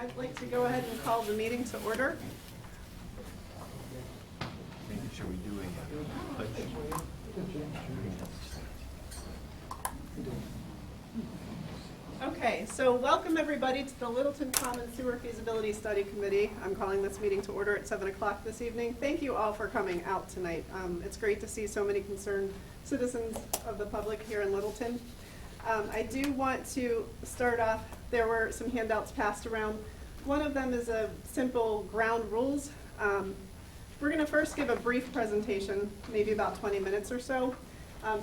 I'd like to go ahead and call the meeting to order. Making sure we do a pledge. Okay, so welcome everybody to the Littleton Common Sewer Feasibility Study Committee. I'm calling this meeting to order at 7 o'clock this evening. Thank you all for coming out tonight. It's great to see so many concerned citizens of the public here in Littleton. I do want to start off, there were some handouts passed around. One of them is a simple ground rules. We're going to first give a brief presentation, maybe about 20 minutes or so,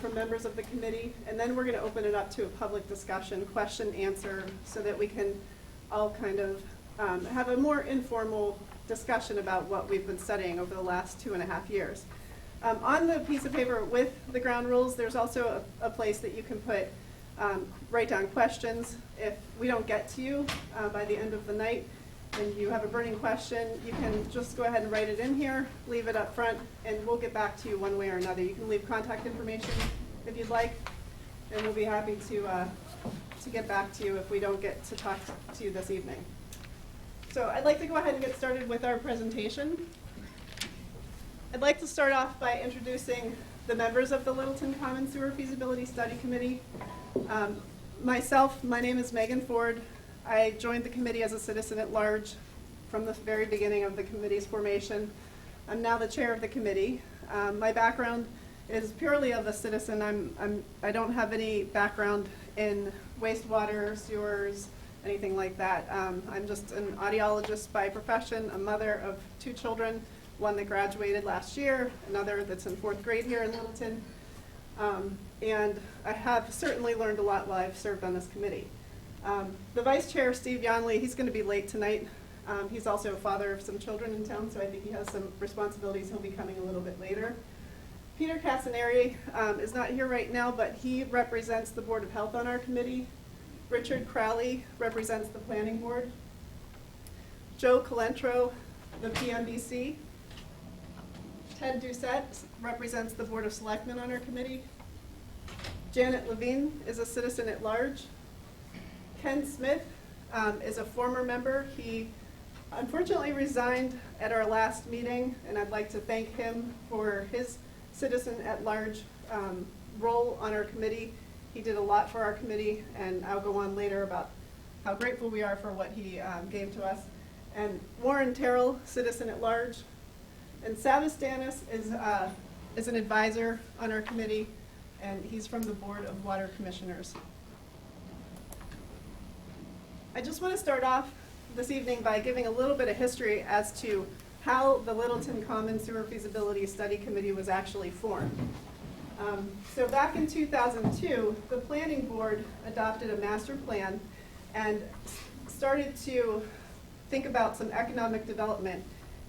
from members of the committee, and then we're going to open it up to a public discussion, question, answer, so that we can all kind of have a more informal discussion about what we've been studying over the last 2.5 years. On the piece of paper with the ground rules, there's also a place that you can put write down questions. If we don't get to you by the end of the night and you have a burning question, you can just go ahead and write it in here, leave it up front, and we'll get back to you one way or another. You can leave contact information if you'd like, and we'll be happy to get back to you if we don't get to talk to you this evening. So I'd like to go ahead and get started with our presentation. I'd like to start off by introducing the members of the Littleton Common Sewer Feasibility Study Committee. My name is Megan Ford. I joined the committee as a citizen at large from the very beginning of the committee's formation. I'm now the chair of the committee. My background is purely of a citizen. I don't have any background in wastewater, sewers, anything like that. I'm just an audiologist by profession, a mother of 2 children, one that graduated last year, another that's in 4th grade here in Littleton. And I have certainly learned a lot while I've served on this committee. The vice chair, Steve Yonley, he's going to be late tonight. He's also a father of some children in town, so I think he has some responsibilities. He'll be coming a little bit later. Peter Casaneri is not here right now, but he represents the Board of Health on our committee. Richard Crowley represents the Planning Board. Joe Calentro, the PMBC. Ted Doucette represents the Board of Selectmen on our committee. Janet Levine is a citizen at large. Ken Smith is a former member. He unfortunately resigned at our last meeting, and I'd like to thank him for his citizen at large role on our committee. He did a lot for our committee, and I'll go on later about how grateful we are for what he gave to us. And Warren Terrell, citizen at large. And Savas Danis is an advisor on our committee, and he's from the Board of Water Commissioners. I just want to start off this evening by giving a little bit of history as to how the Littleton Common Sewer Feasibility Study Committee was actually formed. So back in 2002, the Planning Board adopted a master plan and started to think about some economic development.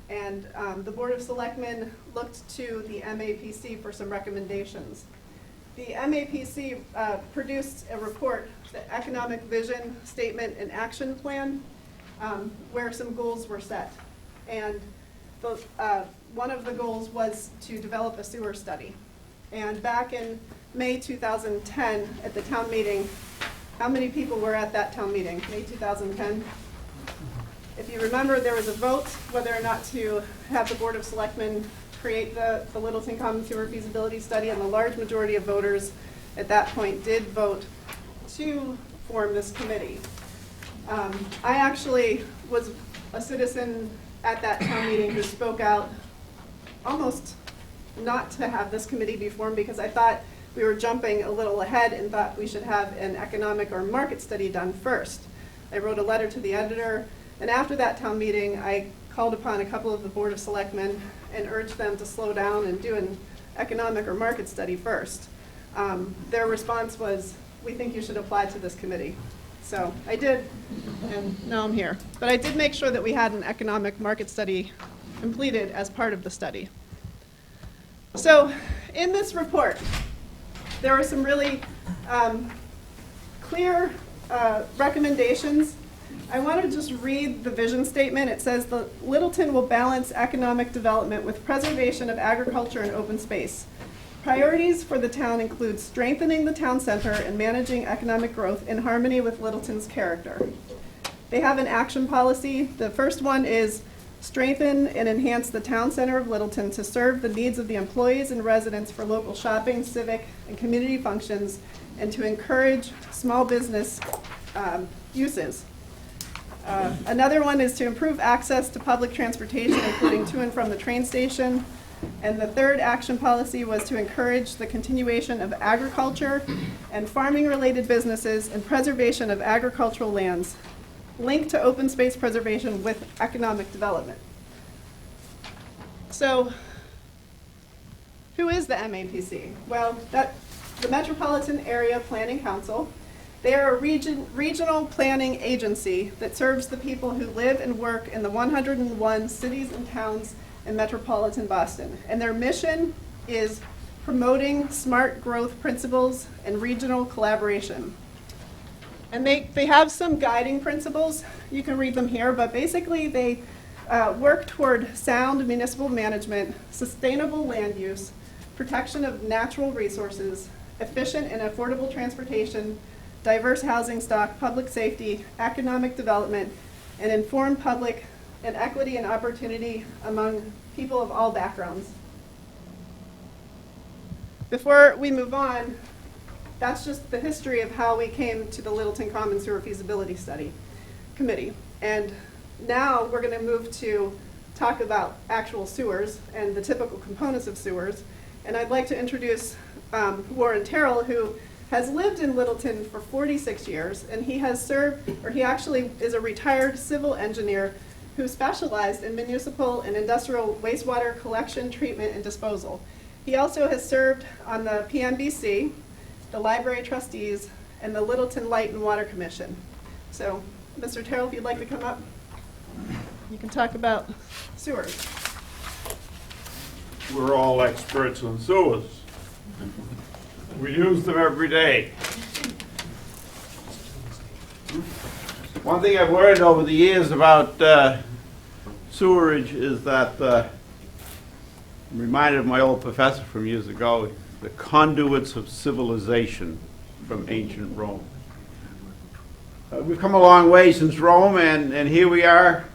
And the Board of Selectmen looked to the MAPC for some recommendations. The MAPC produced a report, the Economic Vision Statement and Action Plan, where some goals were set. And one of the goals was to develop a sewer study. And back in May 2010 at the town meeting, how many people were at that town meeting, May 2010? If you remember, there was a vote whether or not to have the Board of Selectmen create the Littleton Common Sewer Feasibility Study, and the large majority of voters at that point did vote to form this committee. I actually was a citizen at that town meeting who spoke out almost not to have this committee be formed because I thought we were jumping a little ahead and thought we should have an economic or market study done first. I wrote a letter to the editor. And after that town meeting, I called upon a couple of the Board of Selectmen and urged them to slow down and do an economic or market study first. Their response was, we think you should apply to this committee. So I did, and now I'm here. But I did make sure that we had an economic market study completed as part of the study. So in this report, there are some really clear recommendations. I want to just read the vision statement. It says, the Littleton will balance economic development with preservation of agriculture and open space. Priorities for the town include strengthening the town center and managing economic growth in harmony with Littleton's character. They have an action policy. The first one is strengthen and enhance the town center of Littleton to serve the needs of the employees and residents for local shopping, civic, and community functions, and to encourage small business uses. Another one is to improve access to public transportation, including to and from the train station. And the third action policy was to encourage the continuation of agriculture and farming-related businesses and preservation of agricultural lands, linked to open space preservation with economic development. So, who is the MAPC? Well, the Metropolitan Area Planning Council. They are a regional planning agency that serves the people who live and work in the 101 cities and towns in metropolitan Boston. And their mission is promoting smart growth principles and regional collaboration. And they have some guiding principles. You can read them here, but basically they work toward sound municipal management, sustainable land use, protection of natural resources, efficient and affordable transportation, diverse housing stock, public safety, economic development, and informed public and equity and opportunity among people of all backgrounds. Before we move on, that's just the history of how we came to the Littleton Common Sewer Feasibility Study Committee. And now we're going to move to talk about actual sewers and the typical components of sewers. And I'd like to introduce Warren Terrell, who has lived in Littleton for 46 years, and he has served, or he actually is a retired civil engineer who specialized in municipal and industrial wastewater collection, treatment, and disposal. He also has served on the PMBC, the Library Trustees, and the Littleton Light and Water Commission. So, Mr. Terrell, if you'd like to come up, you can talk about sewers. We're all experts on sewers. We use them every day. One thing I've learned over the years about sewerage is that, I'm reminded of my old professor from years ago, the conduits of civilization from ancient Rome. We've come a long way since Rome, and here we are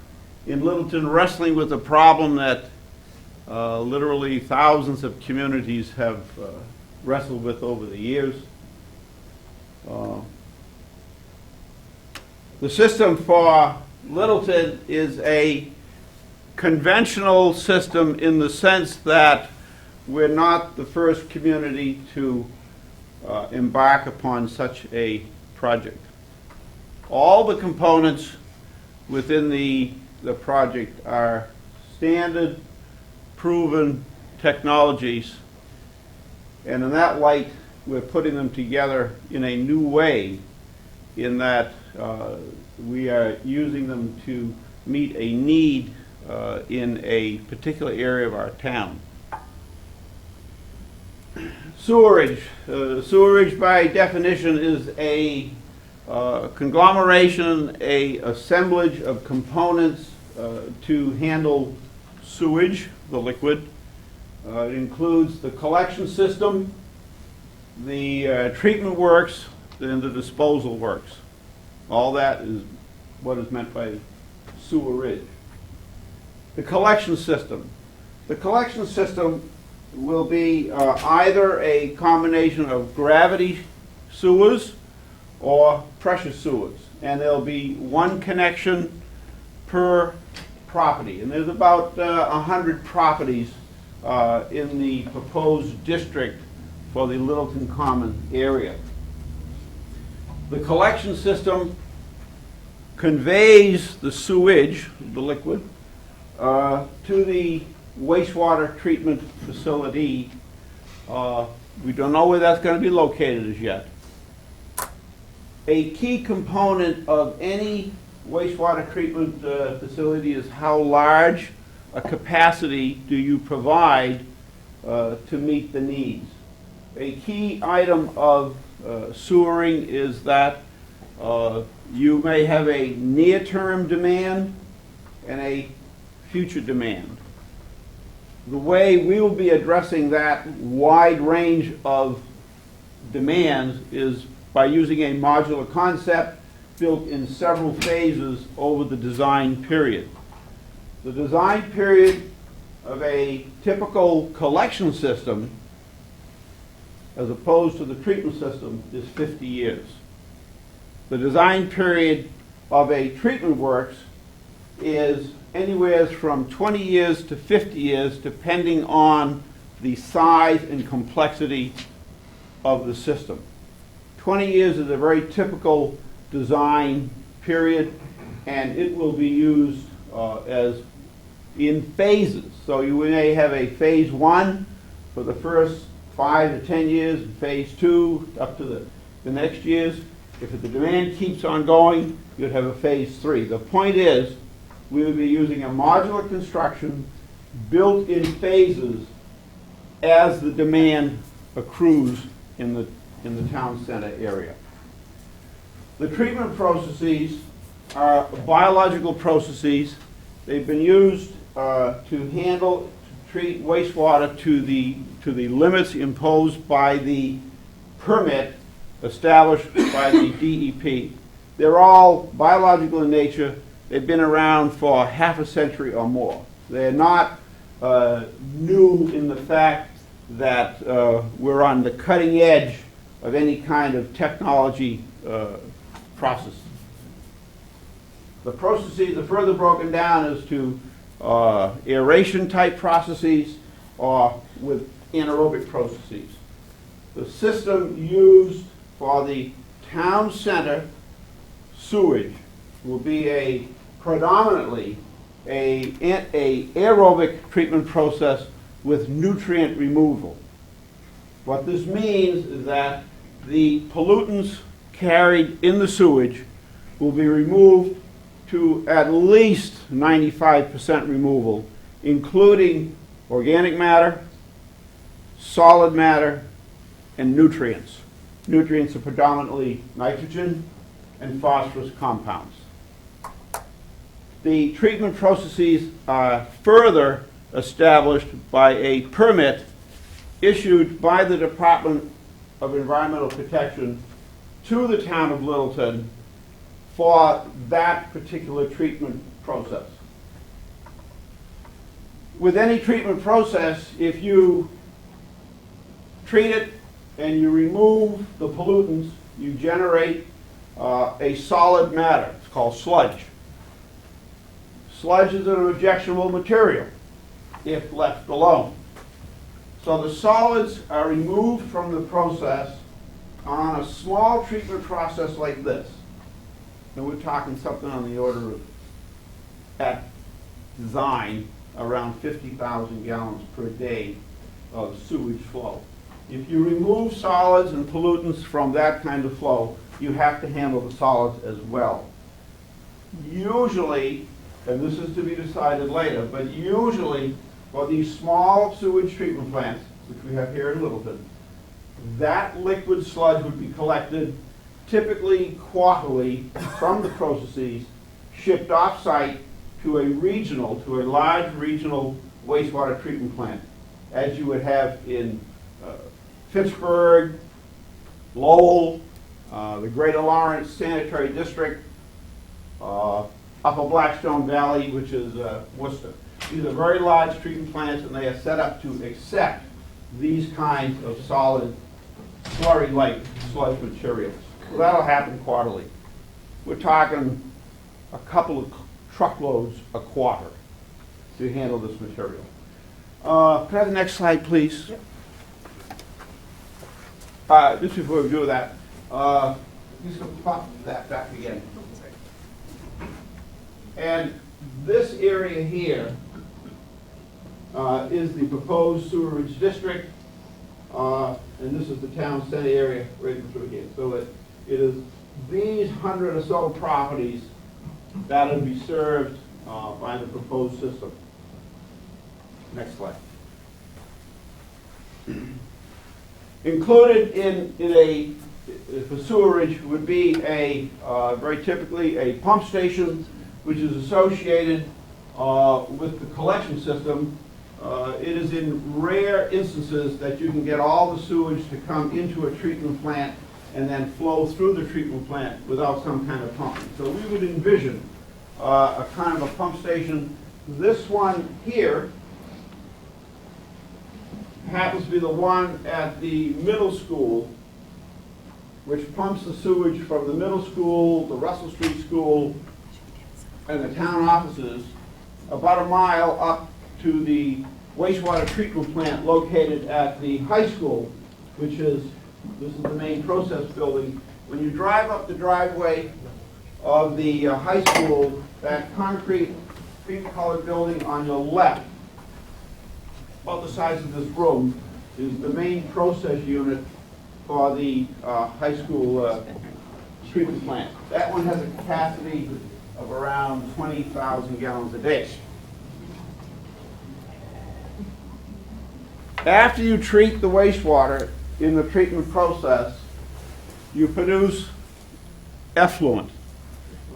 in Littleton wrestling with a problem that literally thousands of communities have wrestled with over the years. The system for Littleton is a conventional system in the sense that we're not the first community to embark upon such a project. All the components within the project are standard, proven technologies, and in that light, we're putting them together in a new way, in that we are using them to meet a need in a particular area of our town. Sewerage. Sewerage, by definition, is a conglomeration, a assemblage of components to handle sewage, the liquid. It includes the collection system, the treatment works, and the disposal works. All that is what is meant by sewerage. The collection system. The collection system will be either a combination of gravity sewers or pressure sewers, and there'll be one connection per property, and there's about 100 properties in the proposed district for the Littleton Common area. The collection system conveys the sewage, the liquid, to the wastewater treatment facility. We don't know where that's going to be located as yet. A key component of any wastewater treatment facility is how large a capacity do you provide to meet the needs. A key item of sewering is that you may have a near-term demand and a future demand. The way we will be addressing that wide range of demands is by using a modular concept, built in several phases over the design period. The design period of a typical collection system, as opposed to the treatment system, is 50 years. The design period of a treatment works is anywhere from 20 years to 50 years, depending on the size and complexity of the system. 20 years is a very typical design period, and it will be used as in phases. So you may have a phase 1 for the first 5 to 10 years, and phase 2 up to the next years. If the demand keeps on going, you'd have a phase 3. The point is, we would be using a modular construction built in phases as the demand accrues in the town center area. The treatment processes are biological processes. They've been used to treat wastewater to the limits imposed by the permit established by the DEP. They're all biological in nature. They've been around for half a century or more. They're not new in the fact that we're on the cutting edge of any kind of technology process. The processes are further broken down as to aeration type processes or with anaerobic processes. The system used for the town center sewage will be predominantly a aerobic treatment process with nutrient removal. What this means is that the pollutants carried in the sewage will be removed to at least 95% removal, including organic matter, solid matter, and nutrients. Nutrients are predominantly nitrogen and phosphorus compounds. The treatment processes are further established by a permit issued by the Department of Environmental Protection to the town of Littleton for that particular treatment process. With any treatment process, if you treat it and you remove the pollutants, you generate a solid matter. It's called sludge. Sludge is an objectionable material if left alone. So the solids are removed from the process on a small treatment process like this. And we're talking something on the order of, at design, around 50,000 gallons per day of sewage flow. If you remove solids and pollutants from that kind of flow, you have to handle the solids as well. Usually, and this is to be decided later, but usually for these small sewage treatment plants, which we have here in Littleton, that liquid sludge would be collected typically quarterly from the processes, shipped off-site to a large regional wastewater treatment plant, as you would have in Pittsburgh, Lowell, the Greater Lawrence Sanitary District, Upper Blackstone Valley, which is Worcester. These are very large treatment plants, and they are set up to accept these kinds of solid slurry-like sludge materials. So that'll happen quarterly. We're talking a couple of truckloads a quarter to handle this material. Could I have the next slide, please? Yep. Just before we do that, just gonna pop that back again. And this area here is the proposed sewerage district, and this is the town center area right through here. So it is these 100 or so properties that will be served by the proposed system. Next slide. Included in for sewerage would be very typically a pump station, which is associated with the collection system. It is in rare instances that you can get all the sewage to come into a treatment plant and then flow through the treatment plant without some kind of pumping. So we would envision a kind of a pump station. This one here happens to be the one at the middle school, which pumps the sewage from the middle school, the Russell Street School, and the town offices about a mile up to the wastewater treatment plant located at the high school, which is, this is the main process building. When you drive up the driveway of the high school, that concrete cream-colored building on your left, about the size of this room, is the main process unit for the high school treatment plant. That one has a capacity of around 20,000 gallons a day. After you treat the wastewater in the treatment process, you produce effluent.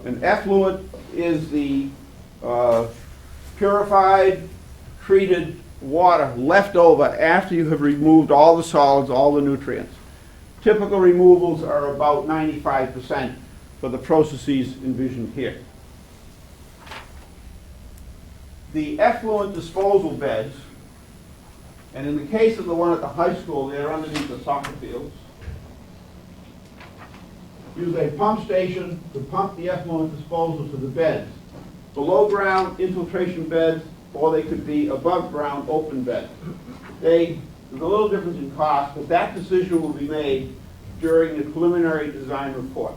And effluent is the purified, treated water left over after you have removed all the solids, all the nutrients. Typical removals are about 95% for the processes envisioned here. The effluent disposal beds, and in the case of the one at the high school, they're underneath the soccer fields, use a pump station to pump the effluent disposal to the beds. Below ground infiltration beds, or they could be above ground open beds. There's a little difference in cost, but that decision will be made during the preliminary design report.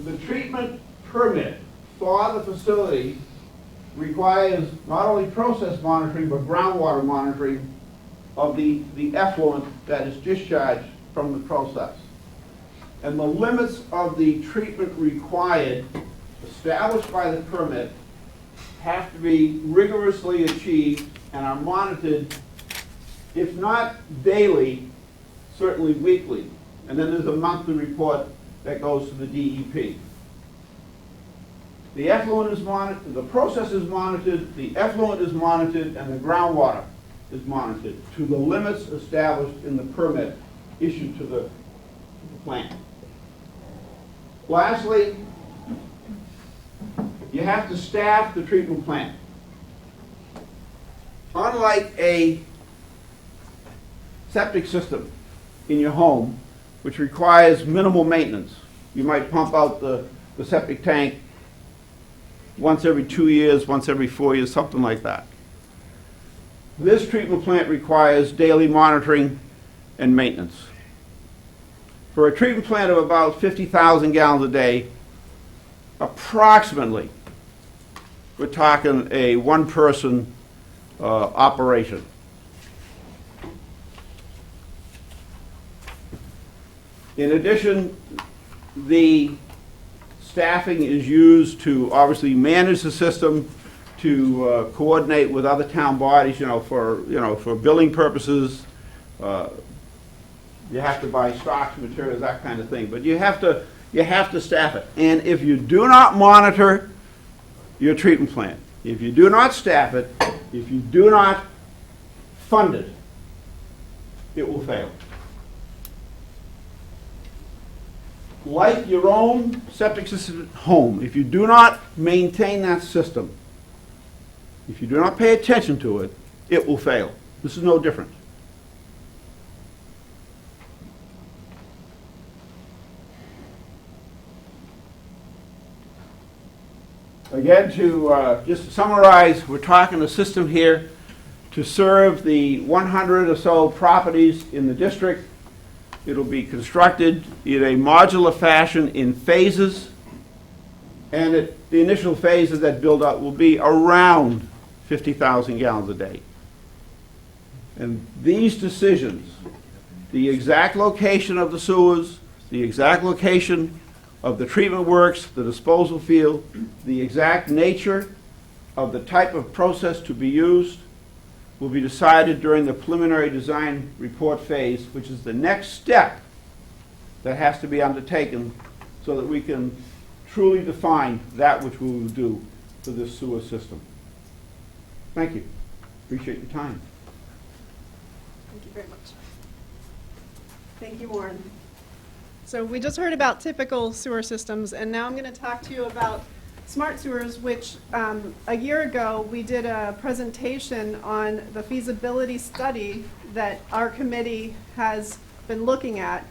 The treatment permit for the facility requires not only process monitoring, but groundwater monitoring of the effluent that is discharged from the process. And the limits of the treatment required, established by the permit, have to be rigorously achieved and are monitored, if not daily, certainly weekly. And then there's a monthly report that goes to the DEP. The effluent is monitored, the process is monitored, the effluent is monitored, and the groundwater is monitored to the limits established in the permit issued to the plant. Lastly, you have to staff the treatment plant. Unlike a septic system in your home, which requires minimal maintenance, you might pump out the septic tank once every 2 years, once every 4 years, something like that. This treatment plant requires daily monitoring and maintenance. For a treatment plant of about 50,000 gallons a day, approximately, we're talking a one-person operation. In addition, the staffing is used to obviously manage the system, to coordinate with other town bodies, for billing purposes. You have to buy stocks, materials, that kind of thing. But you have to staff it. And if you do not monitor your treatment plant, if you do not staff it, if you do not fund it, it will fail. Like your own septic system at home, if you do not maintain that system, if you do not pay attention to it, it will fail. This is no different. Again, to just summarize, we're talking a system here to serve the 100 or so properties in the district. It'll be constructed in a modular fashion in phases, and the initial phases that build up will be around 50,000 gallons a day. And these decisions, the exact location of the sewers, the exact location of the treatment works, the disposal field, the exact nature of the type of process to be used, will be decided during the preliminary design report phase, which is the next step that has to be undertaken so that we can truly define that which we will do for this sewer system. Thank you. Appreciate your time. Thank you very much. Thank you, Warren. So we just heard about typical sewer systems, and now I'm going to talk to you about smart sewers, which a year ago we did a presentation on the feasibility study that our committee has been looking at.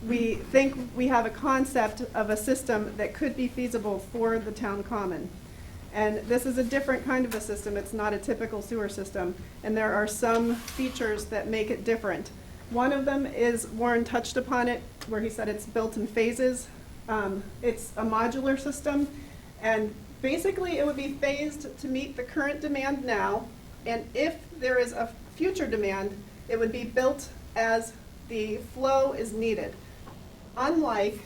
We think we have a concept of a system that could be feasible for the town common. And this is a different kind of a system. It's not a typical sewer system, and there are some features that make it different. One of them is, Warren touched upon it, where he said it's built in phases. It's a modular system, and basically it would be phased to meet the current demand now, and if there is a future demand, it would be built as the flow is needed. Unlike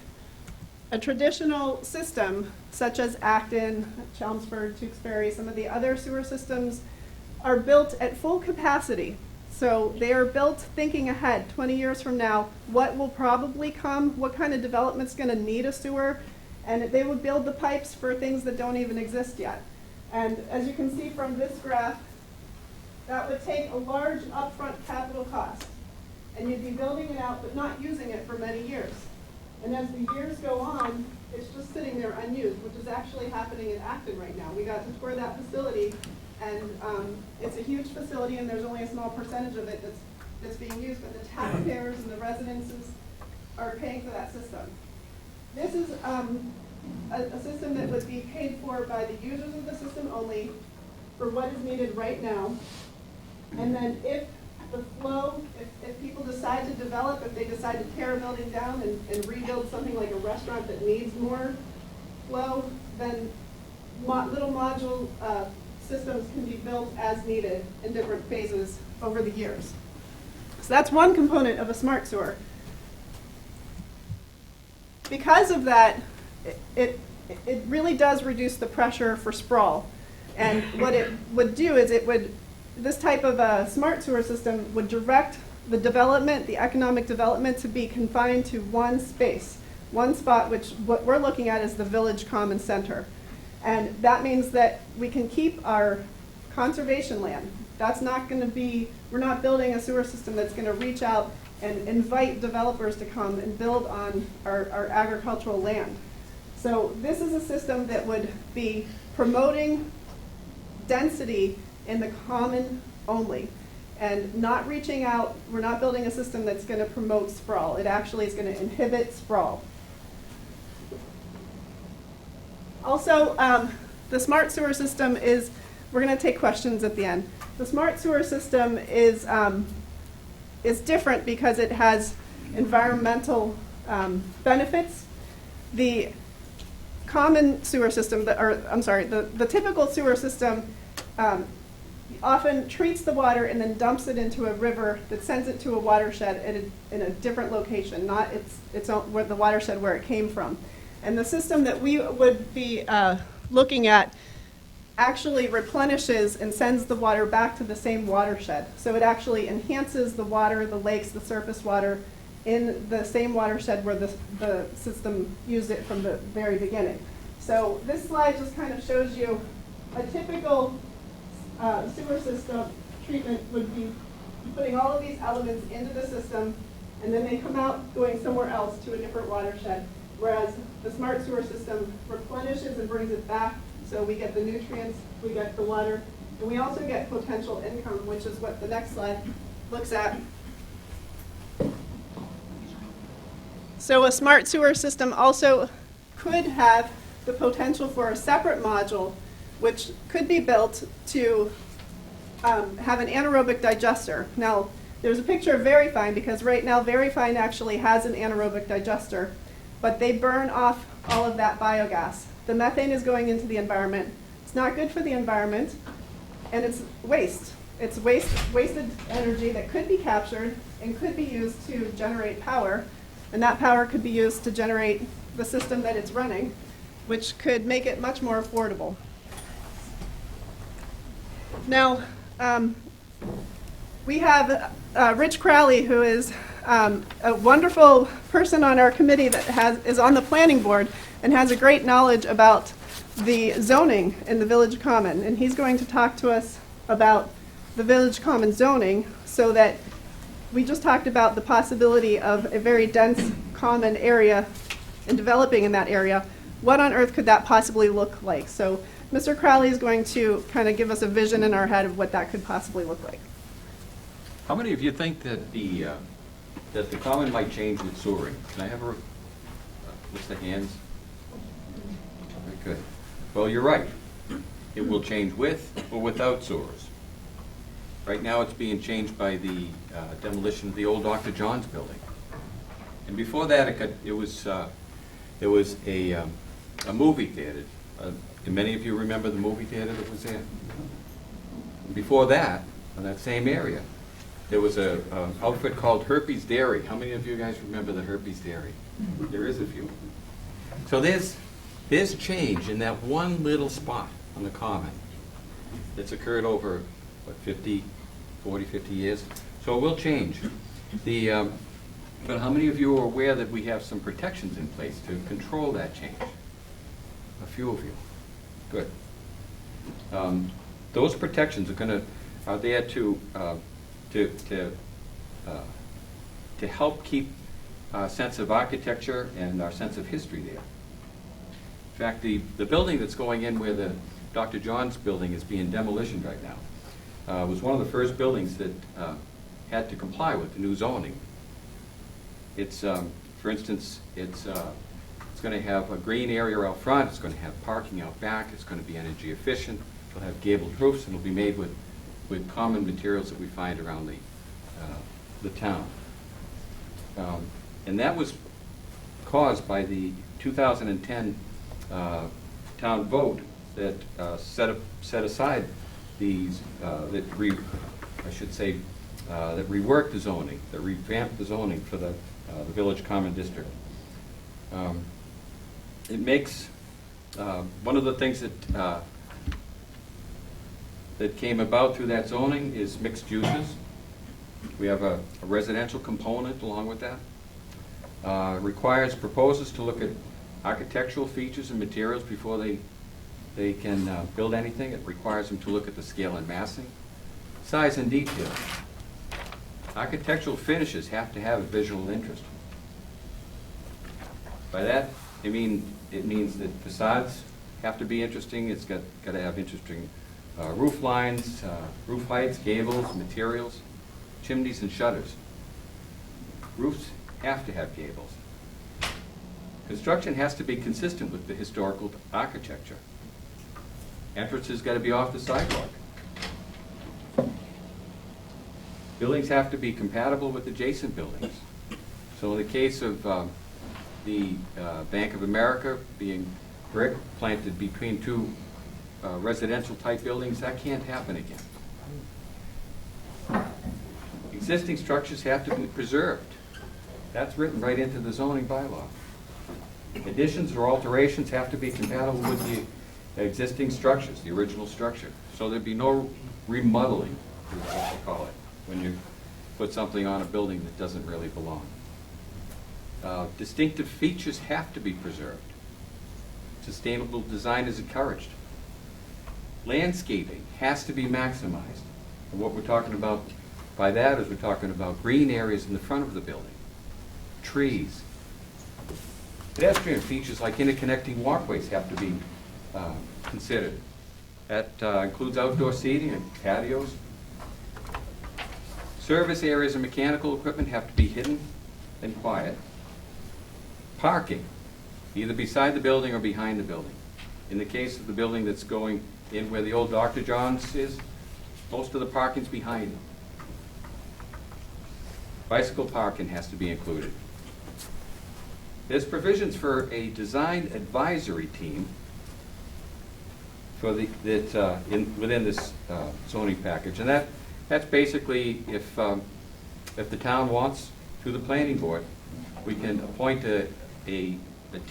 a traditional system, such as Acton, Chelmsford, Tewksbury, some of the other sewer systems are built at full capacity. So they are built thinking ahead, 20 years from now, what will probably come, what kind of development's going to need a sewer, and they would build the pipes for things that don't even exist yet. And as you can see from this graph, that would take a large upfront capital cost, and you'd be building it out but not using it for many years. And as the years go on, it's just sitting there unused, which is actually happening in Acton right now. We got to tour that facility, and it's a huge facility, and there's only a small percentage of it that's being used, but the taxpayers and the residences are paying for that system. This is a system that would be paid for by the users of the system only for what is needed right now. And then if the flow, if people decide to develop, if they decide to tear a building down and rebuild something like a restaurant that needs more flow, then little module systems can be built as needed in different phases over the years. So that's one component of a smart sewer. Because of that, it really does reduce the pressure for sprawl. And what it would do is this type of a smart sewer system would direct the development, the economic development, to be confined to one space, one spot, which what we're looking at is the village common center. And that means that we can keep our conservation land. That's not going to be, we're not building a sewer system that's going to reach out and invite developers to come and build on our agricultural land. So this is a system that would be promoting density in the common only and not reaching out. We're not building a system that's going to promote sprawl. It actually is going to inhibit sprawl. Also, the smart sewer system is, we're going to take questions at the end. The smart sewer system is different because it has environmental benefits. The common sewer system, the typical sewer system often treats the water and then dumps it into a river that sends it to a watershed in a different location, not its own, where the watershed where it came from. And the system that we would be looking at actually replenishes and sends the water back to the same watershed. So it actually enhances the water, the lakes, the surface water in the same watershed where the system used it from the very beginning. So this slide just kind of shows you a typical sewer system treatment would be putting all of these elements into the system, and then they come out going somewhere else to a different watershed, whereas the smart sewer system replenishes and brings it back, so we get the nutrients, we get the water, and we also get potential income, which is what the next slide looks at. So a smart sewer system also could have the potential for a separate module which could be built to have an anaerobic digester. Now, there's a picture of Verifine, because right now Verifine actually has an anaerobic digester, but they burn off all of that biogas. The methane is going into the environment. It's not good for the environment, and it's waste. It's wasted energy that could be captured and could be used to generate power, and that power could be used to generate the system that it's running, which could make it much more affordable. Now, we have Rich Crowley, who is a wonderful person on our committee that is on the planning board and has a great knowledge about the zoning in the Village Common. And he's going to talk to us about the Village Common zoning so that we just talked about the possibility of a very dense common area and developing in that area. What on earth could that possibly look like? So Mr. Crowley is going to kind of give us a vision in our head of what that could possibly look like. How many of you think that the common might change with sewering? Can I have a list of hands? Very good. Well, you're right. It will change with or without sewers. Right now, it's being changed by the demolition of the old Dr. John's building. And before that, there was a movie theater. Do many of you remember the movie theater that was there? Before that, in that same area, there was an outfit called Herpes Dairy. How many of you guys remember the Herpes Dairy? There is a few. So there's change in that one little spot on the common that's occurred over, what, 40, 50 years? So it will change. But how many of you are aware that we have some protections in place to control that change? A few of you. Good. Those protections are there to help keep our sense of architecture and our sense of history there. In fact, the building that's going in where the Dr. John's building is being demolitioned right now was one of the first buildings that had to comply with the new zoning. It's, for instance, it's going to have a green area out front, it's going to have parking out back, it's going to be energy efficient, it'll have gabled roofs, and it'll be made with common materials that we find around the town. And that was caused by the 2010 town vote that set aside these, that reworked the zoning, that revamped the zoning for the Village Common District. It makes, one of the things that came about through that zoning is mixed uses. We have a residential component along with that. Requires proposers to look at architectural features and materials before they can build anything. It requires them to look at the scale and massing, size and detail. Architectural finishes have to have a visual interest. By that, it means that facades have to be interesting. It's got to have interesting roof lines, roof heights, gables, materials, chimneys and shutters. Roofs have to have gables. Construction has to be consistent with the historical architecture. Entrances got to be off the sidewalk. Buildings have to be compatible with adjacent buildings. So in the case of the Bank of America being brick planted between two residential type buildings, that can't happen again. Existing structures have to be preserved. That's written right into the zoning bylaw. Additions or alterations have to be compatible with the existing structures, the original structure. So there'd be no remodeling, is what they call it, when you put something on a building that doesn't really belong. Distinctive features have to be preserved. Sustainable design is encouraged. Landscaping has to be maximized. And what we're talking about by that is we're talking about green areas in the front of the building, trees. Pedestrian features like interconnecting walkways have to be considered. That includes outdoor seating and patios. Service areas and mechanical equipment have to be hidden and quiet. Parking, either beside the building or behind the building. In the case of the building that's going in where the old Dr. John's is, most of the parking's behind them. Bicycle parking has to be included. There's provisions for a design advisory team for within this zoning package, and that's basically if the town wants, through the planning board, we can appoint a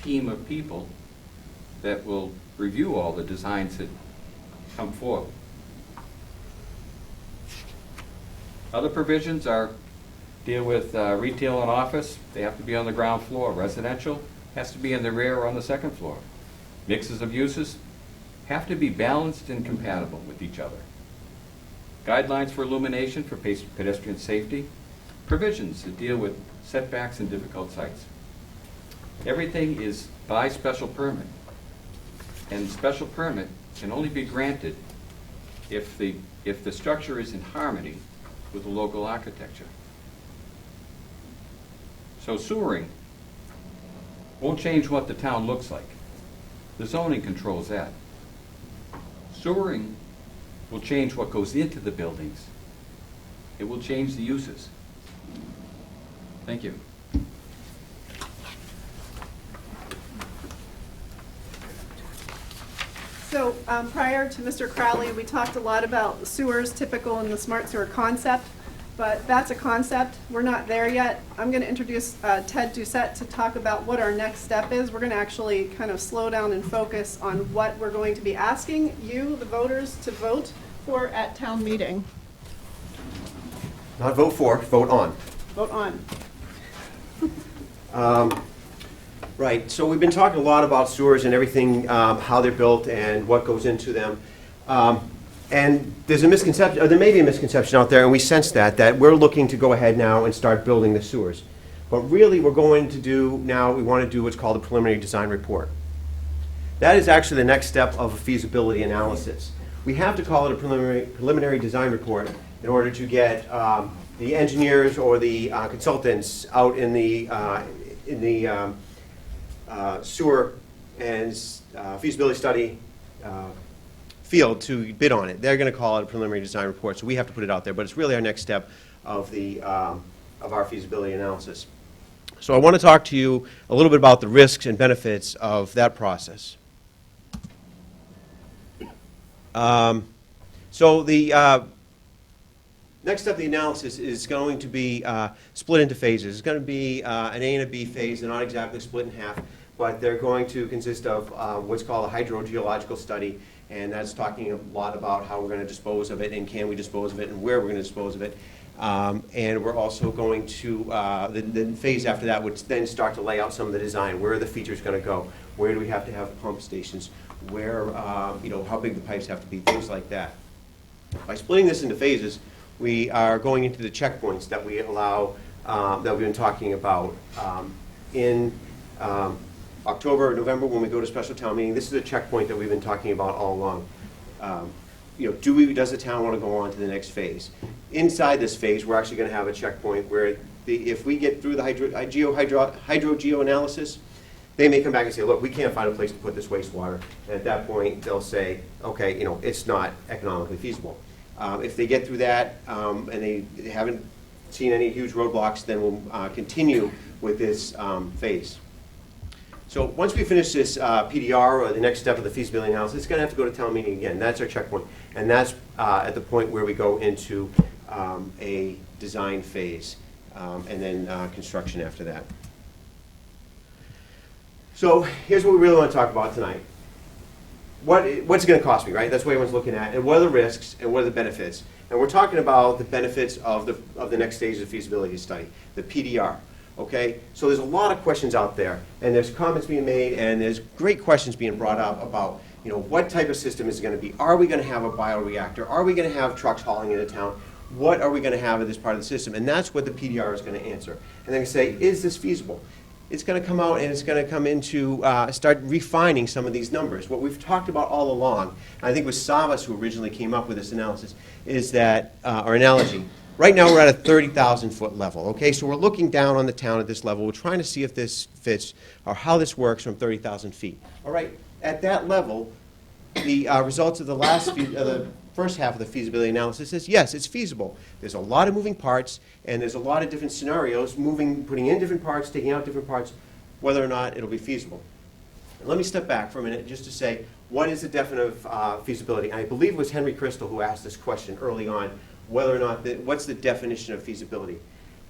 team of people that will review all the designs that come forth. Other provisions deal with retail and office. They have to be on the ground floor. Residential has to be in the rear or on the second floor. Mixes of uses have to be balanced and compatible with each other. Guidelines for illumination for pedestrian safety. provisions that deal with setbacks and difficult sites. Everything is by special permit. And special permit can only be granted if the structure is in harmony with the local architecture. So sewering won't change what the town looks like. The zoning controls that. Sewering will change what goes into the buildings. It will change the uses. Thank you. So prior to Mr. Crowley, we talked a lot about sewers, typical in the smart sewer concept, but that's a concept. We're not there yet. I'm going to introduce Ted Doucette to talk about what our next step is. We're going to actually kind of slow down and focus on what we're going to be asking you, the voters, to vote for at town meeting. Not vote for, vote on. Vote on. Right, so we've been talking a lot about sewers and everything, how they're built and what goes into them. And there's a misconception, or there may be a misconception out there, and we sense that we're looking to go ahead now and start building the sewers. But really, we're going to do now, we want to do what's called a preliminary design report. That is actually the next step of a feasibility analysis. We have to call it a preliminary design report in order to get the engineers or the consultants out in the sewer and feasibility study field to bid on it. They're going to call it a preliminary design report, so we have to put it out there. But it's really our next step of our feasibility analysis. So I want to talk to you a little bit about the risks and benefits of that process. So the next step of the analysis is going to be split into phases. It's going to be an A and a B phase. They're not exactly split in half, but they're going to consist of what's called a hydrogeological study, and that's talking a lot about how we're going to dispose of it, and can we dispose of it, and where we're going to dispose of it. And we're also going to, the phase after that would then start to lay out some of the design. Where are the features going to go? Where do we have to have pump stations? Where, how big the pipes have to be, things like that. By splitting this into phases, we are going into the checkpoints that we allow, that we've been talking about. In October or November, when we go to special town meeting, this is a checkpoint that we've been talking about all along. Does the town want to go on to the next phase? Inside this phase, we're actually going to have a checkpoint where if we get through the hydrogeo analysis, they may come back and say, look, we can't find a place to put this wastewater. And at that point, they'll say, okay, it's not economically feasible. If they get through that and they haven't seen any huge roadblocks, then we'll continue with this phase. So once we finish this PDR, or the next step of the feasibility analysis, it's going to have to go to town meeting again. That's our checkpoint. And that's at the point where we go into a design phase and then construction after that. So here's what we really want to talk about tonight. What's it going to cost me, right? That's what everyone's looking at. And what are the risks and what are the benefits? And we're talking about the benefits of the next stage of the feasibility study, the PDR. Okay? So there's a lot of questions out there, and there's comments being made, and there's great questions being brought up about, what type of system is it going to be? Are we going to have a bioreactor? Are we going to have trucks hauling into town? What are we going to have in this part of the system? And that's what the PDR is going to answer. And then say, is this feasible? It's going to come out and it's going to come into, start refining some of these numbers. What we've talked about all along, and I think it was Savas who originally came up with this analysis, is that, or analogy, right now we're at a 30,000 foot level, okay? So we're looking down on the town at this level. We're trying to see if this fits or how this works from 30,000 feet. All right, at that level, the results of the first half of the feasibility analysis is, yes, it's feasible. There's a lot of moving parts, and there's a lot of different scenarios, putting in different parts, taking out different parts, whether or not it'll be feasible. And let me step back for a minute just to say, what is the definition of feasibility? And I believe it was Henry Crystal who asked this question early on, whether or not, what's the definition of feasibility?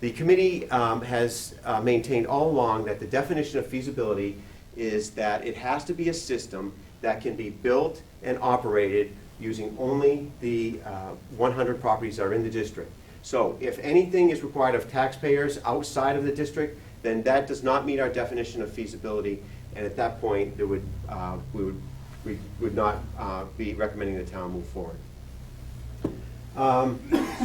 The committee has maintained all along that the definition of feasibility is that it has to be a system that can be built and operated using only the 100 properties that are in the district. So if anything is required of taxpayers outside of the district, then that does not meet our definition of feasibility, and at that point, we would not be recommending the town move forward.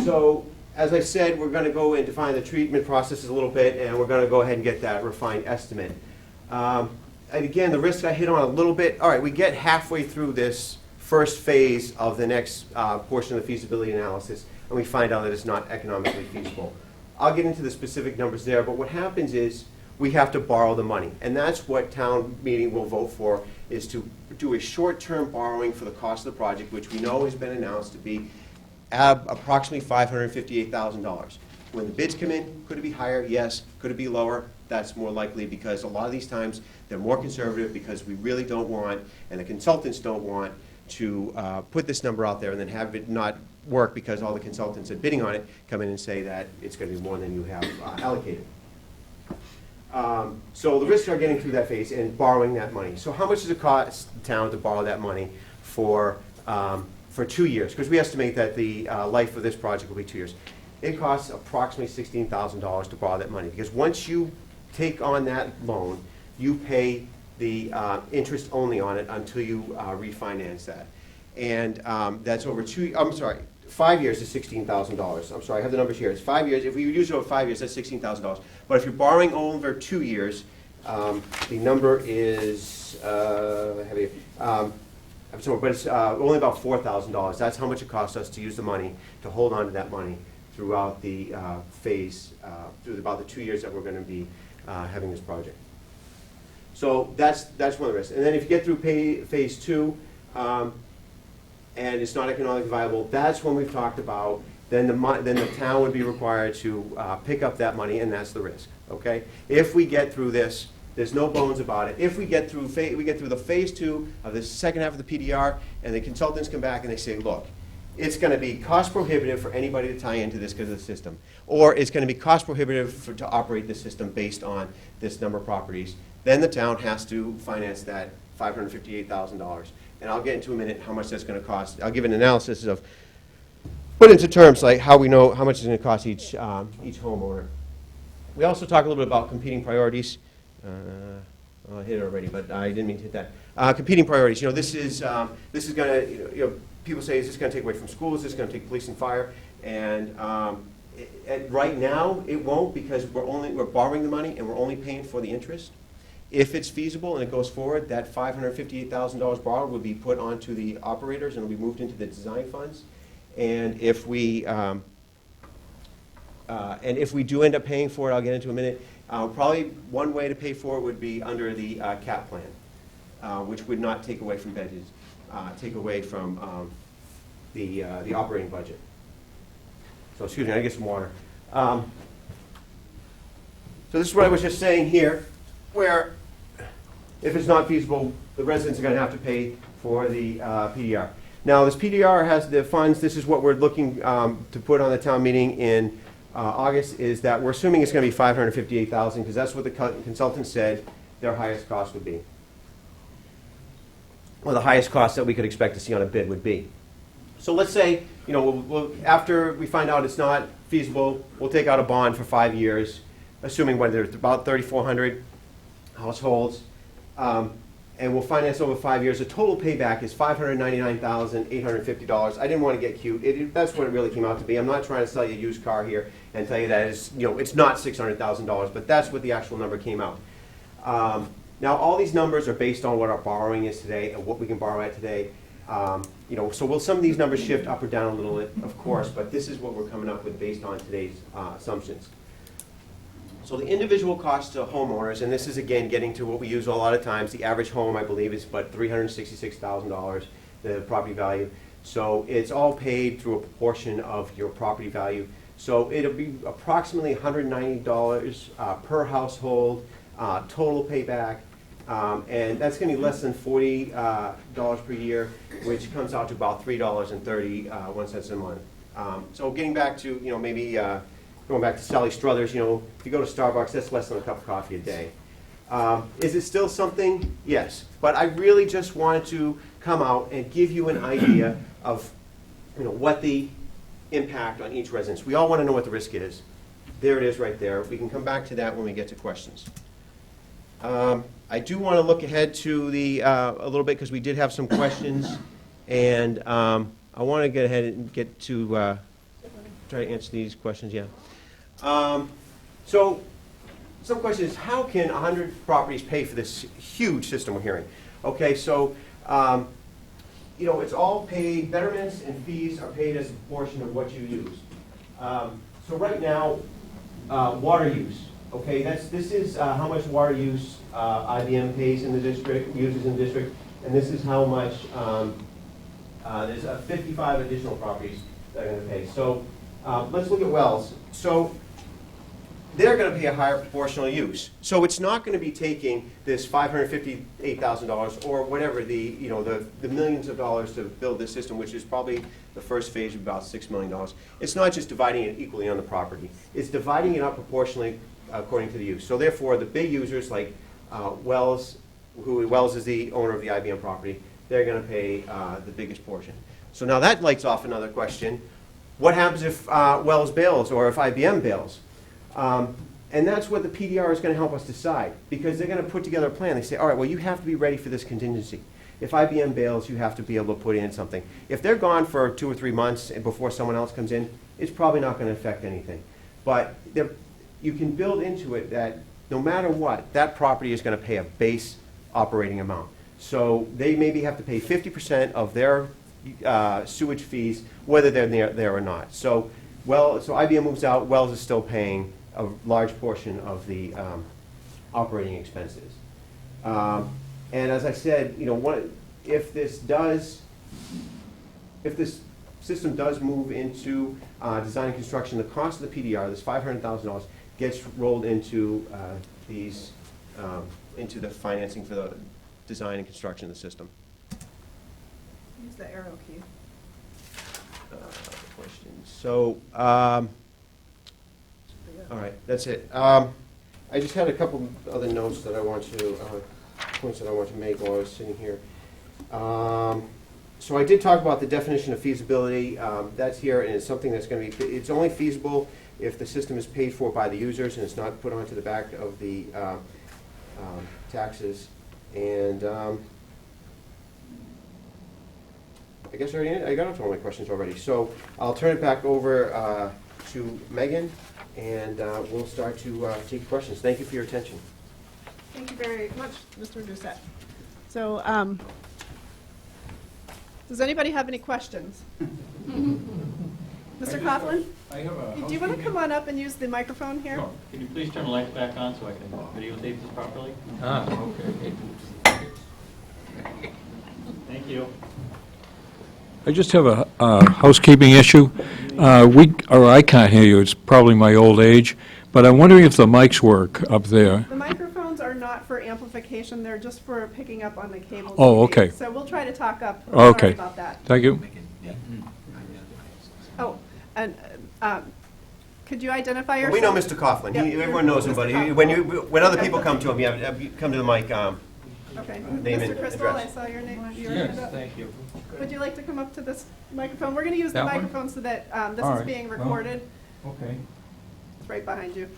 So as I said, we're going to go and define the treatment processes a little bit, and we're going to go ahead and get that refined estimate. And again, the risk I hit on a little bit. All right, we get halfway through this first phase of the next portion of the feasibility analysis, and we find out that it's not economically feasible. I'll get into the specific numbers there, but what happens is we have to borrow the money, and that's what town meeting will vote for, is to do a short-term borrowing for the cost of the project, which we know has been announced to be approximately $558,000. When the bids come in, could it be higher? Yes. Could it be lower? That's more likely, because a lot of these times they're more conservative, because we really don't want, and the consultants don't want, to put this number out there and then have it not work because all the consultants that are bidding on it come in and say that it's going to be more than you have allocated. So the risks are getting through that phase and borrowing that money. So how much does it cost the town to borrow that money for 2 years? Because we estimate that the life of this project will be 2 years. It costs approximately $16,000 to borrow that money, because once you take on that loan, you pay the interest only on it until you refinance that. And that's over 5 years is $16,000. I'm sorry, I have the numbers here. It's 5 years. If we use it over 5 years, that's $16,000. But if you're borrowing over 2 years, the number is, I'm sorry, but it's only about $4,000. That's how much it costs us to use the money, to hold on to that money throughout the phase, through about the 2 years that we're going to be having this project. So that's one of the risks. And then if you get through phase 2, and it's not economically viable, that's when we've talked about, then the town would be required to pick up that money, and that's the risk, okay? If we get through this, there's no bones about it. If we get through the phase 2 of the second half of the PDR, and the consultants come back and they say, look, it's going to be cost prohibitive for anybody to tie into this because of the system, or it's going to be cost prohibitive to operate the system based on this number of properties, then the town has to finance that $558,000. And I'll get into a minute how much that's going to cost. I'll give an analysis of, put into terms like how we know how much it's going to cost each homeowner. We also talk a little bit about competing priorities. I hit it already, but I didn't mean to hit that. Competing priorities. You know, this is going to, people say, is this going to take away from schools? Is this going to take police and fire? And right now, it won't, because we're borrowing the money and we're only paying for the interest. If it's feasible and it goes forward, that $558,000 borrowed will be put onto the operators and will be moved into the design funds. And if we do end up paying for it, I'll get into in a minute. Probably one way to pay for it would be under the cap plan, which would not take away from budgets, take away from the operating budget. So excuse me, I get some water. So this is what I was just saying here, where if it's not feasible, the residents are going to have to pay for the PDR. Now, this PDR has the funds. This is what we're looking to put on the town meeting in August, is that we're assuming it's going to be $558,000, because that's what the consultant said their highest cost would be. Well, the highest cost that we could expect to see on a bid would be. So let's say, after we find out it's not feasible, we'll take out a bond for 5 years, assuming whether it's about 3,400 households, and we'll finance over 5 years. The total payback is $599,850. I didn't want to get cute. That's what it really came out to be. I'm not trying to sell you a used car here and tell you that it's not $600,000, but that's what the actual number came out. Now, all these numbers are based on what our borrowing is today and what we can borrow at today. So will some of these numbers shift up or down a little bit? Of course, but this is what we're coming up with based on today's assumptions. So the individual cost to homeowners, and this is again getting to what we use a lot of times, the average home I believe is about $366,000, the property value. So it's all paid through a proportion of your property value. So it'll be approximately $190 per household, total payback, and that's going to be less than $40 per year, which comes out to about $3.31 a month. So getting back to maybe going back to Sally Struthers, if you go to Starbucks, that's less than a cup of coffee a day. Is it still something? Yes. But I really just wanted to come out and give you an idea of what the impact on each residence. We all want to know what the risk is. There it is right there. We can come back to that when we get to questions. I do want to look ahead to a little bit, because we did have some questions, and I want to get ahead and get to try to answer these questions, yeah. So, some question is, how can 100 properties pay for this huge system we're hearing? Okay, so, you know, it's all paid, betterments and fees are paid as a portion of what you use. So right now, water use, okay, this is how much water use IBM pays in the district, uses in the district, and this is how much, there's 55 additional properties that are going to pay. So let's look at wells. So they're going to pay a higher proportional use. So it's not going to be taking this $558,000 or whatever the millions of dollars to build this system, which is probably the first phase of about $6 million. It's not just dividing it equally on the property. It's dividing it up proportionally according to the use. So therefore, the big users like Wells, Wells is the owner of the IBM property, they're going to pay the biggest portion. So now that lights off another question. What happens if Wells bails or if IBM bails? And that's what the PDR is going to help us decide, because they're going to put together a plan. They say, all right, well, you have to be ready for this contingency. If IBM bails, you have to be able to put in something. If they're gone for 2 or 3 months before someone else comes in, it's probably not going to affect anything. But you can build into it that no matter what, that property is going to pay a base operating amount. So they maybe have to pay 50% of their sewage fees, whether they're there or not. So IBM moves out, Wells is still paying a large portion of the operating expenses. And as I said, you know, if this system does move into design and construction, the cost of the PDR, this $500,000, gets rolled into into the financing for the design and construction of the system. Use the arrow key. Questions. So, all right, that's it. I just had a couple other notes that I want to, points that I want to make while I was sitting here. So I did talk about the definition of feasibility. That's here, and it's something that's going to be, it's only feasible if the system is paid for by the users and it's not put onto the back of the taxes. And I guess I got up to all my questions already. So I'll turn it back over to Megan, and we'll start to take questions. Thank you for your attention. Thank you very much, Mr. Doucette. So, does anybody have any questions? Mr. Coughlin? I have a Do you want to come on up and use the microphone here? Sure. Can you please turn the lights back on so I can videotape this properly? Okay. Thank you. I just have a housekeeping issue. I can't hear you, it's probably my old age, but I'm wondering if the mics work up there. The microphones are not for amplification, they're just for picking up on the cable. Oh, TV. okay. So we'll try to talk up. Okay. Sorry about that. Thank you. Oh, and could you identify yourself? We know Mr. Coughlin. Yep, Everyone knows him, Mr. but Coughlin. when other people come to him, you have to come to the mic. Okay. Name Mr. and Crystal, I address. saw your name. Your hand up. Thank you. Would you like to come up to this microphone? We're going to use the That one? microphone so that this All is right. being Well- recorded. Okay. It's right behind you.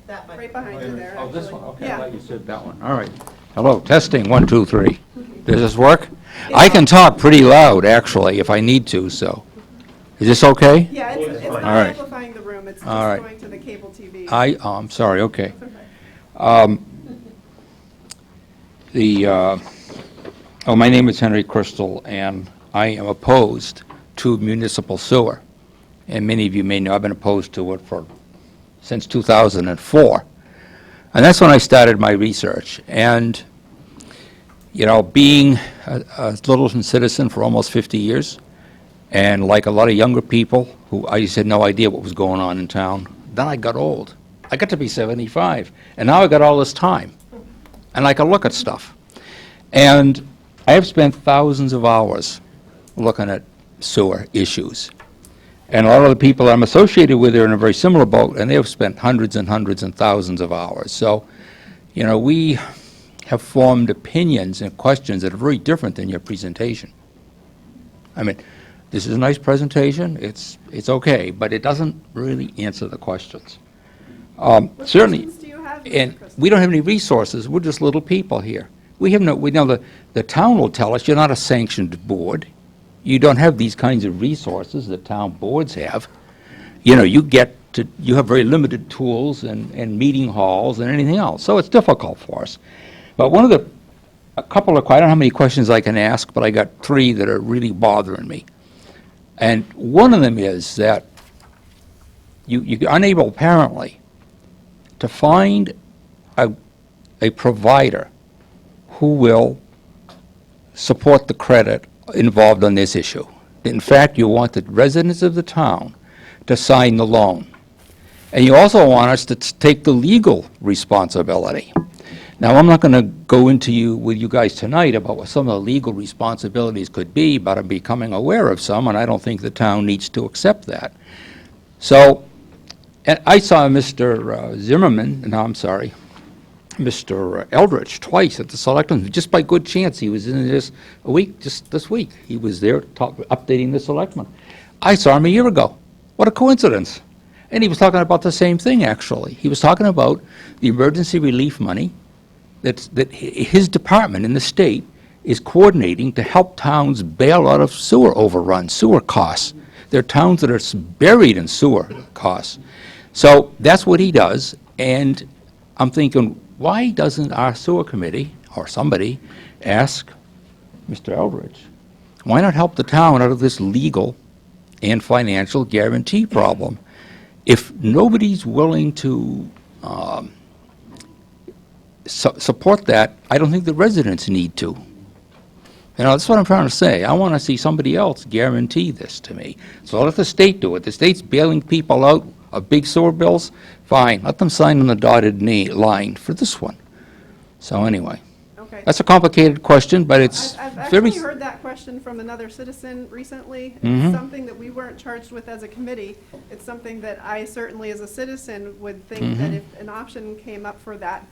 Right behind you there, Oh, this actually. one, okay, I Yeah. thought you said that one, all right. Hello, testing, 1, 2, 3. Does this work? I can talk pretty loud, actually, if I need to, so. Is this okay? Yeah, it's not All right. amplifying the room, it's just All right. going to the cable TV. I'm sorry, okay. It's okay. My name is Henry Crystal, and I am opposed to municipal sewer. And many of you may know I've been opposed to it since 2004. And that's when I started my research. And, you know, being a Littleton citizen for almost 50 years, and like a lot of younger people who I just had no idea what was going on in town, then I got old. I got to be 75, and now I got all this time, and I can look at stuff. And I have spent thousands of hours looking at sewer issues. And a lot of the people I'm associated with are in a very similar boat, and they have spent hundreds and hundreds and thousands of hours. So, you know, we have formed opinions and questions that are very different than your presentation. I mean, this is a nice presentation, it's okay, but it doesn't really answer the questions. What Certainly, questions do you have, Mr. and Crystal? we don't have any resources, we're just little people here. We know the town will tell us, you're not a sanctioned board. You don't have these kinds of resources that town boards have. you know, you have very limited tools and meeting halls and anything else, so it's difficult for us. But I don't know how many questions I can ask, but I got 3 that are really bothering me. And one of them is that you're unable, apparently, to find a provider who will support the credit involved on this issue. In fact, you want the residents of the town to sign the loan. And you also want us to take the legal responsibility. Now, I'm not going to go with you guys tonight about what some of the legal responsibilities could be, but I'm becoming aware of some, and I don't think the town needs to accept that. So, and I saw Mr. Mr. Eldridge twice at the selectmen, just by good chance. He was in just this week. He was there updating the selectmen. I saw him a year ago. What a coincidence. And he was talking about the same thing, actually. He was talking about the emergency relief money that his department in the state is coordinating to help towns bail out of sewer overruns, sewer costs. There are towns that are buried in sewer costs. So that's what he does, and I'm thinking, why doesn't our sewer committee, or somebody, ask Mr. Eldridge, why not help the town out of this legal and financial guarantee problem? If nobody's willing to support that, I don't think the residents need to. You know, that's what I'm trying to say. I want to see somebody else guarantee this to me. So let the state do it. The state's bailing people out of big sewer bills. Fine, let them sign on the dotted line for this one. So anyway, Okay. that's a complicated question, but it's I've very... actually heard that question from another citizen recently. Mhm. It's something that we weren't charged with as a committee. It's something that I certainly, as a citizen, would think that Mhm. if an option came up for that,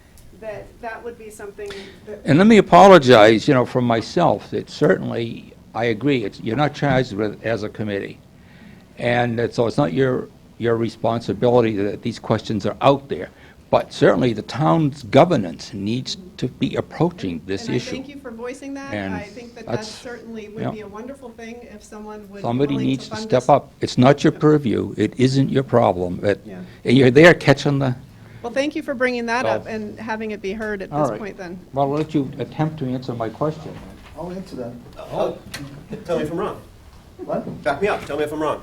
that would be something that... And let me apologize, you know, for myself. It certainly, I agree, you're not charged with as a committee. And so it's not your responsibility that these questions are out there. But certainly the town's governance needs to be approaching this And I issue. thank you for voicing that. And I think that that's- certainly yeah. would be a wonderful thing if someone would be Somebody willing needs to fund step this. up. It's not your purview. It isn't your problem. Yeah. And you're there catching the... Well, thank you for bringing that Oh. up and having it be heard at All this right. point then. Well, I'll let you attempt to answer my question. I'll answer that. Oh, tell me if I'm wrong. What? Back me up, tell me if I'm wrong.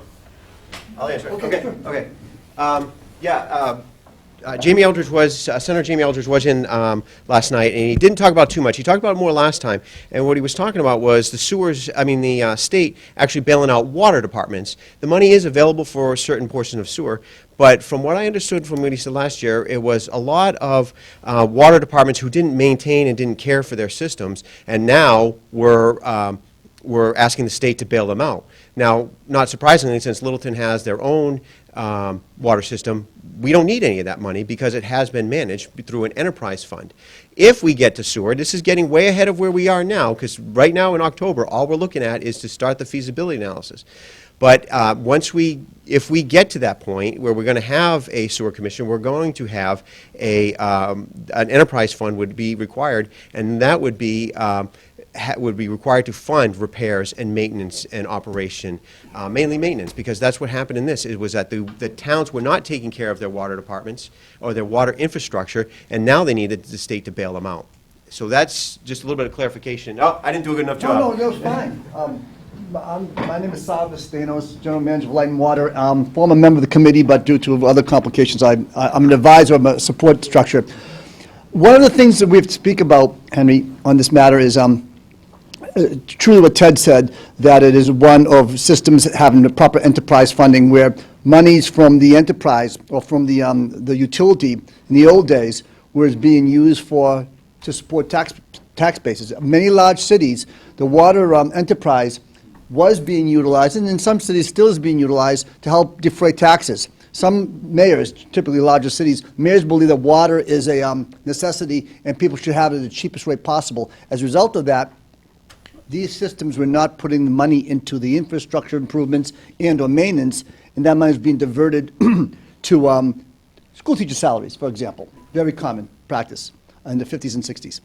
I'll answer it. Okay, Okay, sure. okay. Jamie Eldridge Senator Jamie Eldridge was in last night, and he didn't talk about too much. He talked about it more last time, and what he was talking about was the state actually bailing out water departments. The money is available for a certain portion of sewer, but from what I understood from what he said last year, it was a lot of water departments who didn't maintain and didn't care for their systems, and now we're asking the state to bail them out. Now, not surprisingly, since Littleton has their own water system, we don't need any of that money because it has been managed through an enterprise fund. If we get to sewer, this is getting way ahead of where we are now, because right now in October, all we're looking at is to start the feasibility analysis. But if we get to that point where we're going to have a sewer commission, we're going to have an enterprise fund would be required, and that would be required to fund repairs and maintenance and operation, mainly maintenance, because that's what happened in this. It was that the towns were not taking care of their water departments or their water infrastructure, and now they needed the state to bail them out. So that's just a little bit of clarification. Oh, I didn't do a good enough job. No, that was fine. My name is Salva Stanos, General Manager of Light and Water. Former member of the committee, but due to other complications, I'm an advisor of a support structure. One of the things that we have to speak about, Henry, on this matter is truly what Ted said, that it is one of systems having the proper enterprise funding where monies from the enterprise or from the utility in the old days was being used to support tax bases. Many large cities, the water enterprise was being utilized, and in some cities still is being utilized to help defray taxes. Some mayors, typically larger cities, mayors believe that water is a necessity and people should have it at the cheapest rate possible. As a result of that, these systems were not putting the money into the infrastructure improvements and or maintenance, and that money is being diverted to school teacher salaries, for example. Very common practice in the 50s and 60s.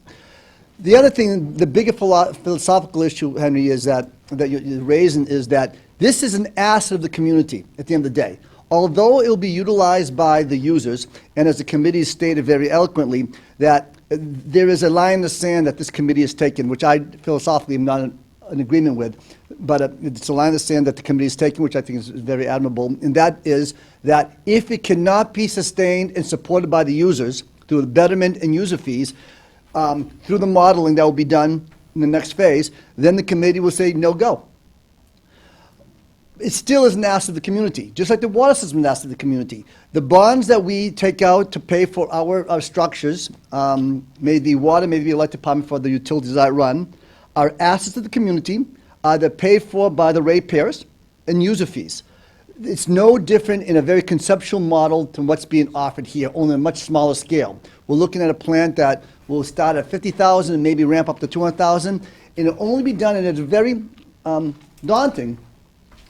The other thing, the bigger philosophical issue, Henry, is that you're raising is that this is an asset of the community at the end of the day. although it will be utilized by the users, and as the committee stated very eloquently, that there is a line in the sand that this committee has taken, which I philosophically am not in agreement with, but it's a line in the sand that the committee has taken, which I think is very admirable, and that is that if it cannot be sustained and supported by the users through the betterment and user fees, through the modeling that will be done in the next phase, then the committee will say no go. It still is an asset of the community, just like the water system is an asset of the community. The bonds that we take out to pay for our structures, maybe water, maybe the electric department for the utilities that I run, are assets of the community. They're paid for by the ratepayers and user fees. It's no different in a very conceptual model to what's being offered here, only on a much smaller scale. We're looking at a plant that will start at 50,000 and maybe ramp up to 200,000, and it'll only be done, and it's very daunting,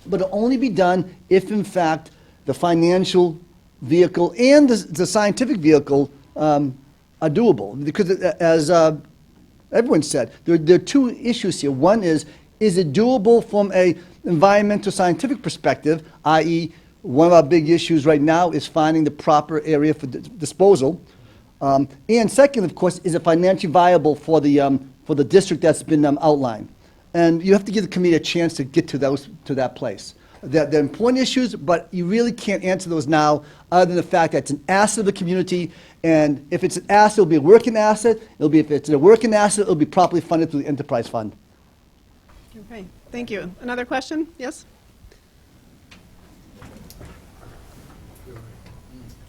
but it'll only be done if, in fact, the financial vehicle and the scientific vehicle are doable. Because, as everyone said, there are two issues here. One is it doable from a environmental scientific perspective, i.e., one of our big issues right now is finding the proper area for disposal. And second, of course, is it financially viable for the district that's been outlined? And you have to give the committee a chance to get to that place. They're important issues, but you really can't answer those now, other than the fact that it's an asset of the community, and if it's an asset, it'll be a working asset. If it's a working asset, it'll be properly funded through the enterprise fund. Okay, thank you. Another question? Yes?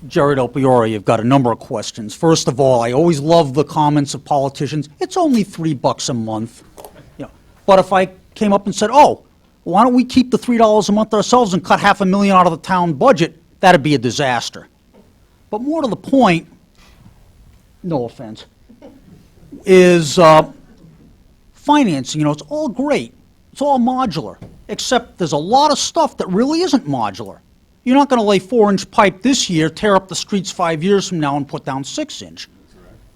Jared Alpiore, you've got a number of questions. First of all, I always love the comments of politicians. It's only $3 a month. You know, but if I came up and said, oh, why don't we keep the $3 a month ourselves and cut $500,000 out of the town budget, that'd be a disaster. But more to the point, no offense, is financing. You know, it's all great. It's all modular, except there's a lot of stuff that really isn't modular. You're not going to lay 4-inch pipe this year, tear up the streets 5 years from now, and put down 6-inch.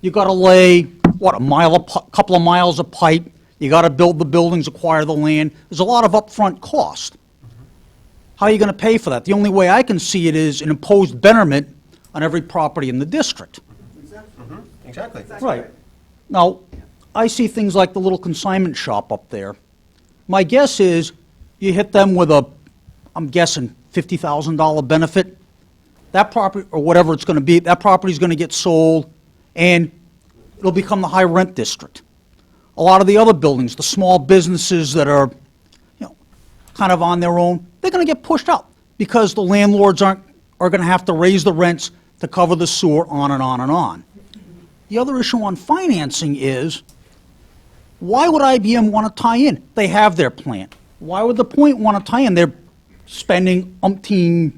You've got to lay, what, couple of miles of pipe. You got to build the buildings, acquire the land. There's a lot of upfront cost. How are you going to pay for that? The only way I can see it is an imposed betterment on every property in the district. Exactly. Right. Now, I see things like the little consignment shop up there. My guess is you hit them with a, I'm guessing, $50,000 benefit. That property, or whatever it's going to be, that property is going to get sold, and it'll become the high rent district. A lot of the other buildings, the small businesses that are, you know, kind of on their own, they're going to get pushed out because the landlords are going to have to raise the rents to cover the sewer, on and on and on. The other issue on financing is, why would IBM want to tie in? They have their plant. Why would the Point want to tie in? They're spending umpteen,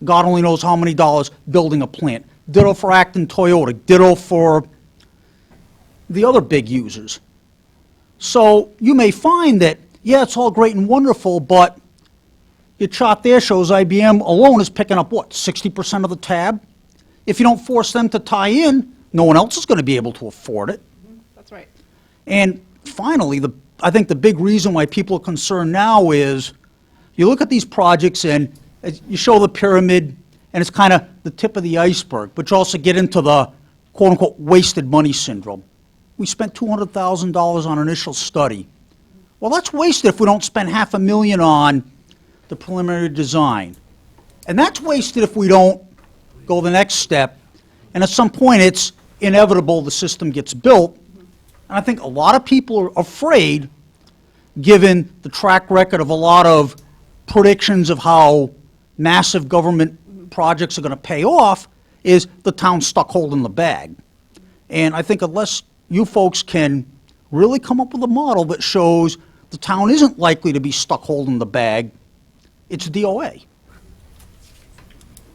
God only knows how many dollars building a plant. Ditto for Acton Toyota. Ditto for the other big users. So you may find that, yeah, it's all great and wonderful, but your chart there shows IBM alone is picking up, what, 60% of the tab? If you don't force them to tie in, no one else is going to be able to afford it. That's right. And finally, I think the big reason why people are concerned now is you look at these projects and you show the pyramid, and it's kind of the tip of the iceberg, but you also get into the quote-unquote wasted money syndrome. We spent $200,000 on an initial study. Well, that's wasted if we don't spend $500,000 on the preliminary design. And that's wasted if we don't go the next step. And at some point, it's inevitable the system gets built. And I think a lot of people are afraid, given the track record of a lot of predictions of how massive government projects are going to pay off, is the town stuck holding the bag. And I think unless you folks can really come up with a model that shows the town isn't likely to be stuck holding the bag, it's DOA.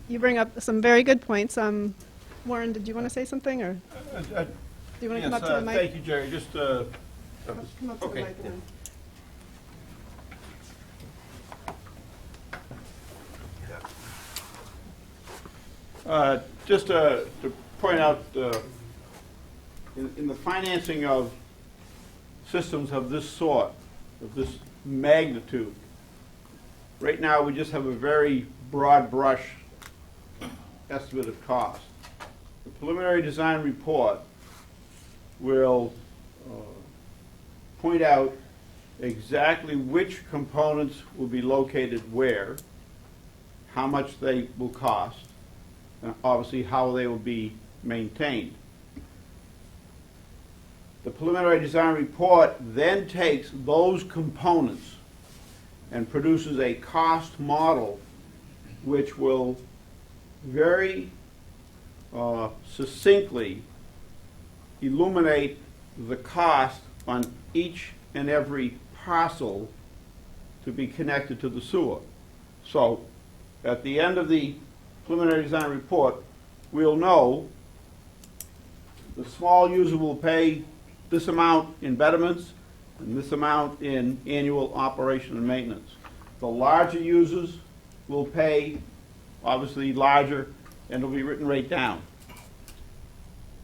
You bring up some very good points. Warren, did you want to say something, or do you want to come up to the mic? Thank you, Jerry. Just Come up to okay. the mic. and- just to point out, in the financing of systems of this sort, of this magnitude, right now we just have a very broad brush estimate of cost. The preliminary design report will point out exactly which components will be located where, how much they will cost, and obviously how they will be maintained. The preliminary design report then takes those components and produces a cost model which will very succinctly illuminate the cost on each and every parcel to be connected to the sewer. So at the end of the preliminary design report, we'll know the small user will pay this amount in betterments and this amount in annual operation and maintenance. The larger users will pay obviously larger, and it'll be written right down.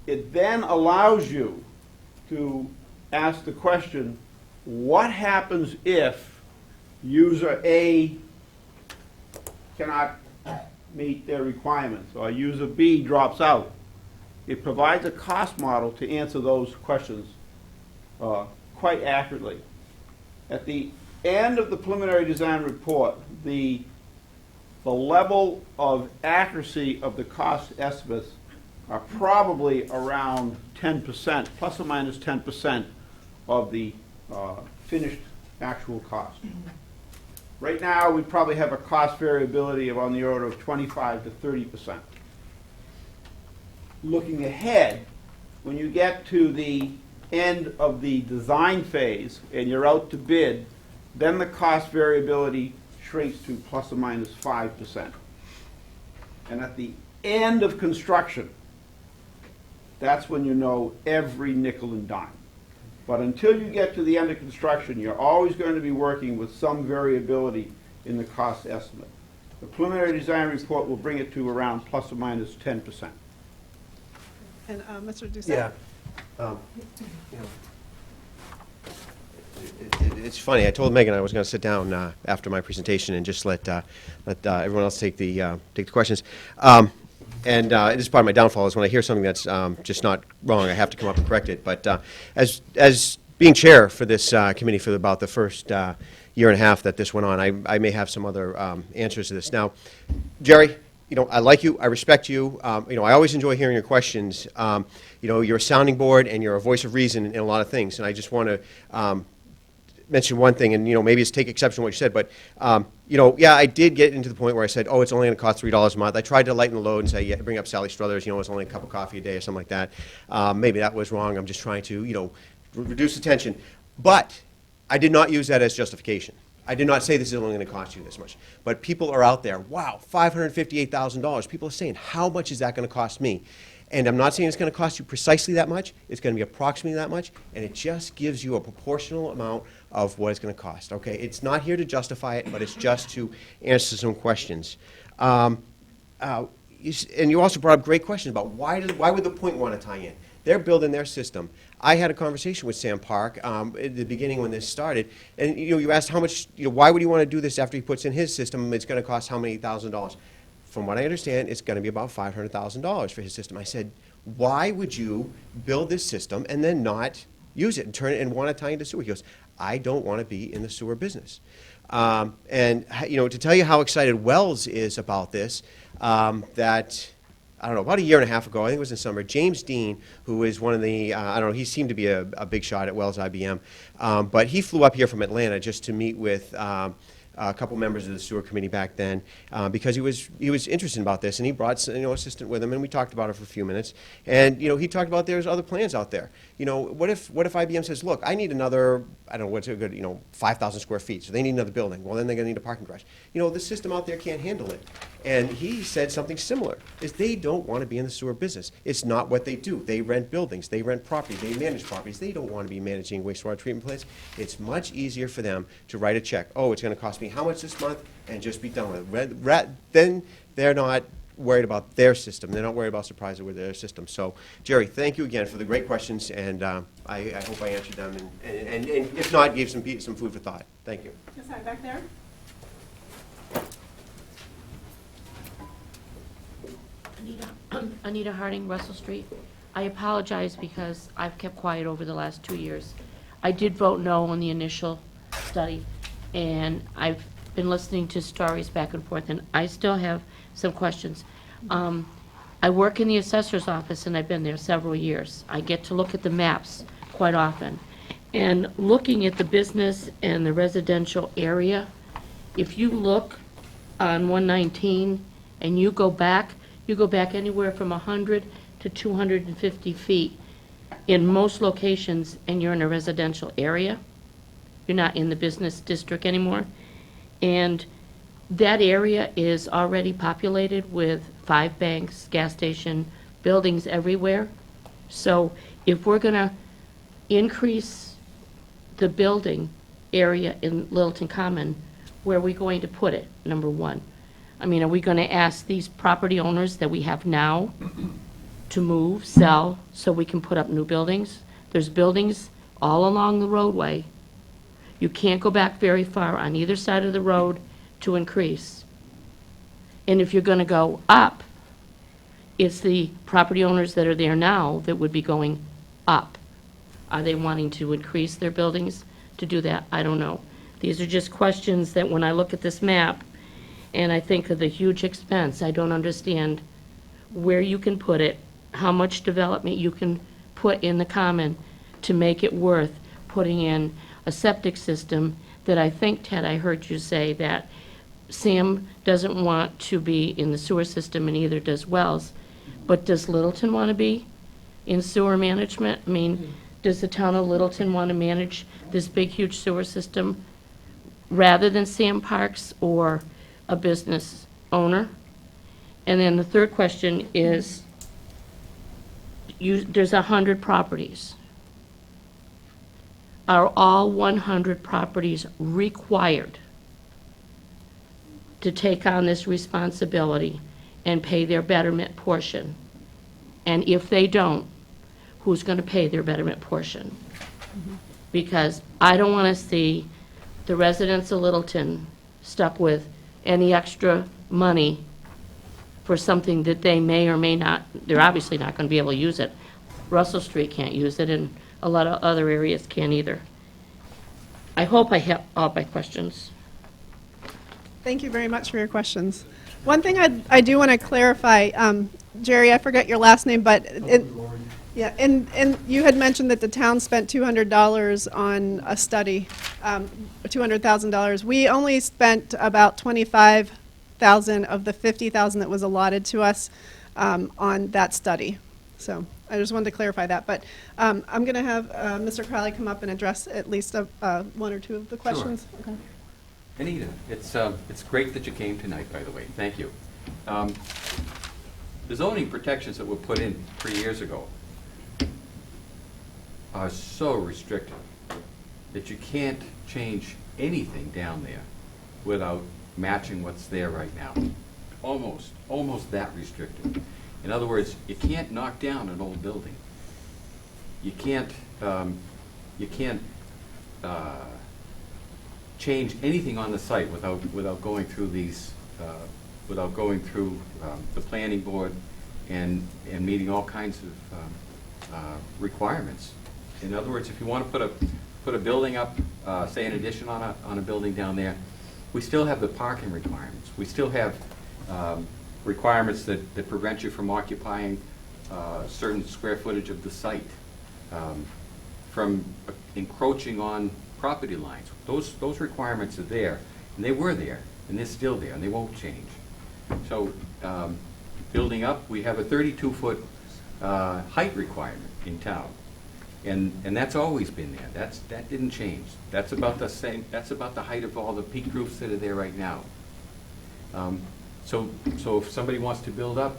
It then allows you to ask the question, what happens if user A cannot meet their requirements, or user B drops out? It provides a cost model to answer those questions quite accurately. At the end of the preliminary design report, the level of accuracy of the cost estimates are probably around 10%, plus or minus 10% of the finished actual cost. Right now, we probably have a cost variability of on the order of 25 to 30%. Looking ahead, when you get to the end of the design phase and you're out to bid, then the cost variability shrinks to plus or minus 5%. And at the end of construction, that's when you know every nickel and dime. But until you get to the end of construction, you're always going to be working with some variability in the cost estimate. The preliminary design report will bring it to around plus or minus 10%. And Mr. Doucette? Yeah. You know, it's funny. I told Megan I was going to sit down after my presentation and just let everyone else take the questions. And it is part of my downfall is when I hear something that's just not wrong, I have to come up and correct it. But as being chair for this committee for about the first year and a half that this went on, I may have some other answers to this. Now, Jerry, you know, I like you, I respect you. You know, I always enjoy hearing your questions. You know, you're a sounding board and you're a voice of reason in a lot of things. And I just want to mention one thing, and you know, maybe it's take exception to what you said, but you know, yeah, I did get into the point where I said, oh, it's only going to cost $3 a month. I tried to lighten the load and say, yeah, bring up Sally Struthers, you know, it's only a cup of coffee a day or something like that. Maybe that was wrong. I'm just trying to, you know, reduce the tension. But I did not use that as justification. I did not say this is only going to cost you this much. But people are out there, wow, $558,000. People are saying, how much is that going to cost me? And I'm not saying it's going to cost you precisely that much. It's going to be approximately that much. And it just gives you a proportional amount of what it's going to cost. Okay, it's not here to justify it, but it's just to answer some questions. And you also brought up great questions about why would the Point want to tie in? They're building their system. I had a conversation with Sam Park at the beginning when this started, and you know, you asked how much, you know, why would he want to do this after he puts in his system? It's going to cost how many $1,000? From what I understand, it's going to be about $500,000 for his system. I said, why would you build this system and then not use it and turn it and want to tie into sewer? He goes, I don't want to be in the sewer business. And you know, to tell you how excited Wells is about this, that I don't know, about a year and a half ago, I think it was in summer, James Dean, who is one of the, I don't know, he seemed to be a big shot at Wells IBM, but he flew up here from Atlanta just to meet with a couple members of the sewer committee back then, because he was interested about this, and he brought, you know, assistant with him, and we talked about it for a few minutes. And you know, he talked about there's other plans out there. You know, what if IBM says, look, I need another, I don't know what's a good, you know, 5,000 square feet, so they need another building. Well, then they're going to need a parking garage. You know, the system out there can't handle it. And he said something similar, is they don't want to be in the sewer business. It's not what they do. They rent buildings, they rent property, they manage properties. They don't want to be managing wastewater treatment plants. It's much easier for them to write a check. Oh, it's going to cost me how much this month, and just be done with it. Then they're not worried about their system. They're not worried about surprises with their system. So, Jerry, thank you again for the great questions, and I hope I answered them, and if not, gave some food for thought. Thank you. Yes, hi, back there. Anita Harding, Russell Street. I apologize because I've kept quiet over the last 2 years. I did vote no on the initial study, and I've been listening to stories back and forth, and I still have some questions. I work in the assessor's office, and I've been there several years. I get to look at the maps quite often. And looking at the business and the residential area, if you look on 119 and you go back anywhere from 100 to 250 feet in most locations, and you're in a residential area. You're not in the business district anymore. And that area is already populated with 5 banks, gas station, buildings everywhere. So if we're going to increase the building area in Littleton Common, where are we going to put it, number one? I mean, are we going to ask these property owners that we have now to move, sell, so we can put up new buildings? There's buildings all along the roadway. You can't go back very far on either side of the road to increase. And if you're going to go up, it's the property owners that are there now that would be going up. Are they wanting to increase their buildings to do that? I don't know. These are just questions that when I look at this map and I think of the huge expense, I don't understand where you can put it, how much development you can put in the common to make it worth putting in a septic system that I think, Ted, I heard you say that Sam doesn't want to be in the sewer system, and neither does Wells. But does Littleton want to be in sewer management? I mean, does the town of Littleton want to manage this big, huge sewer system rather than Sam Parks or a business owner? And then the third question is, there's 100 properties. Are all 100 properties required to take on this responsibility and pay their betterment portion? And if they don't, who's going to pay their betterment portion? Because I don't want to see the residents of Littleton stuck with any extra money for something that they may or may not, they're obviously not going to be able to use it. Russell Street can't use it, and a lot of other areas can't either. I hope I have all my questions. Thank you very much for your questions. One thing I do want to clarify, Jerry, I forget your last name, but yeah, and you had mentioned that the town spent $200 on a study, $200,000. We only spent about $25,000 of the $50,000 that was allotted to us on that study. So I just wanted to clarify that. But I'm going to have Mr. Crowley come up and address at least one or two of the questions. Sure. Okay. Anita, it's great that you came tonight, by the way. Thank you. The zoning protections that were put in 3 years ago are so restrictive that you can't change anything down there without matching what's there right now. Almost that restrictive. In other words, you can't knock down an old building. You can't change anything on the site without going through these, without going through the planning board and meeting all kinds of requirements. In other words, if you want to put a building up, say an addition on a building down there, we still have the parking requirements. We still have requirements that prevent you from occupying certain square footage of the site, from encroaching on property lines. Those requirements are there, and they were there, and they're still there, and they won't change. So building up, we have a 32-foot height requirement in town, and that's always been there. That didn't change. That's about the same. That's about the height of all the peak roofs that are there right now. So if somebody wants to build up,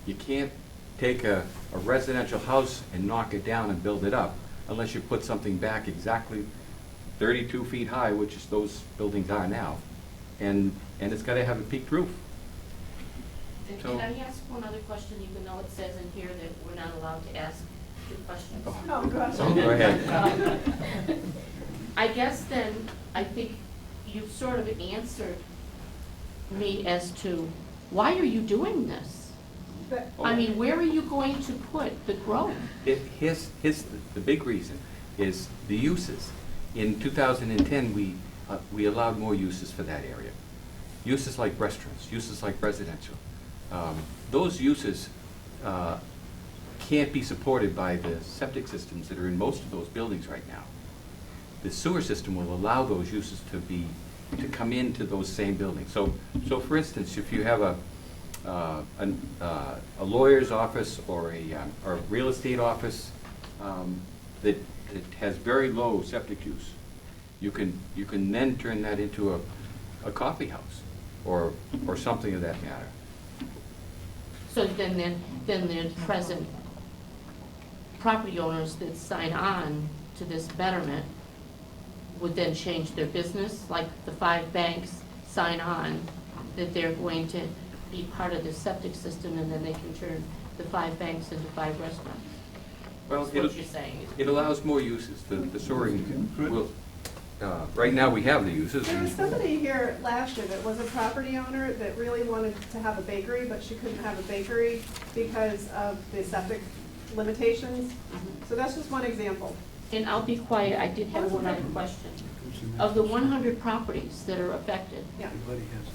you can't take a residential house and knock it down and build it up unless you put something back exactly 32 feet high, which is those buildings are now, and it's got to have a peaked roof. Can I ask one other question, even though it says in here that we're not allowed to ask two questions? Oh, gosh. So go ahead. I guess then, I think you've sort of answered me as to, why are you doing this? I mean, where are you going to put the growth? The big reason is the uses. In 2010, we allowed more uses for that area. Uses like restaurants, uses like residential. Those uses can't be supported by the septic systems that are in most of those buildings right now. The sewer system will allow those uses to come into those same buildings. So for instance, if you have a lawyer's office or a real estate office that has very low septic use, you can then turn that into a coffee house or something of that matter. So then the present property owners that sign on to this betterment would then change their business, like the 5 banks sign on that they're going to be part of the septic system, and then they can turn the 5 banks into 5 restaurants. Well, That's what you're saying. it allows more uses. The soaring will, right now we have the uses. There was somebody here last year that was a property owner that really wanted to have a bakery, but she couldn't have a bakery because of the septic limitations. So that's just one example. And I'll be quiet, I did have one other question. Of the 100 properties that are affected, Yeah.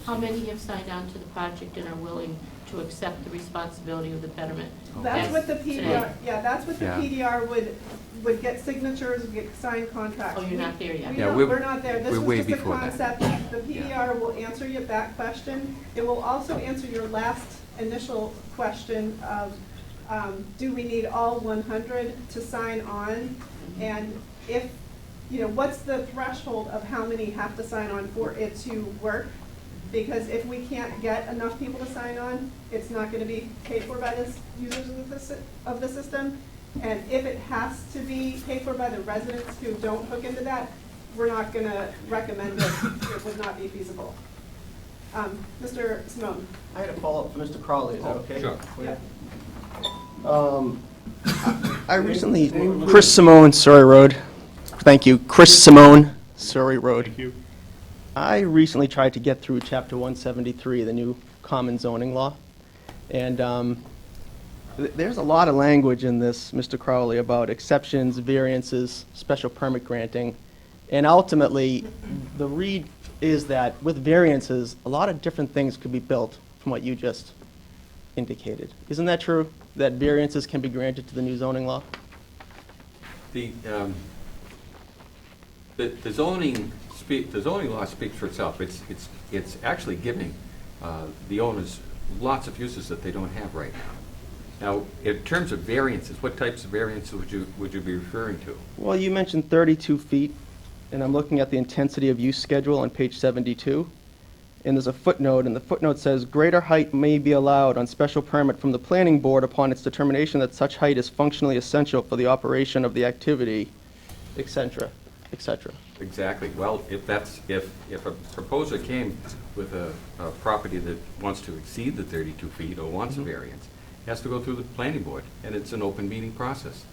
how many have signed on to the project and are willing to accept the responsibility of the betterment? That's what the today? PDR, yeah, that's what the Yeah. PDR would get signatures, would get signed contracts. Oh, you're not there yet? We Yeah, don't- we're- We're not there. This we're was way just a before that. concept. The PDR will answer your back question. It will also answer your last initial question of, do we need all 100 to sign on? And if, what's the threshold of how many have to sign on for it to work? Because if we can't get enough people to sign on, it's not going to be paid for by the users of the system. And if it has to be paid for by the residents who don't hook into that, we're not going to recommend it. It would not be feasible. Mr. Simone? I had a follow-up for Mr. Crowley, is that okay? Sure. Yeah. I recently, Chris Simone, Surrey Road. Thank you. Chris Simone, Surrey Road. Thank you. I recently tried to get through Chapter 173, the new common zoning law. And there's a lot of language in this, Mr. Crowley, about exceptions, variances, special permit granting. And ultimately, the read is that with variances, a lot of different things could be built from what you just indicated. Isn't that true, that variances can be granted to the new zoning law? The zoning law speaks for itself. It's actually giving the owners lots of uses that they don't have right now. Now, in terms of variances, what types of variances would you be referring to? Well, you mentioned 32 feet, and I'm looking at the intensity of use schedule on page 72. And there's a footnote, and the footnote says, greater height may be allowed on special permit from the planning board upon its determination that such height is functionally essential for the operation of the activity, et cetera, et cetera. Exactly. Well, if a proposer came with a property that wants to exceed the 32 feet or wants a variance, it has to go through the planning board, and it's an open meeting process,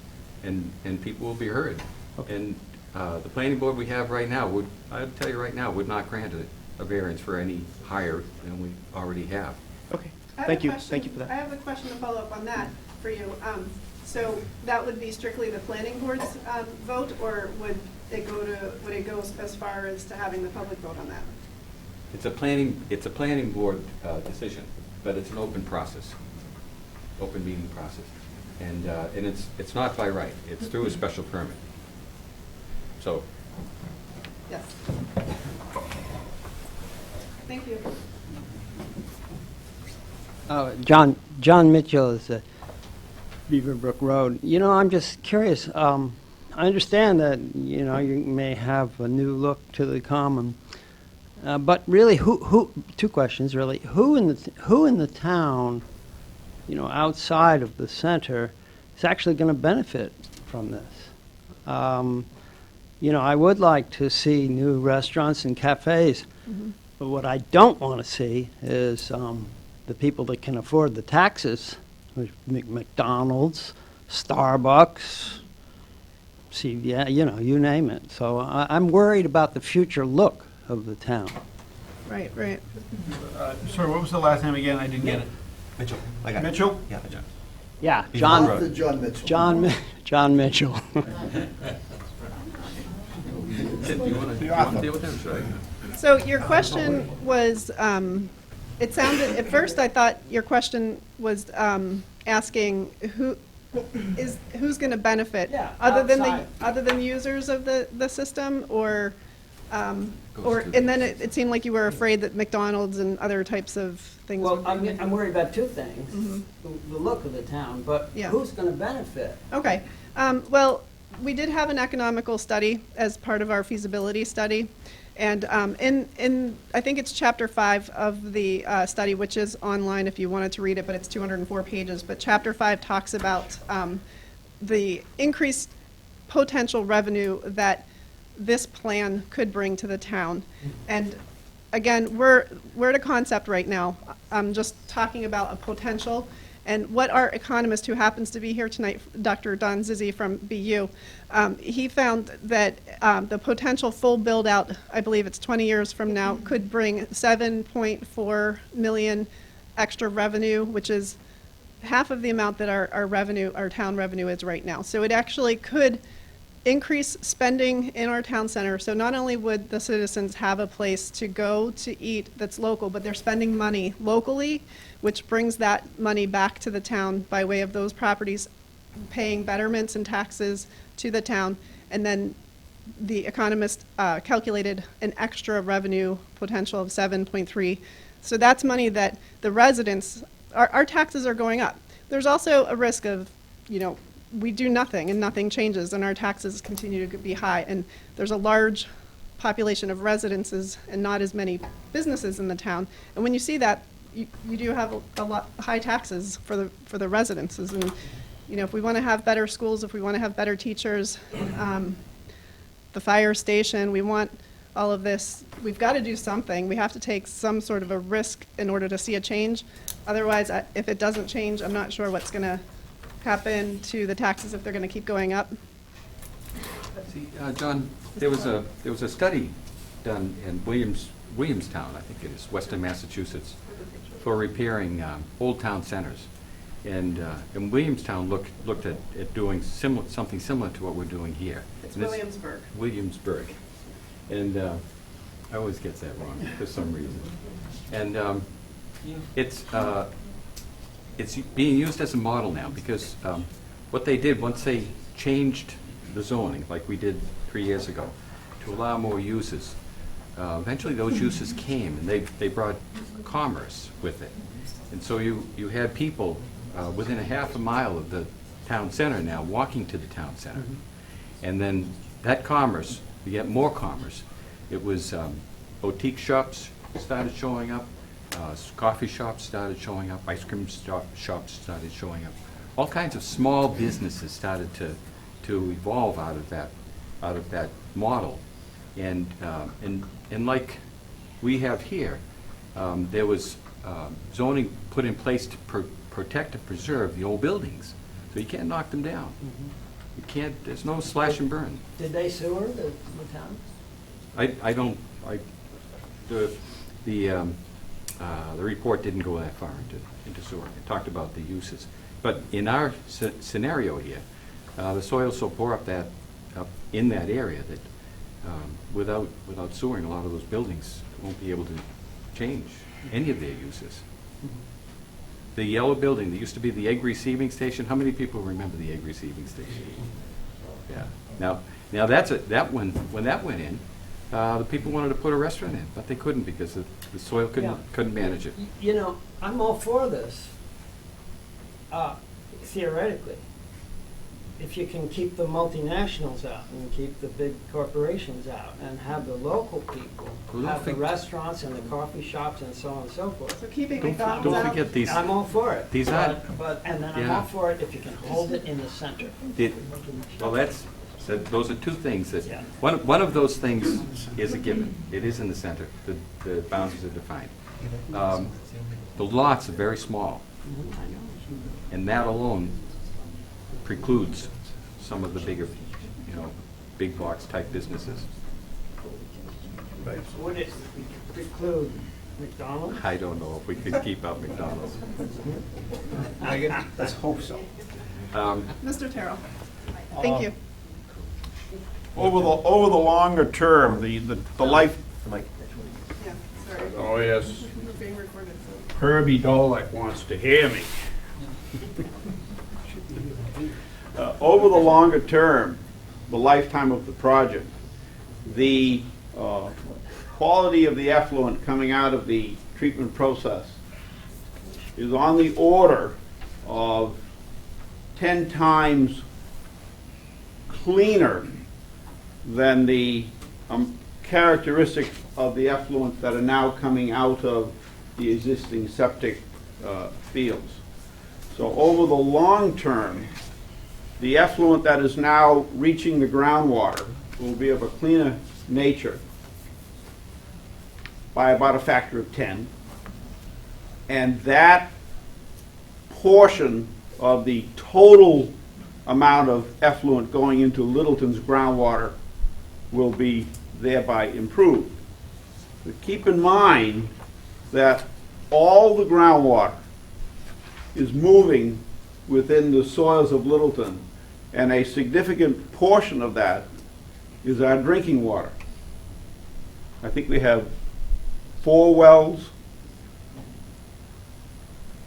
and people will be heard. Okay. And the planning board we have right now I'll tell you right now, would not grant a variance for any higher than we already have. Okay, I have thank a you, question- thank you for I that. have a question to follow up on that for you. So that would be strictly the planning board's vote, or would it go as far as to having the public vote on that? It's a planning board decision, but it's an open process, open meeting process. And it's not by right, it's through a special permit. So, Yes. Thank you. John Mitchell is Beaverbrook Road. I'm just curious. I understand that, you may have a new look to the common. But really, who, two questions really. Who in the town, outside of the center is actually going to benefit from this? I would like to see new restaurants and cafes. But what I don't want to see is the people that can afford the taxes, which McDonald's, Starbucks, CVS, you name it. So I'm worried about the future look of the town. Right. Sorry, what was the last name again? I didn't get it. Mitchell, I got it. Mitchell? Yeah, Mitchell. Yeah, He's John, on the road. John Mitchell. John Mitchell. Do you want to deal with that, or should I? So your question was, it sounded, at first I thought your question was asking who's going to benefit? Yeah, Other than users of the system, or, and then it seemed like you were afraid that McDonald's and other types of things Well, would I'm worried about two things. The look of the town, but Yeah. who's going to benefit? Okay. Well, we did have an economical study as part of our feasibility study. And in I think it's chapter 5 of the study, which is online if you wanted to read it, but it's 204 pages. But chapter 5 talks about the increased potential revenue that this plan could bring to the town. And again, we're at a concept right now. I'm just talking about a potential. And what our economist, who happens to be here tonight, Dr. Don Zizzi from BU, he found that the potential full build-out, I believe it's 20 years from now, could bring 7.4 million extra revenue, which is half of the amount that our revenue, our town revenue is right now. So it actually could increase spending in our town center. So not only would the citizens have a place to go to eat that's local, but they're spending money locally, which brings that money back to the town by way of those properties paying betterments and taxes to the town. And then the economist calculated an extra revenue potential of 7.3. So that's money that the residents, our taxes are going up. There's also a risk of, we do nothing and nothing changes and our taxes continue to be high. And there's a large population of residences and not as many businesses in the town. And when you see that, you do have a lot high taxes for the residences. And if we want to have better schools, if we want to have better teachers, the fire station, we want all of this, we've got to do something. We have to take some sort of a risk in order to see a change. Otherwise, if it doesn't change, I'm not sure what's going to happen to the taxes if they're going to keep going up. See, John, there was a study done in Williamstown, I think it is, Western Massachusetts, for repairing old town centers. And Williamstown looked at doing something similar to what we're doing here. It's And Williamsburg. Williamsburg. And I always get that wrong for some reason. And it's being used as a model now because what they did once they changed the zoning, like we did 3 years ago, to allow more uses, eventually those uses came and they brought commerce with it. And so you had people within a half a mile of the town center now walking to the town center. And then that commerce, you get more commerce. It was boutique shops started showing up, coffee shops started showing up, ice cream shops started showing up. All kinds of small businesses started to evolve out of that model. And like we have here, there was zoning put in place to protect and preserve the old buildings. So you can't knock them down. You can't, there's no slash and burn. Did they sewer the town? The report didn't go that far into sewer. It talked about the uses. But in our scenario here, the soil's so poor up in that area that without sewering, a lot of those buildings won't be able to change any of their uses. The yellow building that used to be the egg receiving station, how many people remember the egg receiving station? Yeah. Now when that went in, the people wanted to put a restaurant in, but they couldn't because the soil couldn't manage it. I'm all for this, theoretically. If you can keep the multinationals out and keep the big corporations out and have the local people, have the restaurants and the coffee shops and so on and so forth. So keeping Don't McDonald's out. forget these. I'm all for it. These aren't. And then I'm Yeah. all for it if you can hold it in the center. Those are two things that, Yeah. one of those things is a given. It is in the center. The boundaries are defined. The lots are very small, and that alone precludes some of the bigger, big box type businesses. Would it preclude McDonald's? I don't know if we could keep up McDonald's. Let's hope so. Mr. Terrell, thank you. Over the longer term, the life, Yeah, sorry. oh yes, We're being recorded, so. Herbie Dolek wants to hear me. Over the longer term, the lifetime of the project, the quality of the effluent coming out of the treatment process is on the order of 10 times cleaner than the characteristics of the effluents that are now coming out of the existing septic fields. So over the long term, the effluent that is now reaching the groundwater will be of a cleaner nature by about a factor of 10. And that portion of the total amount of effluent going into Littleton's groundwater will be thereby improved. But keep in mind that all the groundwater is moving within the soils of Littleton, and a significant portion of that is our drinking water. I think we have 4 wells.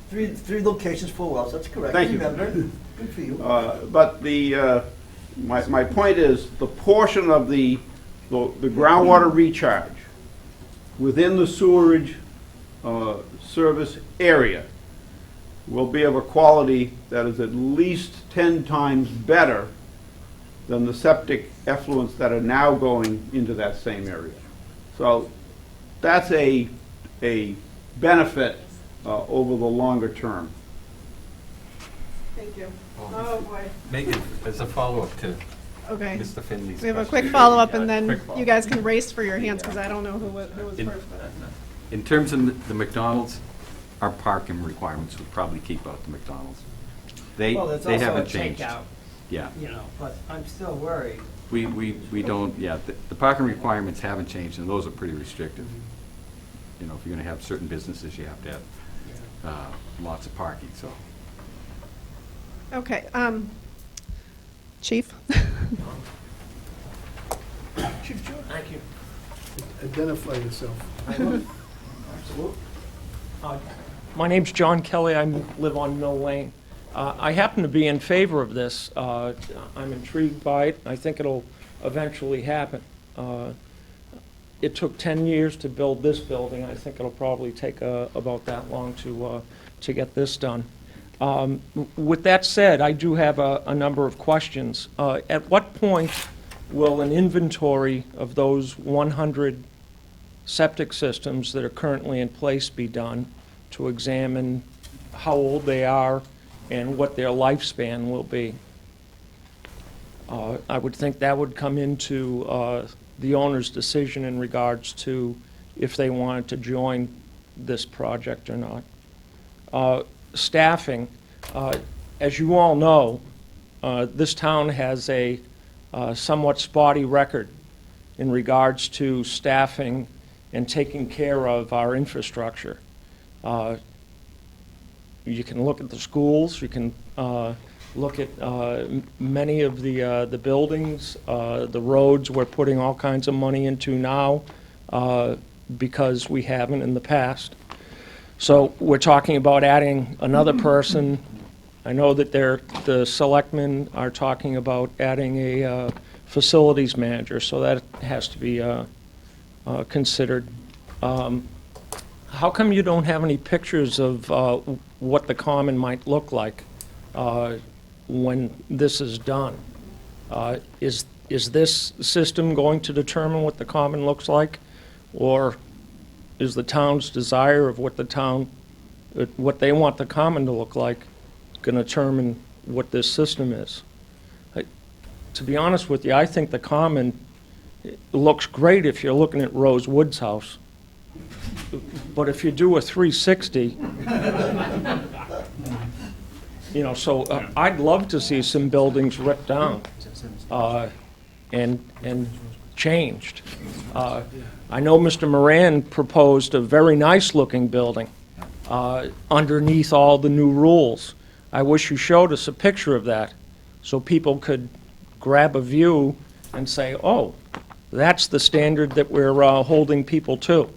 Three locations, 4 wells, that's correct. Thank you. Remember. Good for you. But my point is, the portion of the groundwater recharge within the sewerage service area will be of a quality that is at least 10 times better than the septic effluents that are now going into that same area. So that's a benefit over the longer term. Thank you. Oh, boy. Megan, as a follow-up to Okay. Mr. Finley's We have a question. quick follow-up, and Yeah, then quick you follow-up. guys can race for your hands, because I don't know who was In- first. but- In terms of the McDonald's, our parking requirements would probably keep out the McDonald's. They haven't changed. Yeah, You know, but I'm still worried. we don't, yeah, the parking requirements haven't changed, and those are pretty restrictive. You know, if you're gonna have certain businesses, you have to have lots of parking, so. Okay, Chief? Chief George. Thank you. Identify yourself. My name's John Kelly. I live on Mill Lane. I happen to be in favor of this. I'm intrigued by it. I think it'll eventually happen. It took 10 years to build this building. I think it'll probably take about that long to get this done. With that said, I do have a number of questions. At what point will an inventory of those 100 septic systems that are currently in place be done to examine how old they are and what their lifespan will be? I would think that would come into the owner's decision in regards to if they wanted to join this project or not. Staffing, as you all know, this town has a somewhat spotty record in regards to staffing and taking care of our infrastructure. You can look at the schools, you can look at many of the buildings, the roads we're putting all kinds of money into now because we haven't in the past. So we're talking about adding another person. I know that the selectmen are talking about adding a facilities manager, so that has to be considered. How come you don't have any pictures of what the common might look like when this is done? Is this system going to determine what the common looks like? Or is the town's desire of what they want the common to look like going to determine what this system is? To be honest with you, I think the common looks great if you're looking at Rose Wood's house. But if you do a 360, you know, so I'd love to see some buildings ripped down and changed. I know Mr. Moran proposed a very nice-looking building underneath all the new rules. I wish you showed us a picture of that so people could grab a view and say, oh, that's the standard that we're holding people to.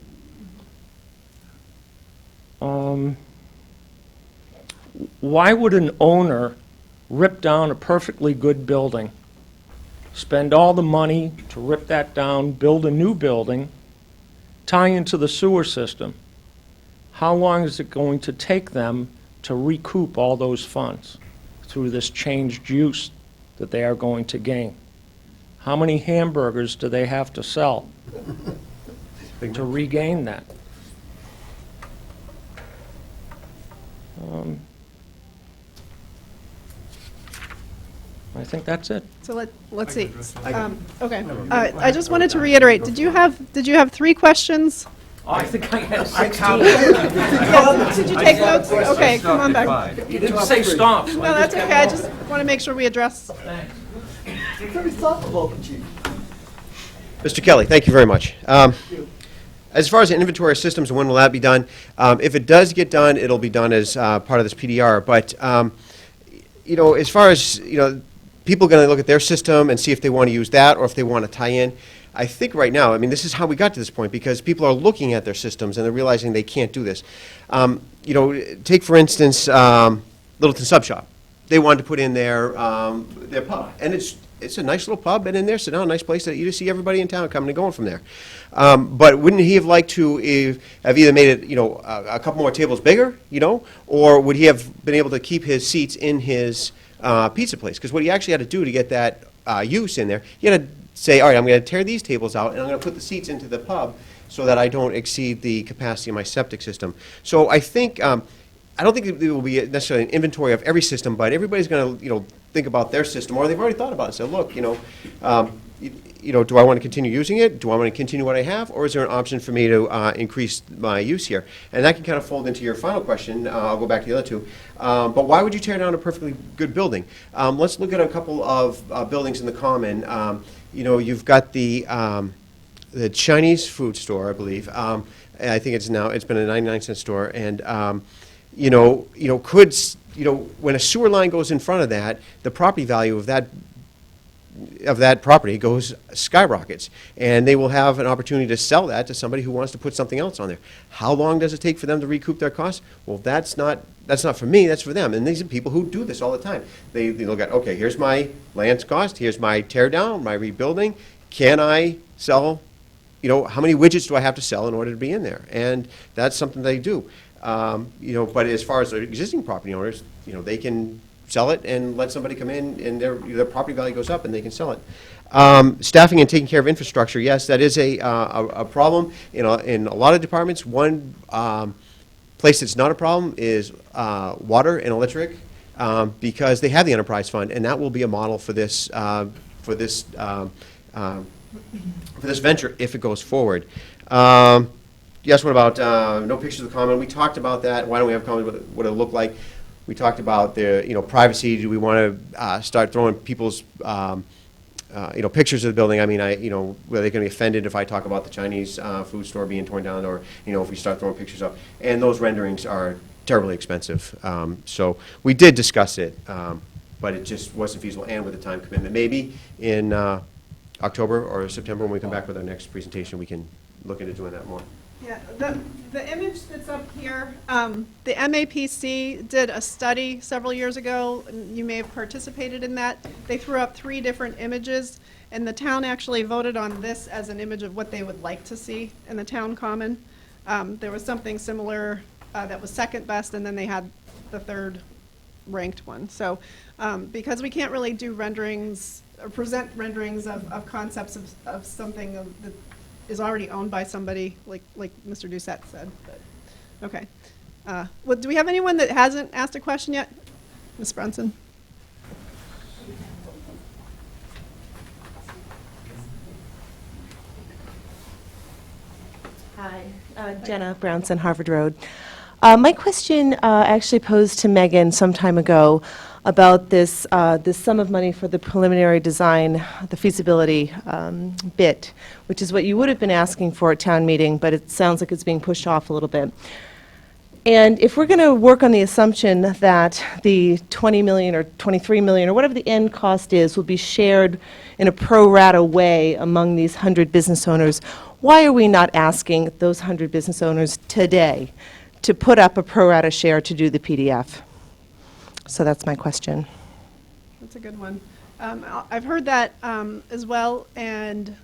Why would an owner rip down a perfectly good building, spend all the money to rip that down, build a new building, tie into the sewer system? How long is it going to take them to recoup all those funds through this changed use that they are going to gain? How many hamburgers do they have to sell to regain that? I think that's it. So let's see. Okay. I just wanted to reiterate, did you have 3 questions? Oh, I think I had 16. Yeah, did you take notes? Okay, come on back. You didn't say stop. So No, that's okay. I just want to make sure we address. Very thoughtful, Chief. Mr. Kelly, thank you very much. As far as the inventory of systems and when will that be done, if it does get done, it'll be done as part of this PDR. But, you know, as far as, you know, people are going to look at their system and see if they want to use that or if they want to tie in. I think right now, I mean, this is how we got to this point because people are looking at their systems and they're realizing they can't do this. You know, take for instance, Littleton Sub Shop. They wanted to put in their pub, and it's a nice little pub, and in there, sit down, nice place that you just see everybody in town coming and going from there. But wouldn't he have liked to have either made it, you know, a couple more tables bigger, you know, or would he have been able to keep his seats in his pizza place? Because what he actually had to do to get that use in there, he had to say, all right, I'm going to tear these tables out, and I'm going to put the seats into the pub so that I don't exceed the capacity of my septic system. So I think, I don't think there will be necessarily an inventory of every system, but everybody's going to, you know, think about their system, or they've already thought about it and said, look, you know, do I want to continue using it? Do I want to continue what I have? Or is there an option for me to increase my use here? And that can kind of fold into your final question. I'll go back to the other two. But why would you tear down a perfectly good building? Let's look at a couple of buildings in the Common. You know, you've got the Chinese food store, I believe. I think it's been a 99-cent store. And, when a sewer line goes in front of that, the property value of that property skyrockets, and they will have an opportunity to sell that to somebody who wants to put something else on there. How long does it take for them to recoup their costs? Well, that's not for me, that's for them. And these are people who do this all the time. They look at, okay, here's my land's cost, here's my tear down, my rebuilding. Can I sell, you know, how many widgets do I have to sell in order to be in there? And that's something they do. But as far as the existing property owners, you know, they can sell it and let somebody come in and their property value goes up and they can sell it. Staffing and taking care of infrastructure, yes, that is a problem in a lot of departments. One place that's not a problem is water and electric, because they have the enterprise fund, and that will be a model for this venture if it goes forward. Yes, what about no pictures of the Common? We talked about that. Why don't we have Common? What it'll look like? We talked about the privacy. Do we want to start throwing people's pictures of the building? I mean, are they going to be offended if I talk about the Chinese food store being torn down, or if we start throwing pictures up? And those renderings are terribly expensive. So we did discuss it, but it just wasn't feasible, and with the time commitment. Maybe in October or September, when we come back with our next presentation, we can look into doing that more. Yeah, the image that's up here, the MAPC did a study several years ago, and you may have participated in that. They threw up 3 different images, and the town actually voted on this as an image of what they would like to see in the town common. There was something similar that was second best, and then they had the 3rd ranked one. So because we can't really do renderings, or present renderings of concepts of something that is already owned by somebody, like Mr. Doucette said. But, okay. Well, do we have anyone that hasn't asked a question yet? Ms. Brunson? Hi, Jenna Brownson, Harvard Road. My question actually posed to Megan some time ago about this, this sum of money for the preliminary design, the feasibility bit, which is what you would have been asking for at town meeting, but it sounds like it's being pushed off a little bit. And if we're going to work on the assumption that the 20 million or 23 million or whatever the end cost is will be shared in a pro rata way among these 100 business owners, why are we not asking those 100 business owners today to put up a pro rata share to do the PDF? So that's my question. That's a good one. I've heard that as well, and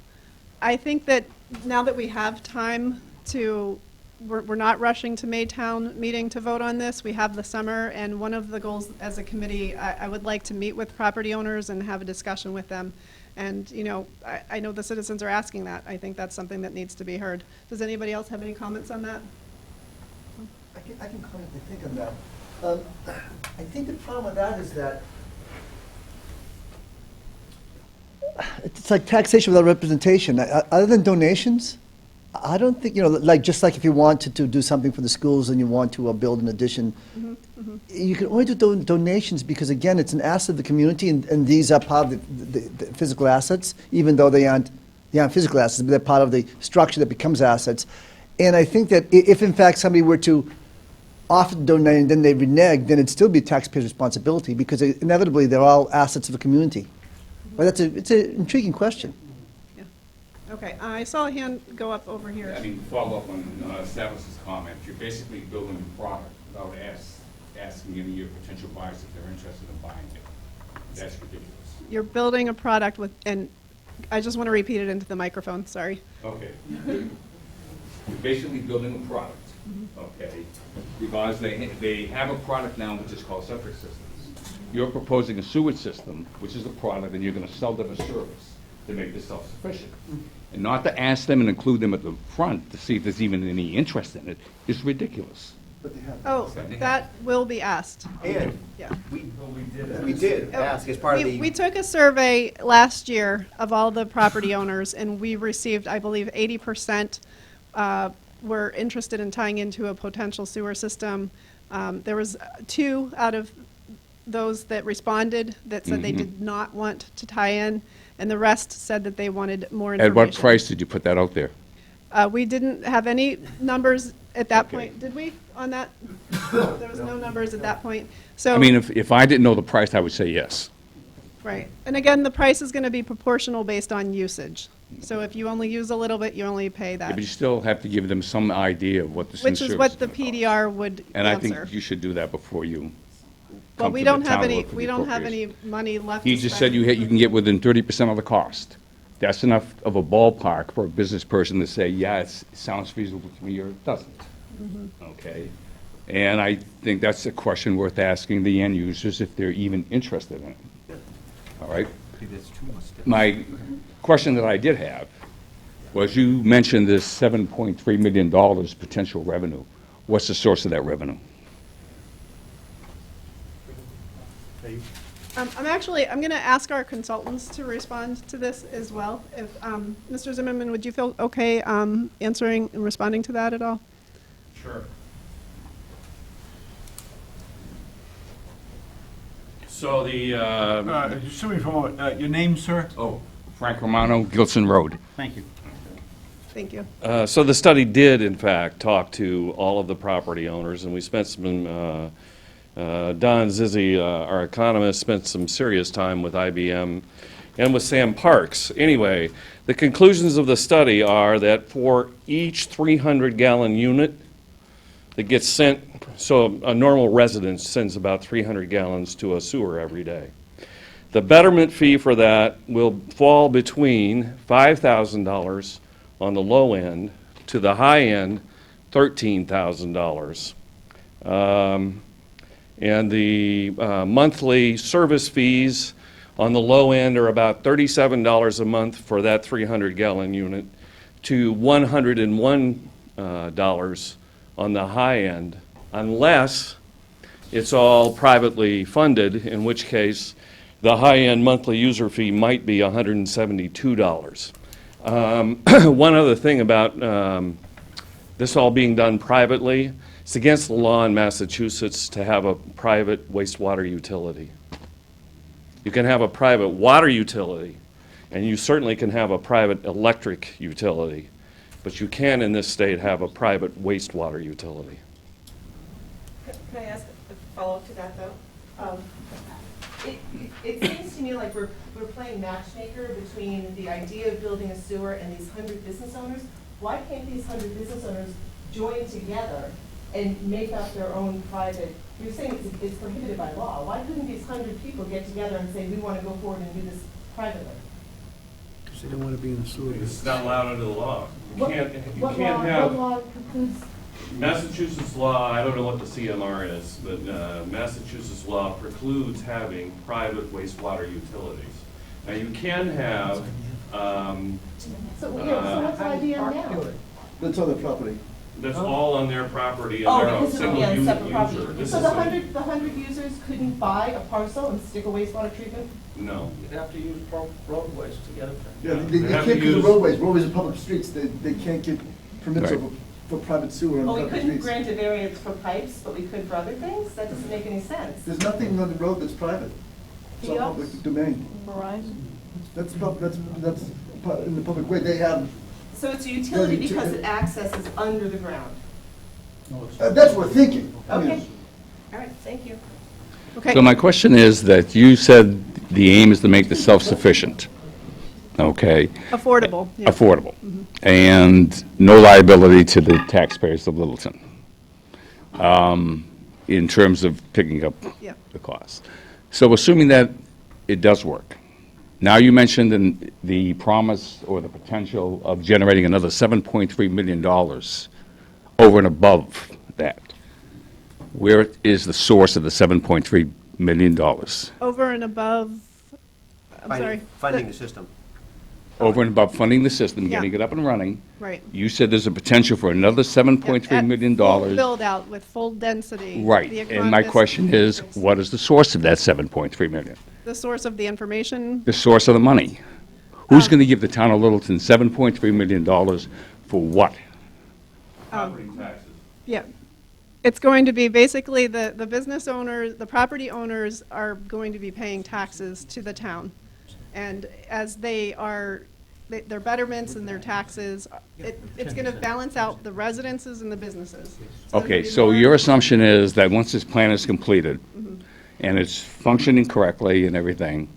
I think that now that we have time to, we're not rushing to Maytown meeting to vote on this. We have the summer, and one of the goals as a committee, I would like to meet with property owners and have a discussion with them. And, you know, I know the citizens are asking that. I think that's something that needs to be heard. Does anybody else have any comments on that? I can comment, I think, on that. I think the problem with that is that it's like taxation without representation. Other than donations, I don't think, you know, like, just like if you wanted to do something for the schools and you want to build an addition, you can only do donations because, again, it's an asset of the community, and these are part of the physical assets, even though they aren't physical assets, but they're part of the structure that becomes assets. And I think that if, in fact, somebody were to offer to donate and then they renege, then it'd still be taxpayers' responsibility because inevitably they're all assets of the community. But it's an intriguing question. Okay, I saw a hand go up over here. I mean, follow up on Stavros' comment. You're basically building a product without asking any of your potential buyers if they're interested in buying it. That's ridiculous. You're building a product with, and I just want to repeat it into the microphone, sorry. Okay. You're basically building a product, okay, because they have a product now which is called septic systems. You're proposing a sewage system, which is a product, and you're going to sell them a service to make this self-sufficient. And not to ask them and include them at the front to see if there's even any interest in it is ridiculous. Oh, that will be asked. And Yeah. we did ask as part of the. We took a survey last year of all the property owners, and we received, I believe, 80% were interested in tying into a potential sewer system. There was 2 out of those that responded that said they did not want to tie in, and the rest said that they wanted more information. At what price did you put that out there? We didn't have any numbers at that point, did we, on that? There was no numbers at that point. So, I mean, if I didn't know the price, I would say yes. right. And again, the price is going to be proportional based on usage. So if you only use a little bit, you only pay Yeah, that, but you still have to give them some idea of what this new which service is what the gonna cost. PDR would And I answer. think you should do that before you Well, come we to the don't have town any, for the we don't have any appropriation. money left He to just spend. said you can get within 30% of the cost. That's enough of a ballpark for a business person to say, yeah, it sounds feasible to me, or it doesn't. Okay? And I think that's a question worth asking the end users if they're even interested in it. All right? Okay, that's too much. My question that I did have was, you mentioned this $7.3 million potential revenue. What's the source of that revenue? I'm going to ask our consultants to respond to this as well. If, Mr. Zimmerman, would you feel okay answering and responding to that at all? Sure. So the, Excuse me for a moment. Your name, sir? oh, Frank Romano, Gilson Road. Thank you. Thank you. So the study did, in fact, talk to all of the property owners, and we spent some, Don Zizzi, our economist, spent some serious time with IBM and with Sam Parks. Anyway, the conclusions of the study are that for each 300-gallon unit that gets sent, so a normal residence sends about 300 gallons to a sewer every day. The betterment fee for that will fall between $5,000 on the low end to the high end, $13,000. And the monthly service fees on the low end are about $37 a month for that 300-gallon unit to $101 on the high end, unless it's all privately funded, in which case the high-end monthly user fee might be $172. One other thing about this all being done privately, it's against the law in Massachusetts to have a private wastewater utility. You can have a private water utility, and you certainly can have a private electric utility, but you can in this state have a private wastewater utility. Can I ask a follow-up to that, though? It seems to me like we're playing matchmaker between the idea of building a sewer and these 100 business owners. Why can't these 100 business owners join together and make up their own private, you're saying it's prohibited by law. Why couldn't these 100 people get together and say, we want to go forward and do this privately? Because they don't want to be in the sewer. It's not allowed under the law. You What can't law precludes? Massachusetts law, I don't know what the CMR is, but Massachusetts law precludes having private wastewater utilities. Now, you can have, So what's IBM now? That's on the property. that's all on their property and Oh, they're a because it'll single be on user. separate property. This So is the a- 100 users couldn't buy a parcel and stick a wastewater treatment? No. You'd have to use roadways to get it Yeah, there. they They have can't to use use- roadways are public streets, they can't get permits Right. for private sewer on Oh, we public couldn't streets. grant a variance for pipes, but we could for other things? That doesn't make any sense. There's nothing on the road that's private. It's all Kiosks? public domain. Verizon? That's in the public way, they have, So it's a utility because it accesses under the ground? that's what we're thinking. I mean, Okay. All right, thank you. Okay. So my question is that you said the aim is to make this self-sufficient, okay? Affordable. yeah. Affordable, and no liability to the taxpayers of Littleton, in terms of picking up Yeah. the cost. So assuming that it does work, now you mentioned in the promise or the potential of generating another $7.3 million over and above that. Where is the source of the $7.3 million? Over and above, I'm sorry. Funding the system. Over and above funding the system, Yeah. getting it up and running. Right. You said there's a potential for another $7.3 million. Build out with full density. Right, The and my economist- question is, what is the source of that $7.3 million? The source of the information. The source of the money? Who's going to give the town of Littleton $7.3 million for what? Property taxes. Yeah. It's going to be basically the business owners, the property owners are going to be paying taxes to the town. And as their betterments and their taxes, it's going to balance out the residences and the businesses. It's gonna Okay, be so more- your assumption is that once this plan is completed, and it's functioning correctly and everything,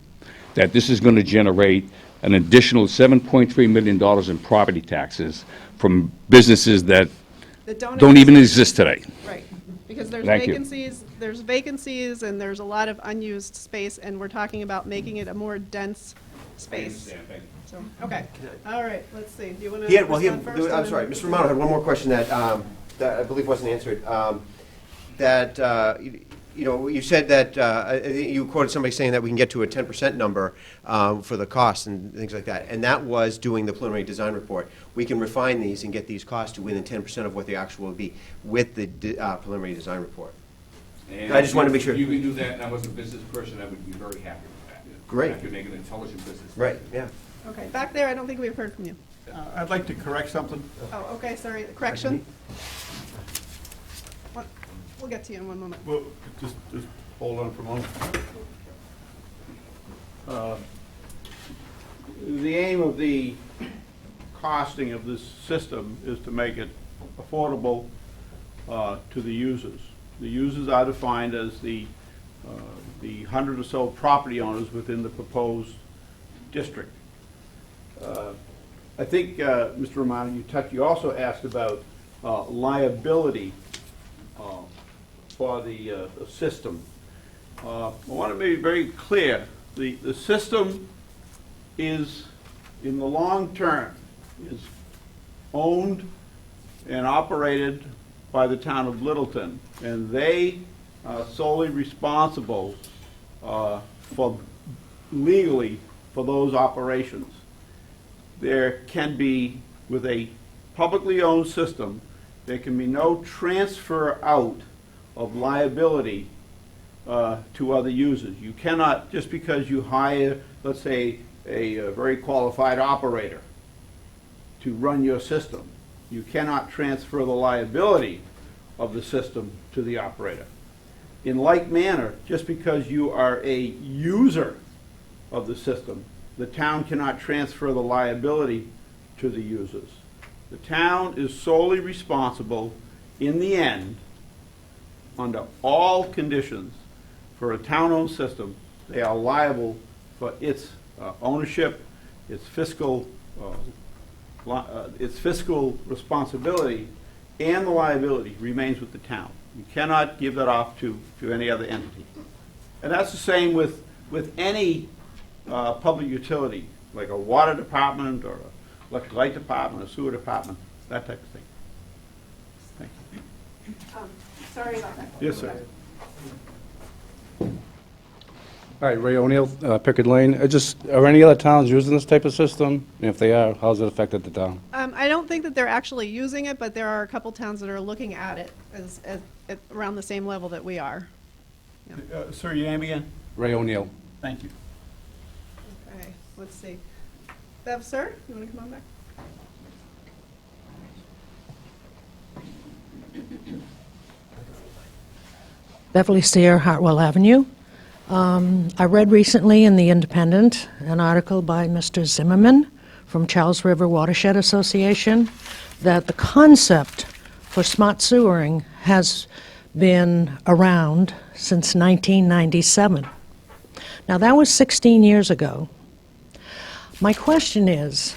that this is going to generate an additional $7.3 million in property taxes from businesses that that don't even exist today. Right, because there's Thank you. vacancies, and there's a lot of unused space, and we're talking about making it a more dense space. understand, thank you. So, okay, all right, let's see, do you want to He had, well, respond first? I'm and sorry, then- Mr. Romano had one more question that I believe wasn't answered. You know, you said that, you quoted somebody saying that we can get to a 10% number for the costs and things like that, and that was doing the preliminary design report. We can refine these and get these costs to within 10% of what the actual will be with the preliminary design report. And I just wanted to make sure. You can do that, and I was a business person, I would be very happy with that. Great. I could make an intelligent business. Right, yeah. Okay, back there, I don't think we've heard from you. I'd like to correct something. Oh, okay, sorry, correction? We'll get to you in one moment. Well, just hold on for a moment. The aim of the costing of this system is to make it affordable to the users. The users are defined as the 100 or so property owners within the proposed district. I think, Mr. Romano, you also asked about liability for the system. I want to be very clear. The system is, in the long term, is owned and operated by the town of Littleton, and they are solely responsible legally for those operations. There can be, with a publicly owned system, there can be no transfer out of liability to other users. You cannot, just because you hire, let's say, a very qualified operator to run your system, you cannot transfer the liability of the system to the operator. In like manner, just because you are a user of the system. The town cannot transfer the liability to the users. The town is solely responsible, in the end, under all conditions, for a town-owned system. They are liable for its ownership, its fiscal responsibility, and the liability remains with the town. You cannot give that off to any other entity. And that's the same with any public utility, like a water department or a electric light department, a sewer department, that type of thing. Thank you. Sorry about that. Yes, sir. All right, Ray O'Neill, Pickard Lane. Are any other towns using this type of system? And if they are, how's it affected the town? I don't think that they're actually using it, but there are a couple towns that are looking at it as around the same level that we are. Sir, your name again? Ray O'Neill. Thank you. Okay, let's see. Bev, sir, you want to come on back? Beverly Steer, Hartwell Avenue. I read recently in The Independent an article by Mr. Zimmerman from Charles River Watershed Association that the concept for smart sewering has been around since 1997. Now, that was 16 years ago. My question is,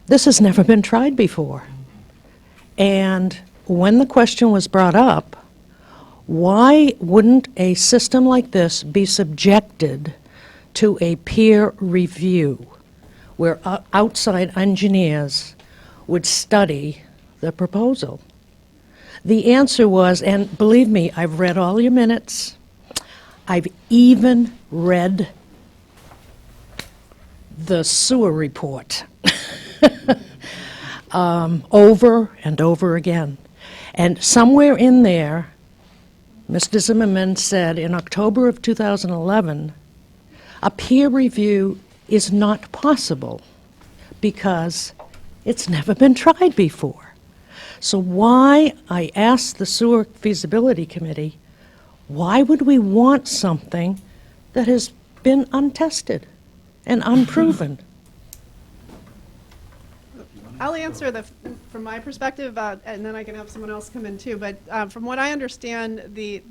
this has never been tried before. And when the question was brought up, why wouldn't a system like this be subjected to a peer review where outside engineers would study the proposal? The answer was, and believe me, I've read all your minutes. I've even read the sewer report over and over again. And somewhere in there, Mr. Zimmerman said in October of 2011, a peer review is not possible because it's never been tried before. So why, I asked the Sewer Feasibility Committee, why would we want something that has been untested and unproven? I'll answer from my perspective, and then I can have someone else come in too. But from what I understand, the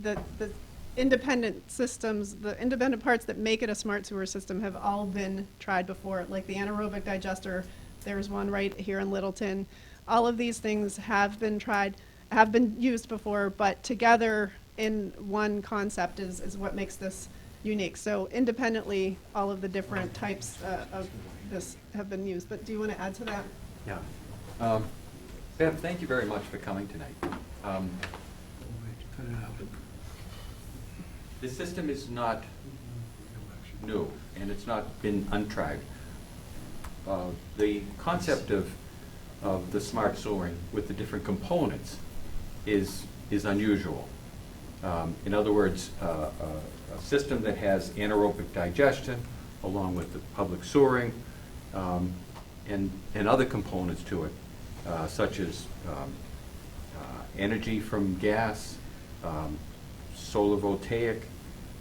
independent systems, the independent parts that make it a smart sewer system have all been tried before, like the anaerobic digester. There's one right here in Littleton. All of these things have been tried, have been used before, but together in one concept is what makes this unique. So independently, all of the different types of this have been used. But do you want to add to that? Yeah. Bev, thank you very much for coming tonight. The system is not new, and it's not been untried. The concept of the smart sewering with the different components is unusual. In other words, a system that has anaerobic digestion along with the public sewering and other components to it, such as energy from gas, solar voltaic.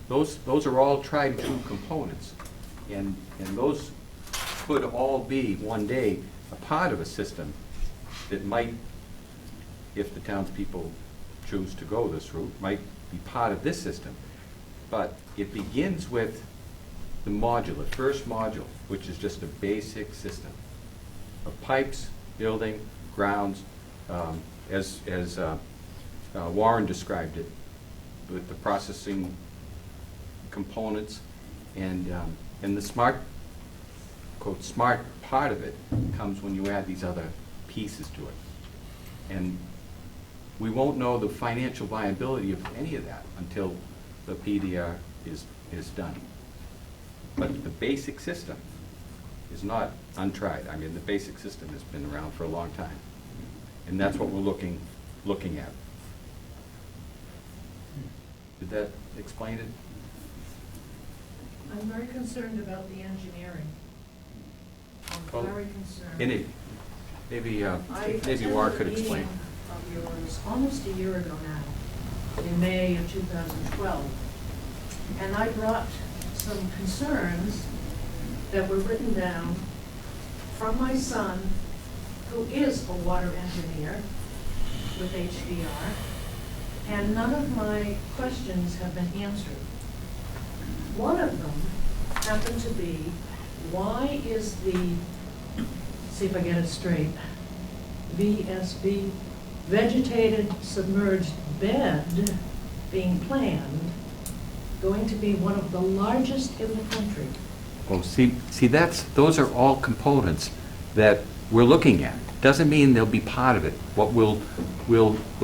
Those are all tried and true components, and those could all be one day a part of a system that might, if the townspeople choose to go this route, might be part of this system. But it begins with the module, the first module, which is just a basic system of pipes, building, grounds, as Warren described it, with the processing components, and the smart, quote, smart part of it comes when you add these other pieces to it. And we won't know the financial viability of any of that until the PDR is done. But the basic system is not untried. I mean, the basic system has been around for a long time. And that's what we're looking at. Did that explain it? I'm very concerned about the engineering. I'm very concerned. Maybe Warren could explain. Of yours almost a year ago now, in May of 2012, and I brought some concerns that were written down from my son, who is a water engineer with HDR, and none of my questions have been answered. One of them happened to be, why is the, see if I get it straight, VSB, vegetated submerged bed being planned, going to be one of the largest in the country? Oh, see, those are all components that we're looking at. Doesn't mean they'll be part of it. What we'll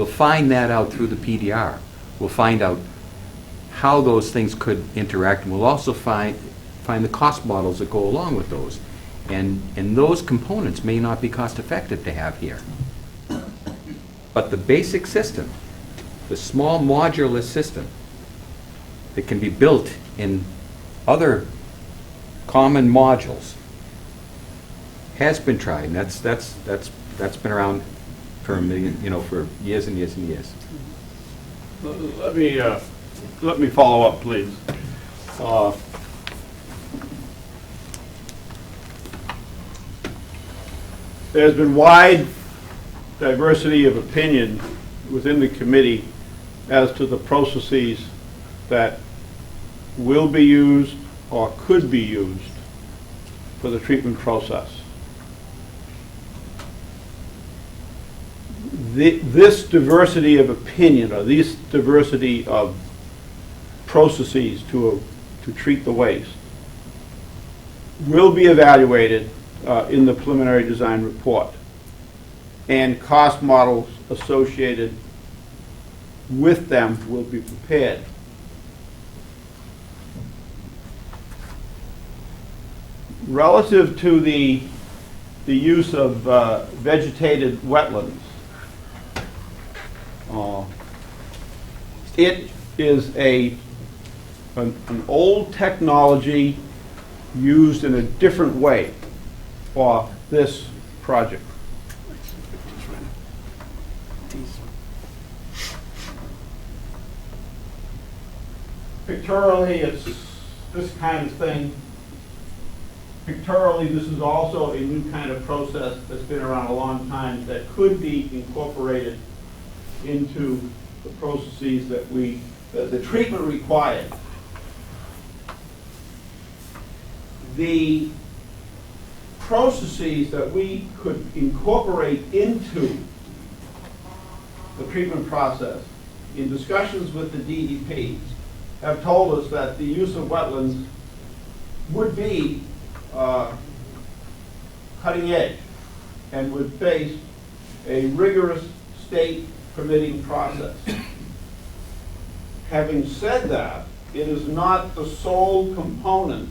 find that out through the PDR. We'll find out how those things could interact, and we'll also find the cost models that go along with those. And those components may not be cost effective to have here. But the basic system, the small modular system that can be built in other common modules has been tried, and that's been around for a million, for years and years and years. Let me follow up, please. There's been wide diversity of opinion within the committee as to the processes that will be used or could be used for the treatment process. This diversity of opinion, or this diversity of processes to treat the waste, will be evaluated in the preliminary design report, and cost models associated with them will be prepared. Relative to the use of vegetated wetlands, it is an old technology used in a different way for this project. Pictorially, it's this kind of thing. Pictorially, this is also a new kind of process that's been around a long time that could be incorporated into the processes that the treatment required. The processes that we could incorporate into the treatment process in discussions with the DEP have told us that the use of wetlands would be cutting edge and would face a rigorous state permitting process. Having said that, it is not the sole component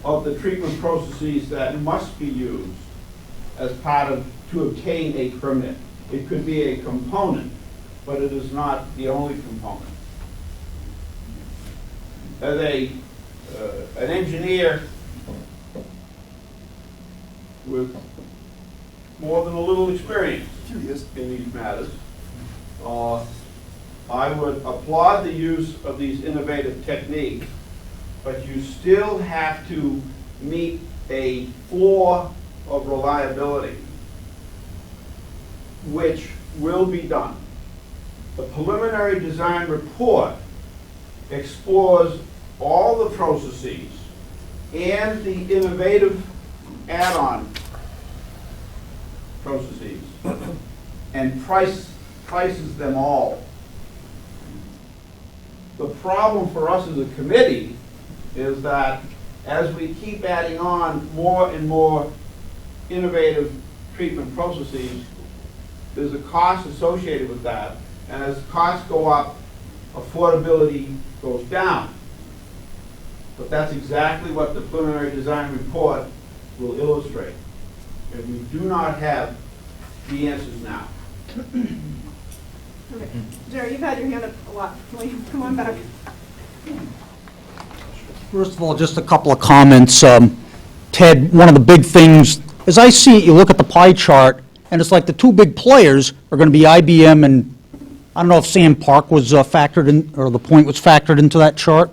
of the treatment processes that must be used as part of, to obtain a permit. It could be a component, but it is not the only component. As an engineer with more than a little experience in these matters, I would applaud the use of these innovative techniques, but you still have to meet a floor of reliability, which will be done. The preliminary design report explores all the processes and the innovative add-on processes and prices them all. The problem for us as a committee is that as we keep adding on more and more innovative treatment processes, there's a cost associated with that, and as costs go up, affordability goes down. But that's exactly what the preliminary design report will illustrate. And we do not have the answers now. Okay. Jerry, you've had your hand up a lot. Will you come on back? First of all, just a couple of comments. Ted, one of the big things, as I see it, you look at the pie chart, and it's like the two big players are going to be IBM and, I don't know if Sand Park was factored in, or the Point was factored into that chart.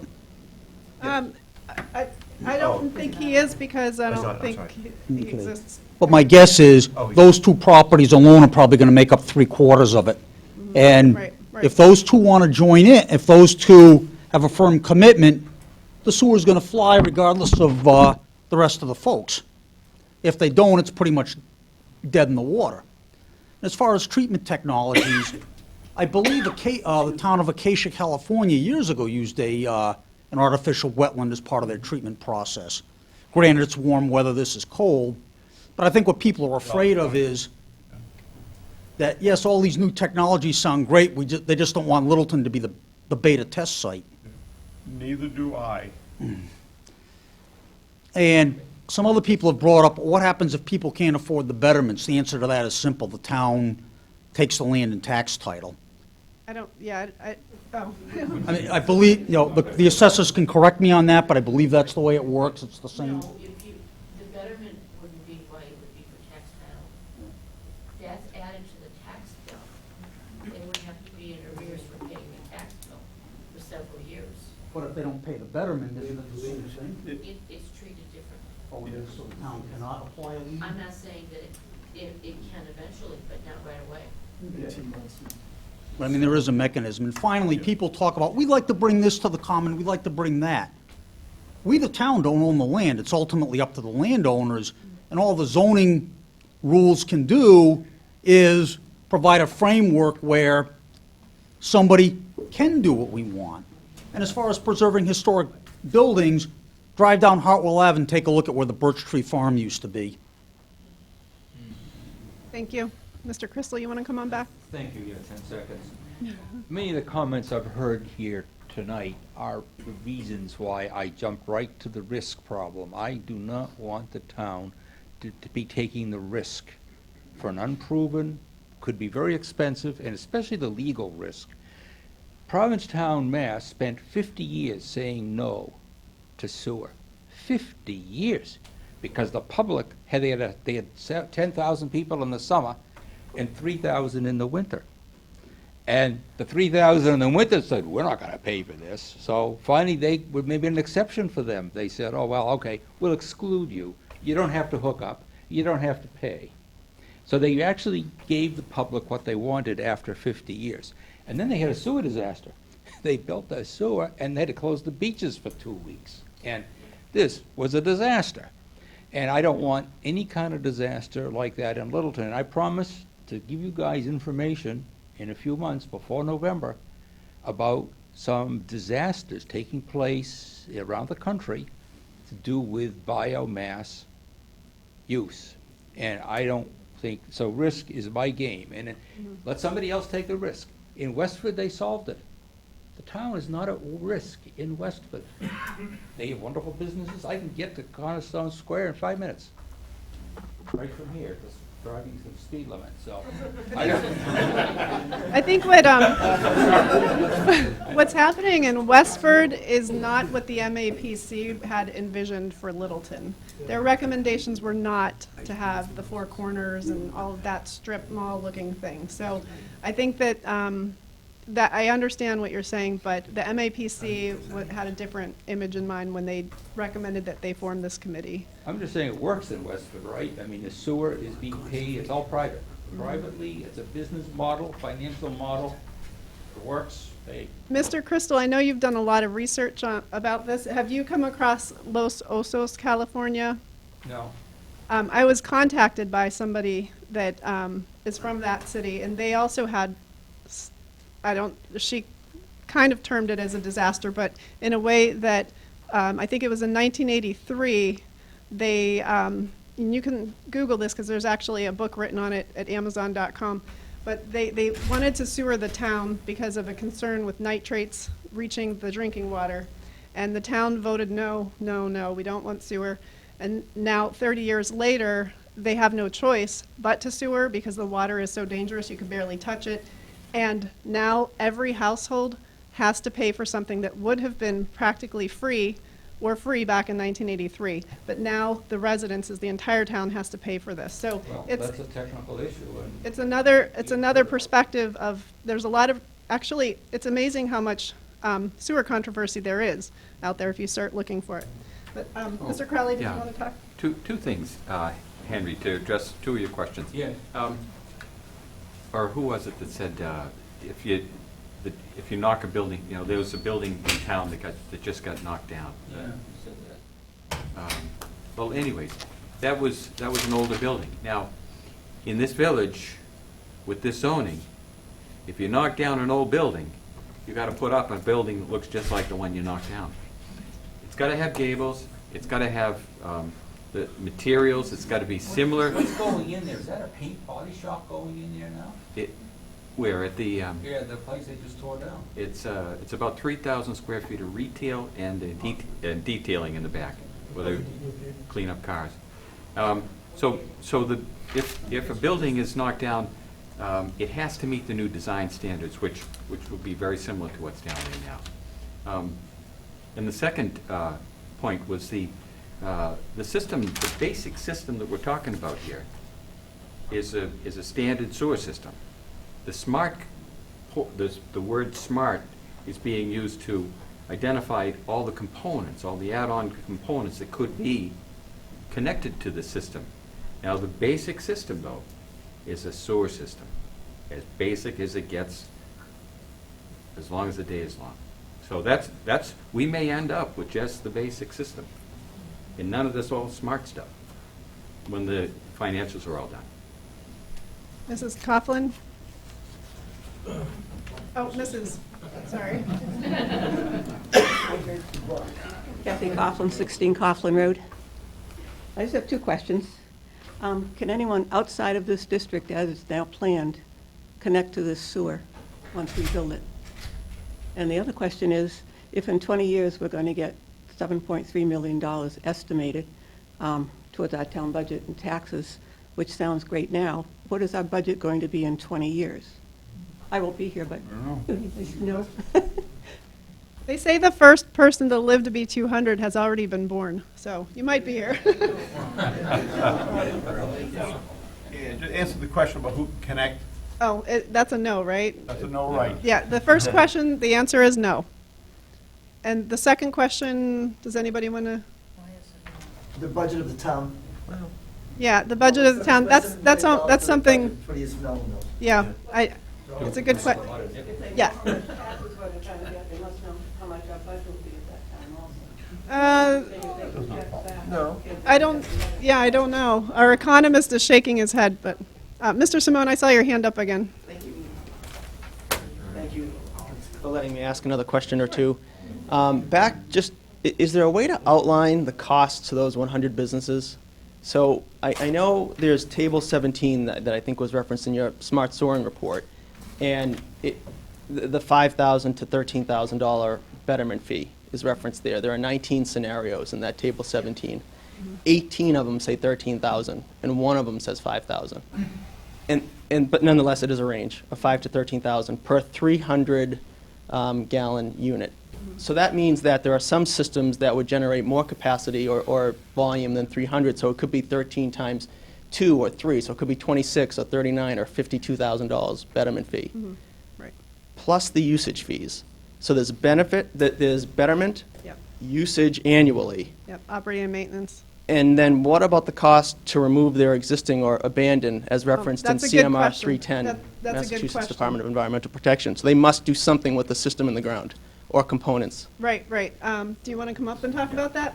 I don't think he is because I Oh, he's don't not, I'm think sorry. he exists. But my guess is, Oh, he's- those two properties alone are probably going to make up three-quarters of it. And Right, right. if those two want to join in, if those two have a firm commitment, the sewer's going to fly regardless of the rest of the folks. If they don't, it's pretty much dead in the water. As far as treatment technologies, I believe the town of Acacia, California, years ago used an artificial wetland as part of their treatment process. Granted, it's warm weather, this is cold, but I think what people are afraid of is that, yes, all these new technologies sound great, they just don't want Littleton to be the beta test site. Neither do I. And some other people have brought up, what happens if people can't afford the betterments? The answer to that is simple. The town takes the land and tax title. I don't, yeah, oh. I mean, I believe, the assessors can correct me on that, but I believe that's the way it works. It's the same. No, the betterment wouldn't be why it would be for tax title. That's added to the tax bill. They wouldn't have to be in arrears for paying the tax bill for several years. But if they don't pay the betterment, isn't it the same thing? It's treated differently. Oh, it is, so the town cannot apply a lien? I'm not saying that it can eventually, but not right away. But I mean, there is a mechanism. And finally, people talk about, we'd like to bring this to the common, we'd like to bring that. We, the town, don't own the land. It's ultimately up to the landowners. And all the zoning rules can do is provide a framework where somebody can do what we want. And as far as preserving historic buildings, drive down Hartwell Ave and take a look at where the Birch Tree Farm used to be. Thank you. Mr. Crystal, you want to come on back? Thank you, 10 seconds. Many of the comments I've heard here tonight are the reasons why I jumped right to the risk problem. I do not want the town to be taking the risk for an unproven, could be very expensive, and especially the legal risk. Provincetown, Mass. spent 50 years saying no to sewer. 50 years. Because the public, they had 10,000 people in the summer and 3,000 in the winter. And the 3,000 in the winter said, we're not going to pay for this. So finally, they were maybe an exception for them. They said, oh, well, okay, we'll exclude you. You don't have to hook up. You don't have to pay. So they actually gave the public what they wanted after 50 years. And then they had a sewer disaster. They built a sewer and they had to close the beaches for 2 weeks. And this was a disaster. And I don't want any kind of disaster like that in Littleton. And I promise to give you guys information in a few months before November about some disasters taking place around the country to do with biomass use. And I don't think, so risk is my game. And let somebody else take the risk. In Westford, they solved it. The town is not at risk in Westford. They have wonderful businesses. I can get to Cornerstone Square in 5 minutes. Right from here, just driving some speed limit, so. I think what's happening in Westford is not what the MAPC had envisioned for Littleton. Their recommendations were not to have the four corners and all of that strip mall-looking thing. So I think that that I understand what you're saying, but the MAPC had a different image in mind when they recommended that they form this committee. I'm just saying it works in Westford, right? I mean, the sewer is being paid, it's all private. Privately, it's a business model, financial model. It works, hey. Mr. Crystal, I know you've done a lot of research about this. Have you come across Los Osos, California? No. I was contacted by somebody that is from that city, and they also had, she kind of termed it as a disaster, but in a way that I think it was in 1983, they, and you can Google this because there's actually a book written on it at Amazon.com, but they wanted to sewer the town because of a concern with nitrates reaching the drinking water. And the town voted no, no, no, we don't want sewer. And now 30 years later, they have no choice but to sewer because the water is so dangerous you can barely touch it. And now every household has to pay for something that would have been practically free or free back in 1983. But now the residents, the entire town, has to pay for this. So Well, it's that's a technical issue. And it's another perspective of, there's a lot of, actually, it's amazing how much sewer controversy there is out there if you start looking for it. But, Mr. Crowley, did you yeah. want to talk? Two things, Henry, to address two of your questions. Yeah. Or who was it that said, if you knock a building, there was a building in town that just got knocked down. Yeah, you said that. Well, anyways, that was an older building. Now, in this village, with this zoning, if you knock down an old building, you gotta put up a building that looks just like the one you knocked down. It's gotta have gables, it's gotta have, the materials, it's gotta be similar. What's going in there? Is that a paint body shop going in there now? Where, at the, Yeah, the place they just tore down. it's about 3,000 square feet of retail and detailing in the back, where they clean up cars. If a building is knocked down, it has to meet the new design standards, which will be very similar to what's down there now. And the second point was the system, the basic system that we're talking about here is a standard sewer system. The smart, the word smart is being used to identify all the components, all the add-on components that could be connected to the system. Now, the basic system, though, is a sewer system, as basic as it gets, as long as the day is long. So we may end up with just the basic system, and none of this all smart stuff, when the financials are all done. Mrs. Coughlin? Oh, Mrs., sorry. Kathy Coughlin, 16 Coughlin Road. I just have two questions. Can anyone outside of this district, as it's now planned, connect to this sewer once we build it? And the other question is, if in 20 years we're going to get $7.3 million estimated towards our town budget and taxes, which sounds great now, what is our budget going to be in 20 years? I won't be here, but no. They say the first person to live to be 200 has already been born, so you might be here. Yeah, just answer the question about who can connect. Oh, that's a no, right? That's a no, right? Yeah, the first question, the answer is no. And the second question, does anybody want to? The budget of the town. Yeah, the budget of the town, that's something, For these phenomenal. yeah, it's a good question. Yeah. No. I don't know. Our economist is shaking his head, but, Mr. Simone, I saw your hand up again. Thank you for letting me ask another question or two. Is there a way to outline the costs to those 100 businesses? So I know there's table 17 that I think was referenced in your smart soaring report, and the $5,000 to $13,000 betterment fee is referenced there. There are 19 scenarios in that table 17. 18 of them say 13,000, and one of them says 5,000. But nonetheless, it is a range of 5 to 13,000 per 300 gallon unit. So that means that there are some systems that would generate more capacity or volume than 300, so it could be 13 times 2 or 3, so it could be 26 or 39 or $52,000 betterment fee. Mhm. Right. Plus the usage fees. So there's there's betterment, Yep. usage annually, Yep, operating and maintenance. and then what about the cost to remove their existing or abandon, as referenced in that's a good CMR question. 310, That's a good Massachusetts question. Department of Environmental Protection? So they must do something with the system in the ground, or components. Right. Do you want to come up and talk about that?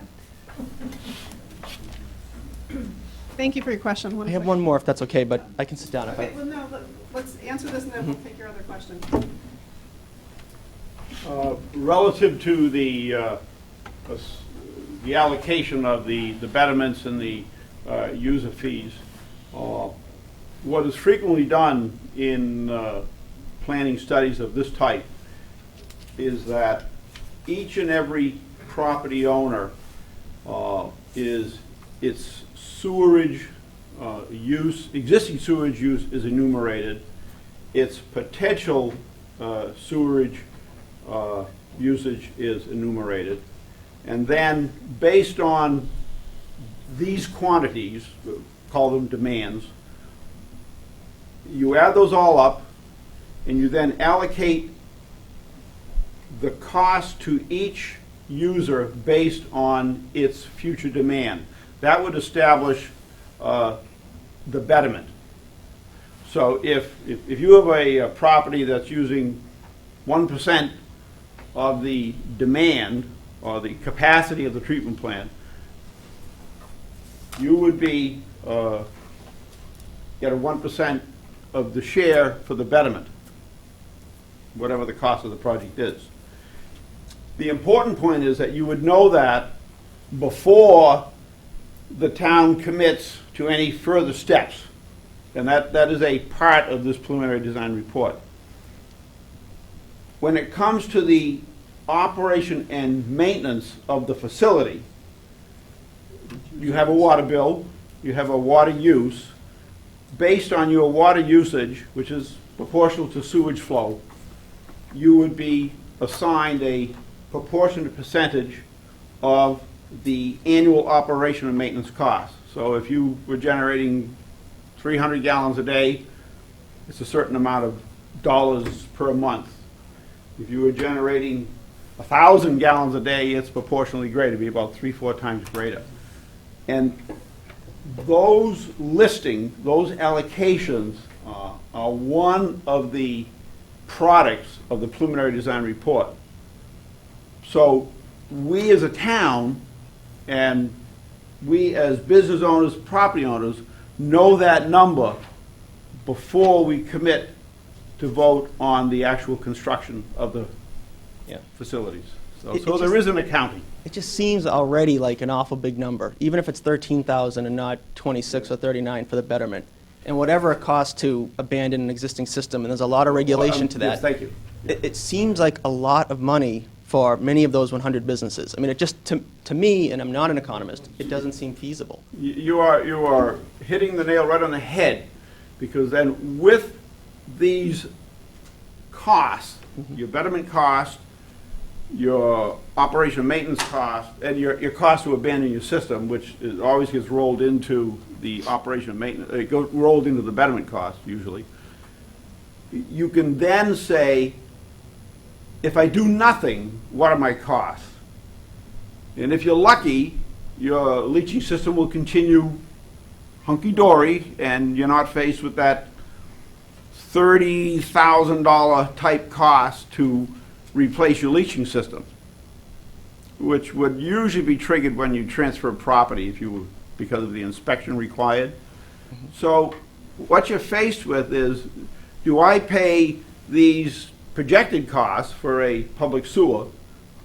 Thank you for your question. I have one more if that's okay, but I can sit down if Okay, I... well, no, let's answer this and then we'll take your other question. Relative to the allocation of the betterments and the user fees, what is frequently done in planning studies of this type is that each and every property owner is its sewerage use, existing sewerage use is enumerated, its potential sewerage usage is enumerated, and then based on these quantities, call them demands, you add those all up and you then allocate the cost to each user based on its future demand. That would establish the betterment. So if you have a property that's using 1% of the demand or the capacity of the treatment plant, you would be get a 1% of the share for the betterment, whatever the cost of the project is. The important point is that you would know that before the town commits to any further steps. And that is a part of this preliminary design report. When it comes to the operation and maintenance of the facility, you have a water bill, you have a water use. Based on your water usage, which is proportional to sewage flow, you would be assigned a proportionate percentage of the annual operation and maintenance costs. So if you were generating 300 gallons a day, it's a certain amount of dollars per month. If you were generating 1,000 gallons a day, it's proportionally greater, it'd be about 3-4 times greater. And those listings, those allocations are one of the products of the preliminary design report. So we as a town and we as business owners, property owners, know that number before we commit to vote on the actual construction of the facilities. So there is an accounting. It just seems already like an awful big number, even if it's 13,000 and not 26 or 39 for the betterment. And whatever it costs to abandon an existing system, and there's a lot of regulation to that. Yes, thank you. It seems like a lot of money for many of those 100 businesses. I mean, it just, to me, and I'm not an economist, it doesn't seem feasible. You are hitting the nail right on the head, because then with these costs, your betterment cost, your operation and maintenance cost, and your cost to abandon your system, which always gets rolled into the operation and maintenance, it goes rolled into the betterment cost usually. You can then say, if I do nothing, what are my costs? And if you're lucky, your leaching system will continue hunky-dory, and you're not faced with that $30,000 type cost to replace your leaching system, which would usually be triggered when you transfer property because of the inspection required. So what you're faced with is, do I pay these projected costs for a public sewer,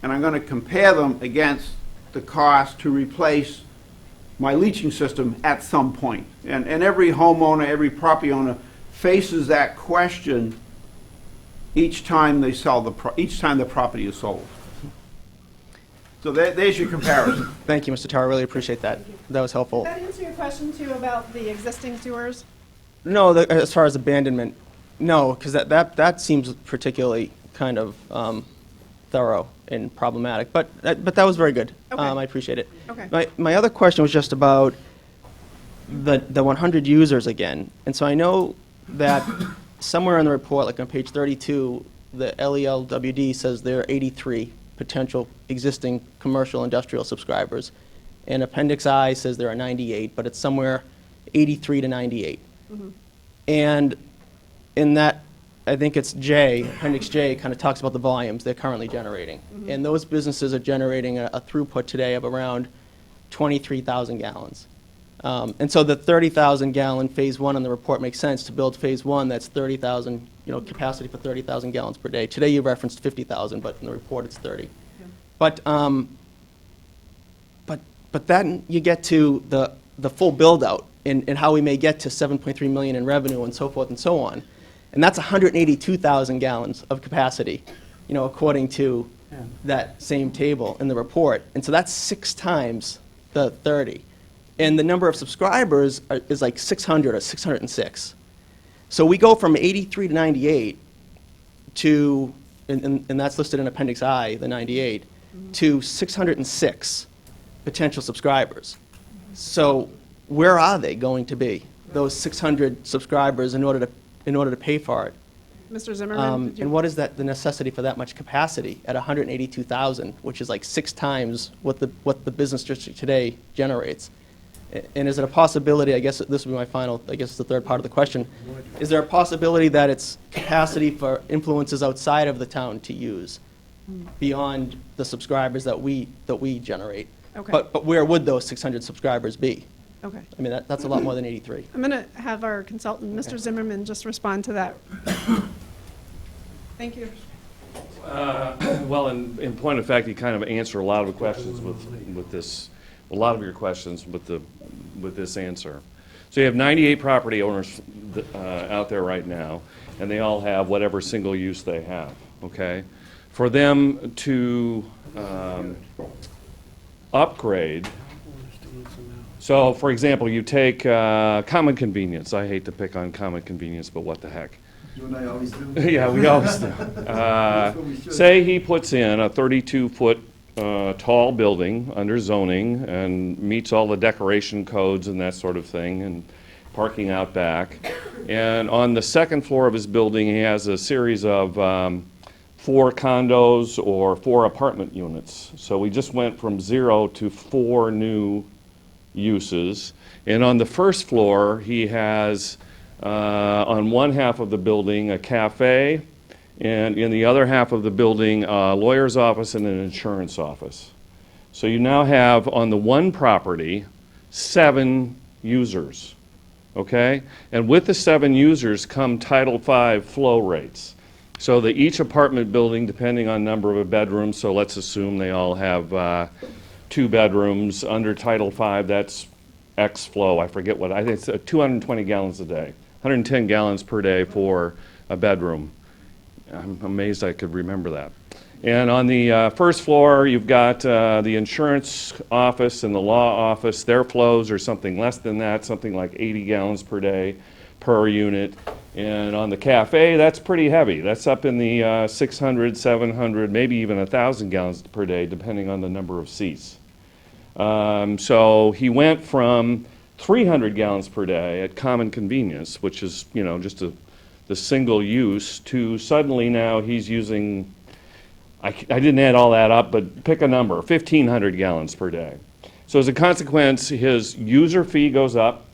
and I'm going to compare them against the cost to replace my leaching system at some point? And every homeowner, every property owner faces that question each time they sell each time the property is sold. So there's your comparison. Thank you, Mr. Tower. I really appreciate that. That was helpful. Did that answer your question too about the existing sewers? No, as far as abandonment, no, because that seems particularly kind of thorough and problematic. But that was very good. Okay. I appreciate it. Okay. My other question was just about the 100 users again. And so I know that somewhere in the report, like on page 32, the LELWD says there are 83 potential existing commercial industrial subscribers. And Appendix I says there are 98, but it's somewhere 83 to 98. And in that, I think it's J, Appendix J, kind of talks about the volumes they're currently generating. And those businesses are generating a throughput today of around 23,000 gallons. And so the 30,000 gallon phase one in the report makes sense. To build phase one, that's 30,000, capacity for 30,000 gallons per day. Today you referenced 50,000, but in the report it's 30. But then you get to the full build out and how we may get to 7.3 million in revenue and so forth and so on. And that's 182,000 gallons of capacity, according to that same table in the report. And so that's 6 times the 30. And the number of subscribers is like 600 or 606. So we go from 83 to 98 to, and that's listed in Appendix I, the 98, to 606 potential subscribers. So where are they going to be, those 600 subscribers, in order to pay for it? Mr. Zimmerman? did you- And what is that, the necessity for that much capacity at 182,000, which is like 6 times what the business district today generates? And is it a possibility, I guess this would be my final, I guess the third part of the question, is there a possibility that it's capacity for influences outside of the town to use beyond the subscribers that we generate? Okay. But where would those 600 subscribers be? Okay. I mean, that's a lot more than 83. I'm going to have our consultant, Mr. Zimmerman, just respond to that. Thank you. Well, in point of fact, you kind of answer a lot of the questions with this, a lot of your questions with this answer. So you have 98 property owners out there right now, and they all have whatever single use they have, okay? For them to upgrade, so for example, you take Common Convenience. I hate to pick on Common Convenience, but what the heck. You and I always do. Yeah, we always do. Say he puts in a 32-foot tall building under zoning and meets all the decoration codes and that sort of thing, and parking out back. And on the second floor of his building, he has a series of 4 condos or 4 apartment units. So we just went from 0 to 4 new uses. And on the first floor, he has on one half of the building a cafe, and in the other half of the building a lawyer's office and an insurance office. So you now have on the one property 7 users, okay? And with the 7 users come Title V flow rates. So that each apartment building, depending on number of bedrooms, so let's assume they all have 2 bedrooms under Title V, that's X flow, I forget what, I think it's 220 gallons a day, 110 gallons per day for a bedroom. I'm amazed I could remember that. And on the first floor, you've got the insurance office and the law office. Their flows are something less than that, something like 80 gallons per day per unit. And on the cafe, that's pretty heavy. That's up in the 600, 700, maybe even 1,000 gallons per day, depending on the number of seats. So he went from 300 gallons per day at Common Convenience, which is, you know, just the single use, to suddenly now he's using, I didn't add all that up, but pick a number, 1,500 gallons per day. So as a consequence, his user fee goes up,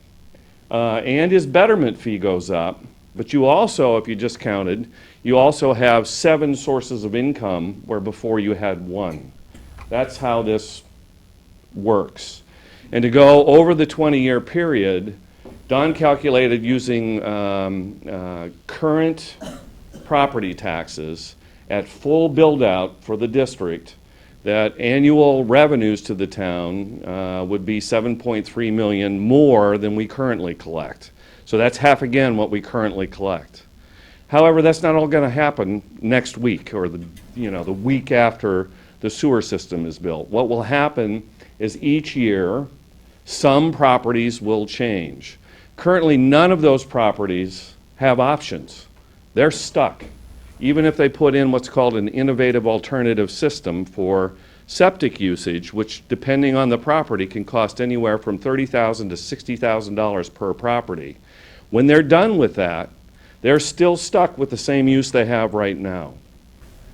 and his betterment fee goes up. But you also, if you just counted, you also have 7 sources of income where before you had 1. That's how this works. And to go over the 20-year period, Don calculated using current property taxes at full build-out for the district, that annual revenues to the town would be $7.3 million more than we currently collect. So that's half again what we currently collect. However, that's not all going to happen next week or the week after the sewer system is built. What will happen is each year some properties will change. Currently, none of those properties have options. They're stuck. Even if they put in what's called an innovative alternative system for septic usage, which depending on the property can cost anywhere from $30,000 to $60,000 per property. When they're done with that, they're still stuck with the same use they have right now.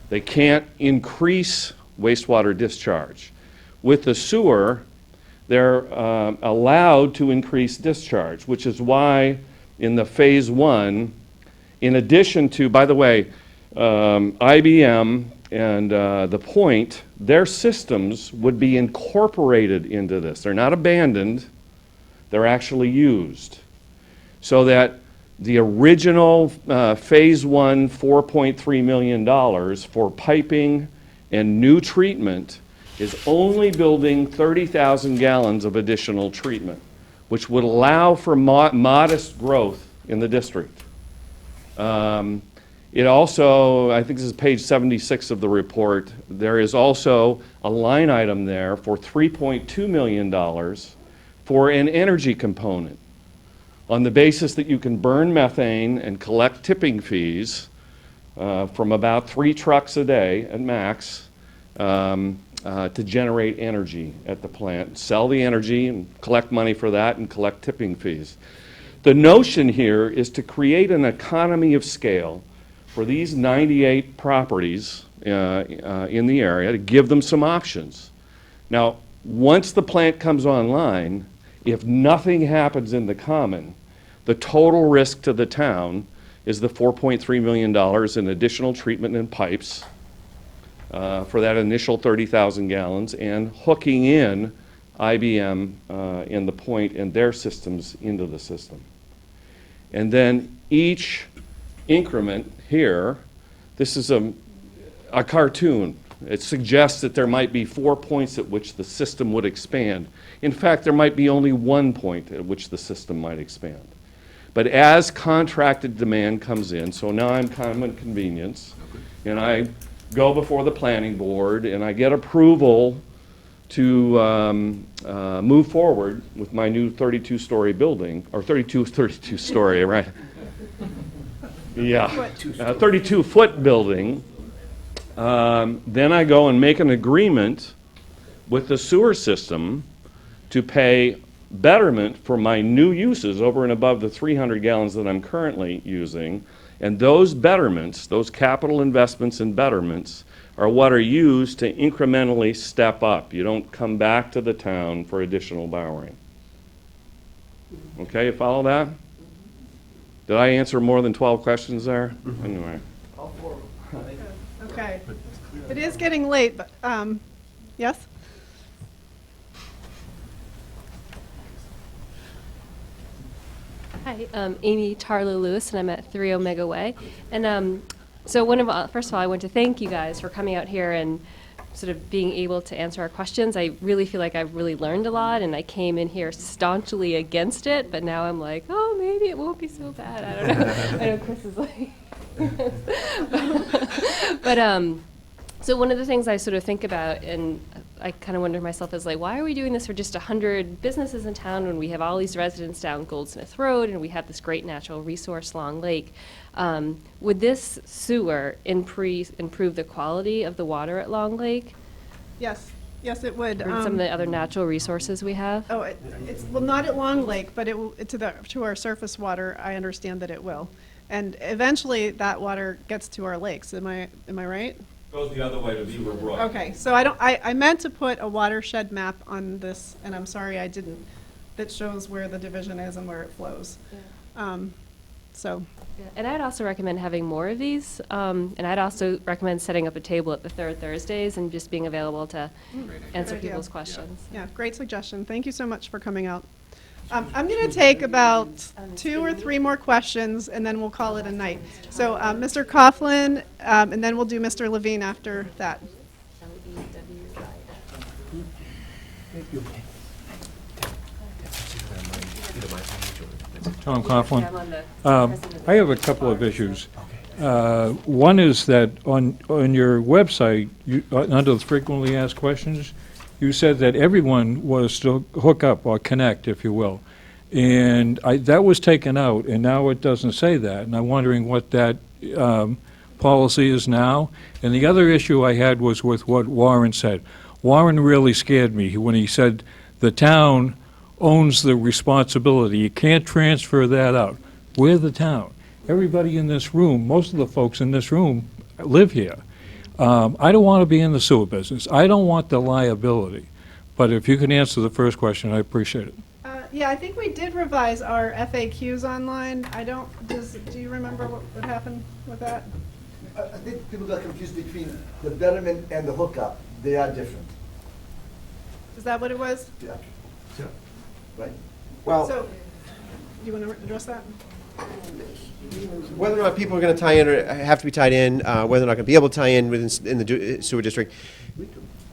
They can't increase wastewater discharge. With the sewer, they're allowed to increase discharge, which is why in the phase 1, in addition to, by the way, IBM and The Point, their systems would be incorporated into this. They're not abandoned, they're actually used. So that the original phase 1, $4.3 million for piping and new treatment is only building 30,000 gallons of additional treatment, which would allow for modest growth in the district. It also, I think this is page 76 of the report, there is also a line item there for $3.2 million for an energy component, on the basis that you can burn methane and collect tipping fees from about 3 trucks a day at max to generate energy at the plant, sell the energy and collect money for that and collect tipping fees. The notion here is to create an economy of scale for these 98 properties in the area, to give them some options. Now, once the plant comes online, if nothing happens in the common, the total risk to the town is the $4.3 million in additional treatment and pipes for that initial 30,000 gallons, and hooking in IBM and the Point and their systems into the system. And then each increment here, this is a cartoon. It suggests that there might be 4 points at which the system would expand. In fact, there might be only 1 point at which the system might expand. But as contracted demand comes in, so now I'm common convenience, and I go before the planning board, and I get approval to move forward with my new 32-story building, or 32-story, right? Yeah, 32-foot building. Then I go and make an agreement with the sewer system to pay betterment for my new uses over and above the 300 gallons that I'm currently using. And those betterments, those capital investments and betterments, are what are used to incrementally step up. You don't come back to the town for additional borrowing. Okay, you follow that? Did I answer more than 12 questions there? Anyway. Okay. It is getting late, but, yes? Hi, Amy Tarlow Lewis, and I'm at 3 Omega Way. And so first of all, I want to thank you guys for coming out here and sort of being able to answer our questions. I really feel like I've really learned a lot, and I came in here staunchly against it, but now I'm like, oh, maybe it won't be so bad. I don't know. I know Chris is like... but so one of the things I sort of think about, and I kind of wonder myself, is like, why are we doing this for just 100 businesses in town when we have all these residents down Goldsmith Road and we have this great natural resource, Long Lake? Would this sewer improve the quality of the water at Long Lake? Yes, yes, it would. Or some of the other natural resources we have? Oh, it's, well, not at Long Lake, but it will, to our surface water, I understand that it will. And eventually, that water gets to our lakes. Am I right? Goes the other way to Beaver Brook. Okay, so I meant to put a watershed map on this, and I'm sorry I didn't, that shows where the division is and where it flows. Yeah. So. Yeah. And I'd also recommend having more of these, and I'd also recommend setting up a table at the third Thursdays and just being available to answer people's questions. Yeah, great suggestion. Thank you so much for coming out. I'm going to take about 2 or 3 more questions, and then we'll call it a night. So Mr. Coughlin, and then we'll do Mr. Levine after that. Tom Coughlin. I have a couple of issues. One is that on your website, under the frequently asked questions, you said that everyone was to hook up or connect, if you will. And that was taken out, and now it doesn't say that. And I'm wondering what that policy is now. And the other issue I had was with what Warren said. Warren really scared me when he said the town owns the responsibility. You can't transfer that out. We're the town. Everybody in this room, most of the folks in this room live here. I don't want to be in the sewer business. I don't want the liability. But if you can answer the first question, I appreciate it. Yeah, I think we did revise our FAQs online. Do you remember what happened with that? I think people got confused between the betterment and the hookup. They are different. Is that what it was? Yeah. Yeah. Right. Well, So, do you want to address that? whether or not people are going to tie in or have to be tied in, whether or not going to be able to tie in in the sewer district,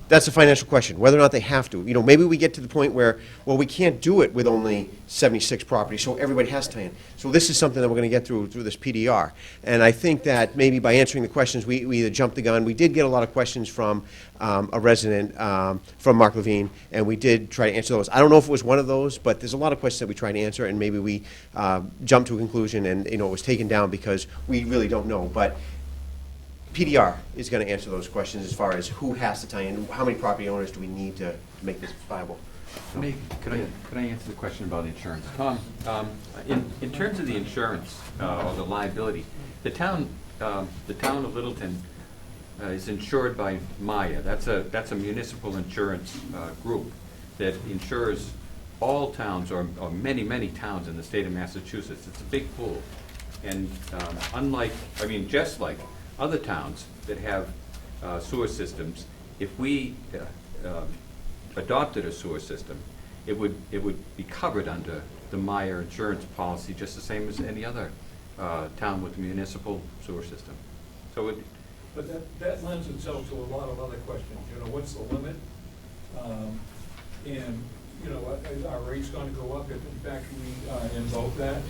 that's a financial question, whether or not they have to. You know, maybe we get to the point where, well, we can't do it with only 76 properties, so everybody has to tie in. So this is something that we're going to get through this PDR. And I think that maybe by answering the questions, we either jumped the gun. We did get a lot of questions from a resident, from Mark Levine, and we did try to answer those. I don't know if it was one of those, but there's a lot of questions that we tried to answer, and maybe we jumped to a conclusion and, you know, it was taken down because we really don't know. But PDR is going to answer those questions as far as who has to tie in, how many property owners do we need to make this viable. Could I answer the question about insurance? Tom, in terms of the insurance or the liability, the town the town of Littleton is insured by Maya. That's a municipal insurance group that insures all towns, or many, many towns in the state of Massachusetts. It's a big pool. And just like other towns that have sewer systems, if we adopted a sewer system, it would be covered under the Maya insurance policy, just the same as any other town with a municipal sewer system. So But that lends itself to a lot of other questions. What's the limit? And, are rates going to go up if in fact we invoke that?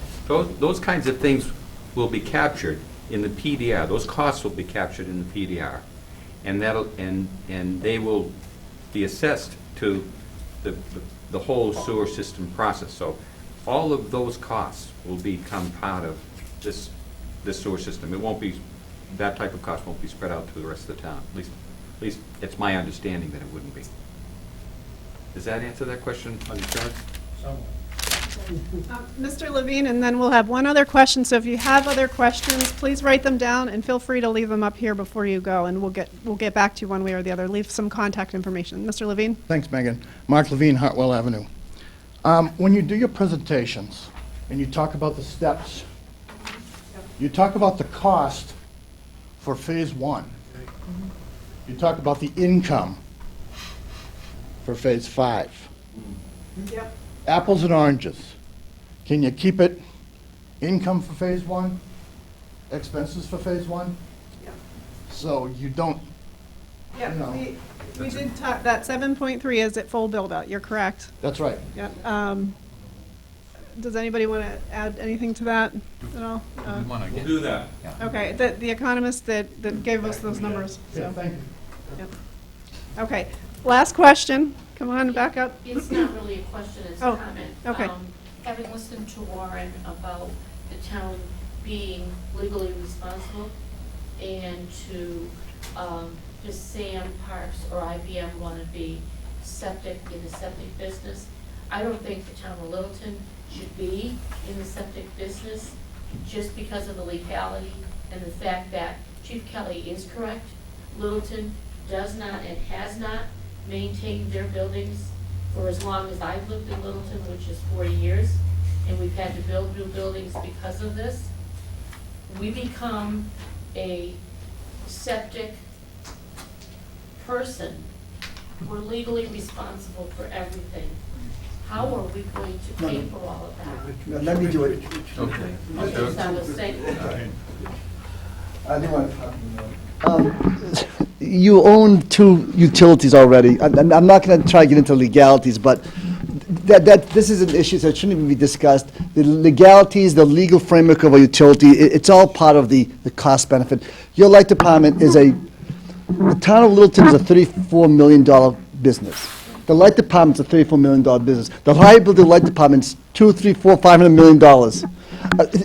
those kinds of things will be captured in the PDR. Those costs will be captured in the PDR, and they will be assessed to the whole sewer system process. So all of those costs will become part of this sewer system. It won't be, that type of cost won't be spread out to the rest of the town. At least it's my understanding that it wouldn't be. Does that answer that question on insurance? Mr. Levine, and then we'll have one other question. So if you have other questions, please write them down and feel free to leave them up here before you go, and we'll get back to you one way or the other. Leave some contact information. Mr. Levine? Thanks, Megan. Mark Levine, Hartwell Avenue. When you do your presentations and you talk about the steps, you talk about the cost for phase one. You talk about the income for phase 5. Yep. Apples and oranges. Can you keep it income for phase 1, expenses for phase 1? Yep. So you don't, Yeah, you know. we did talk, that 7.3 is at full build-out. You're correct. That's right. Yeah. Does anybody want to add anything to that at all? We'll do that. Okay, the economist that gave us those numbers, so. Yeah, thank you. Yep. Okay, last question. Come on, back up. It's not really a question, it's Oh, a comment. okay. Having listened to Warren about the town being legally responsible, and to does Sam Parks or IBM want to be septic in the septic business? I don't think the town of Littleton should be in the septic business just because of the legality and the fact that Chief Kelly is correct. Littleton does not and has not maintained their buildings for as long as I've lived in Littleton, which is 40 years, and we've had to build new buildings because of this. We become a septic person. We're legally responsible for everything. How are we going to pay for all of that? No, let me do it. Okay. Okay, so I was saying, I do want to you own 2 utilities already. I'm not going to try to get into legalities, but this is an issue that shouldn't even be discussed. The legalities, the legal framework of a utility, it's all part of the cost benefit. Your light department is the town of Littleton is a $34 million business. The light department's a $34 million business. The liability light department's $200, $300, $400, $500 million.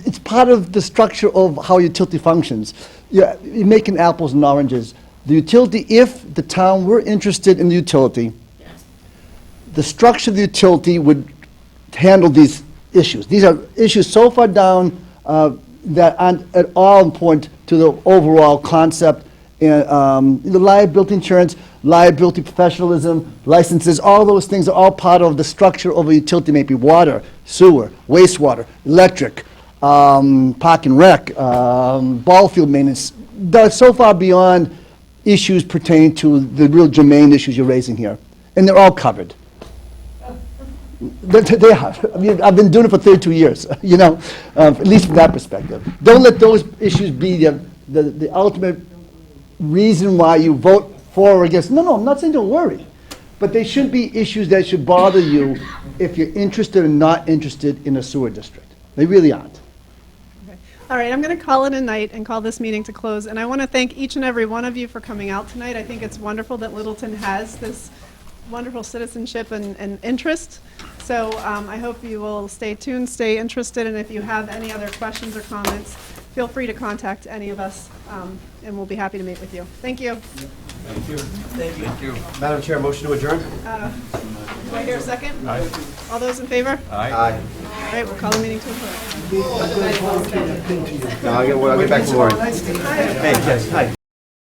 It's part of the structure of how utility functions. You're making apples and oranges. The utility, if the town were interested in the utility, the structure of the utility would handle these issues. These are issues so far down that aren't at all important to the overall concept. And the liability insurance, liability professionalism, licenses, all those things are all part of the structure of a utility, maybe water, sewer, wastewater, electric, park and rec, ball field maintenance. They're so far beyond issues pertaining to the real germane issues you're raising here. And they're all covered. They are. I mean, I've been doing it for 32 years, at least from that perspective. Don't let those issues be the ultimate reason why you vote for or against. No, I'm not saying don't worry. But they should be issues that should bother you if you're interested or not interested in a sewer district. They really aren't. All right, I'm going to call it a night and call this meeting to close. And I want to thank each and every one of you for coming out tonight. I think it's wonderful that Littleton has this wonderful citizenship and interest. So I hope you will stay tuned, stay interested, and if you have any other questions or comments, feel free to contact any of us, and we'll be happy to meet with you. Thank you. Thank you. Thank you. Madam Chair, motion to adjourn? Do I hear a second? Aye. All those in favor? Aye. All right, we'll call the meeting to order. No, I'll get back to Lauren. Hey, yes, hi.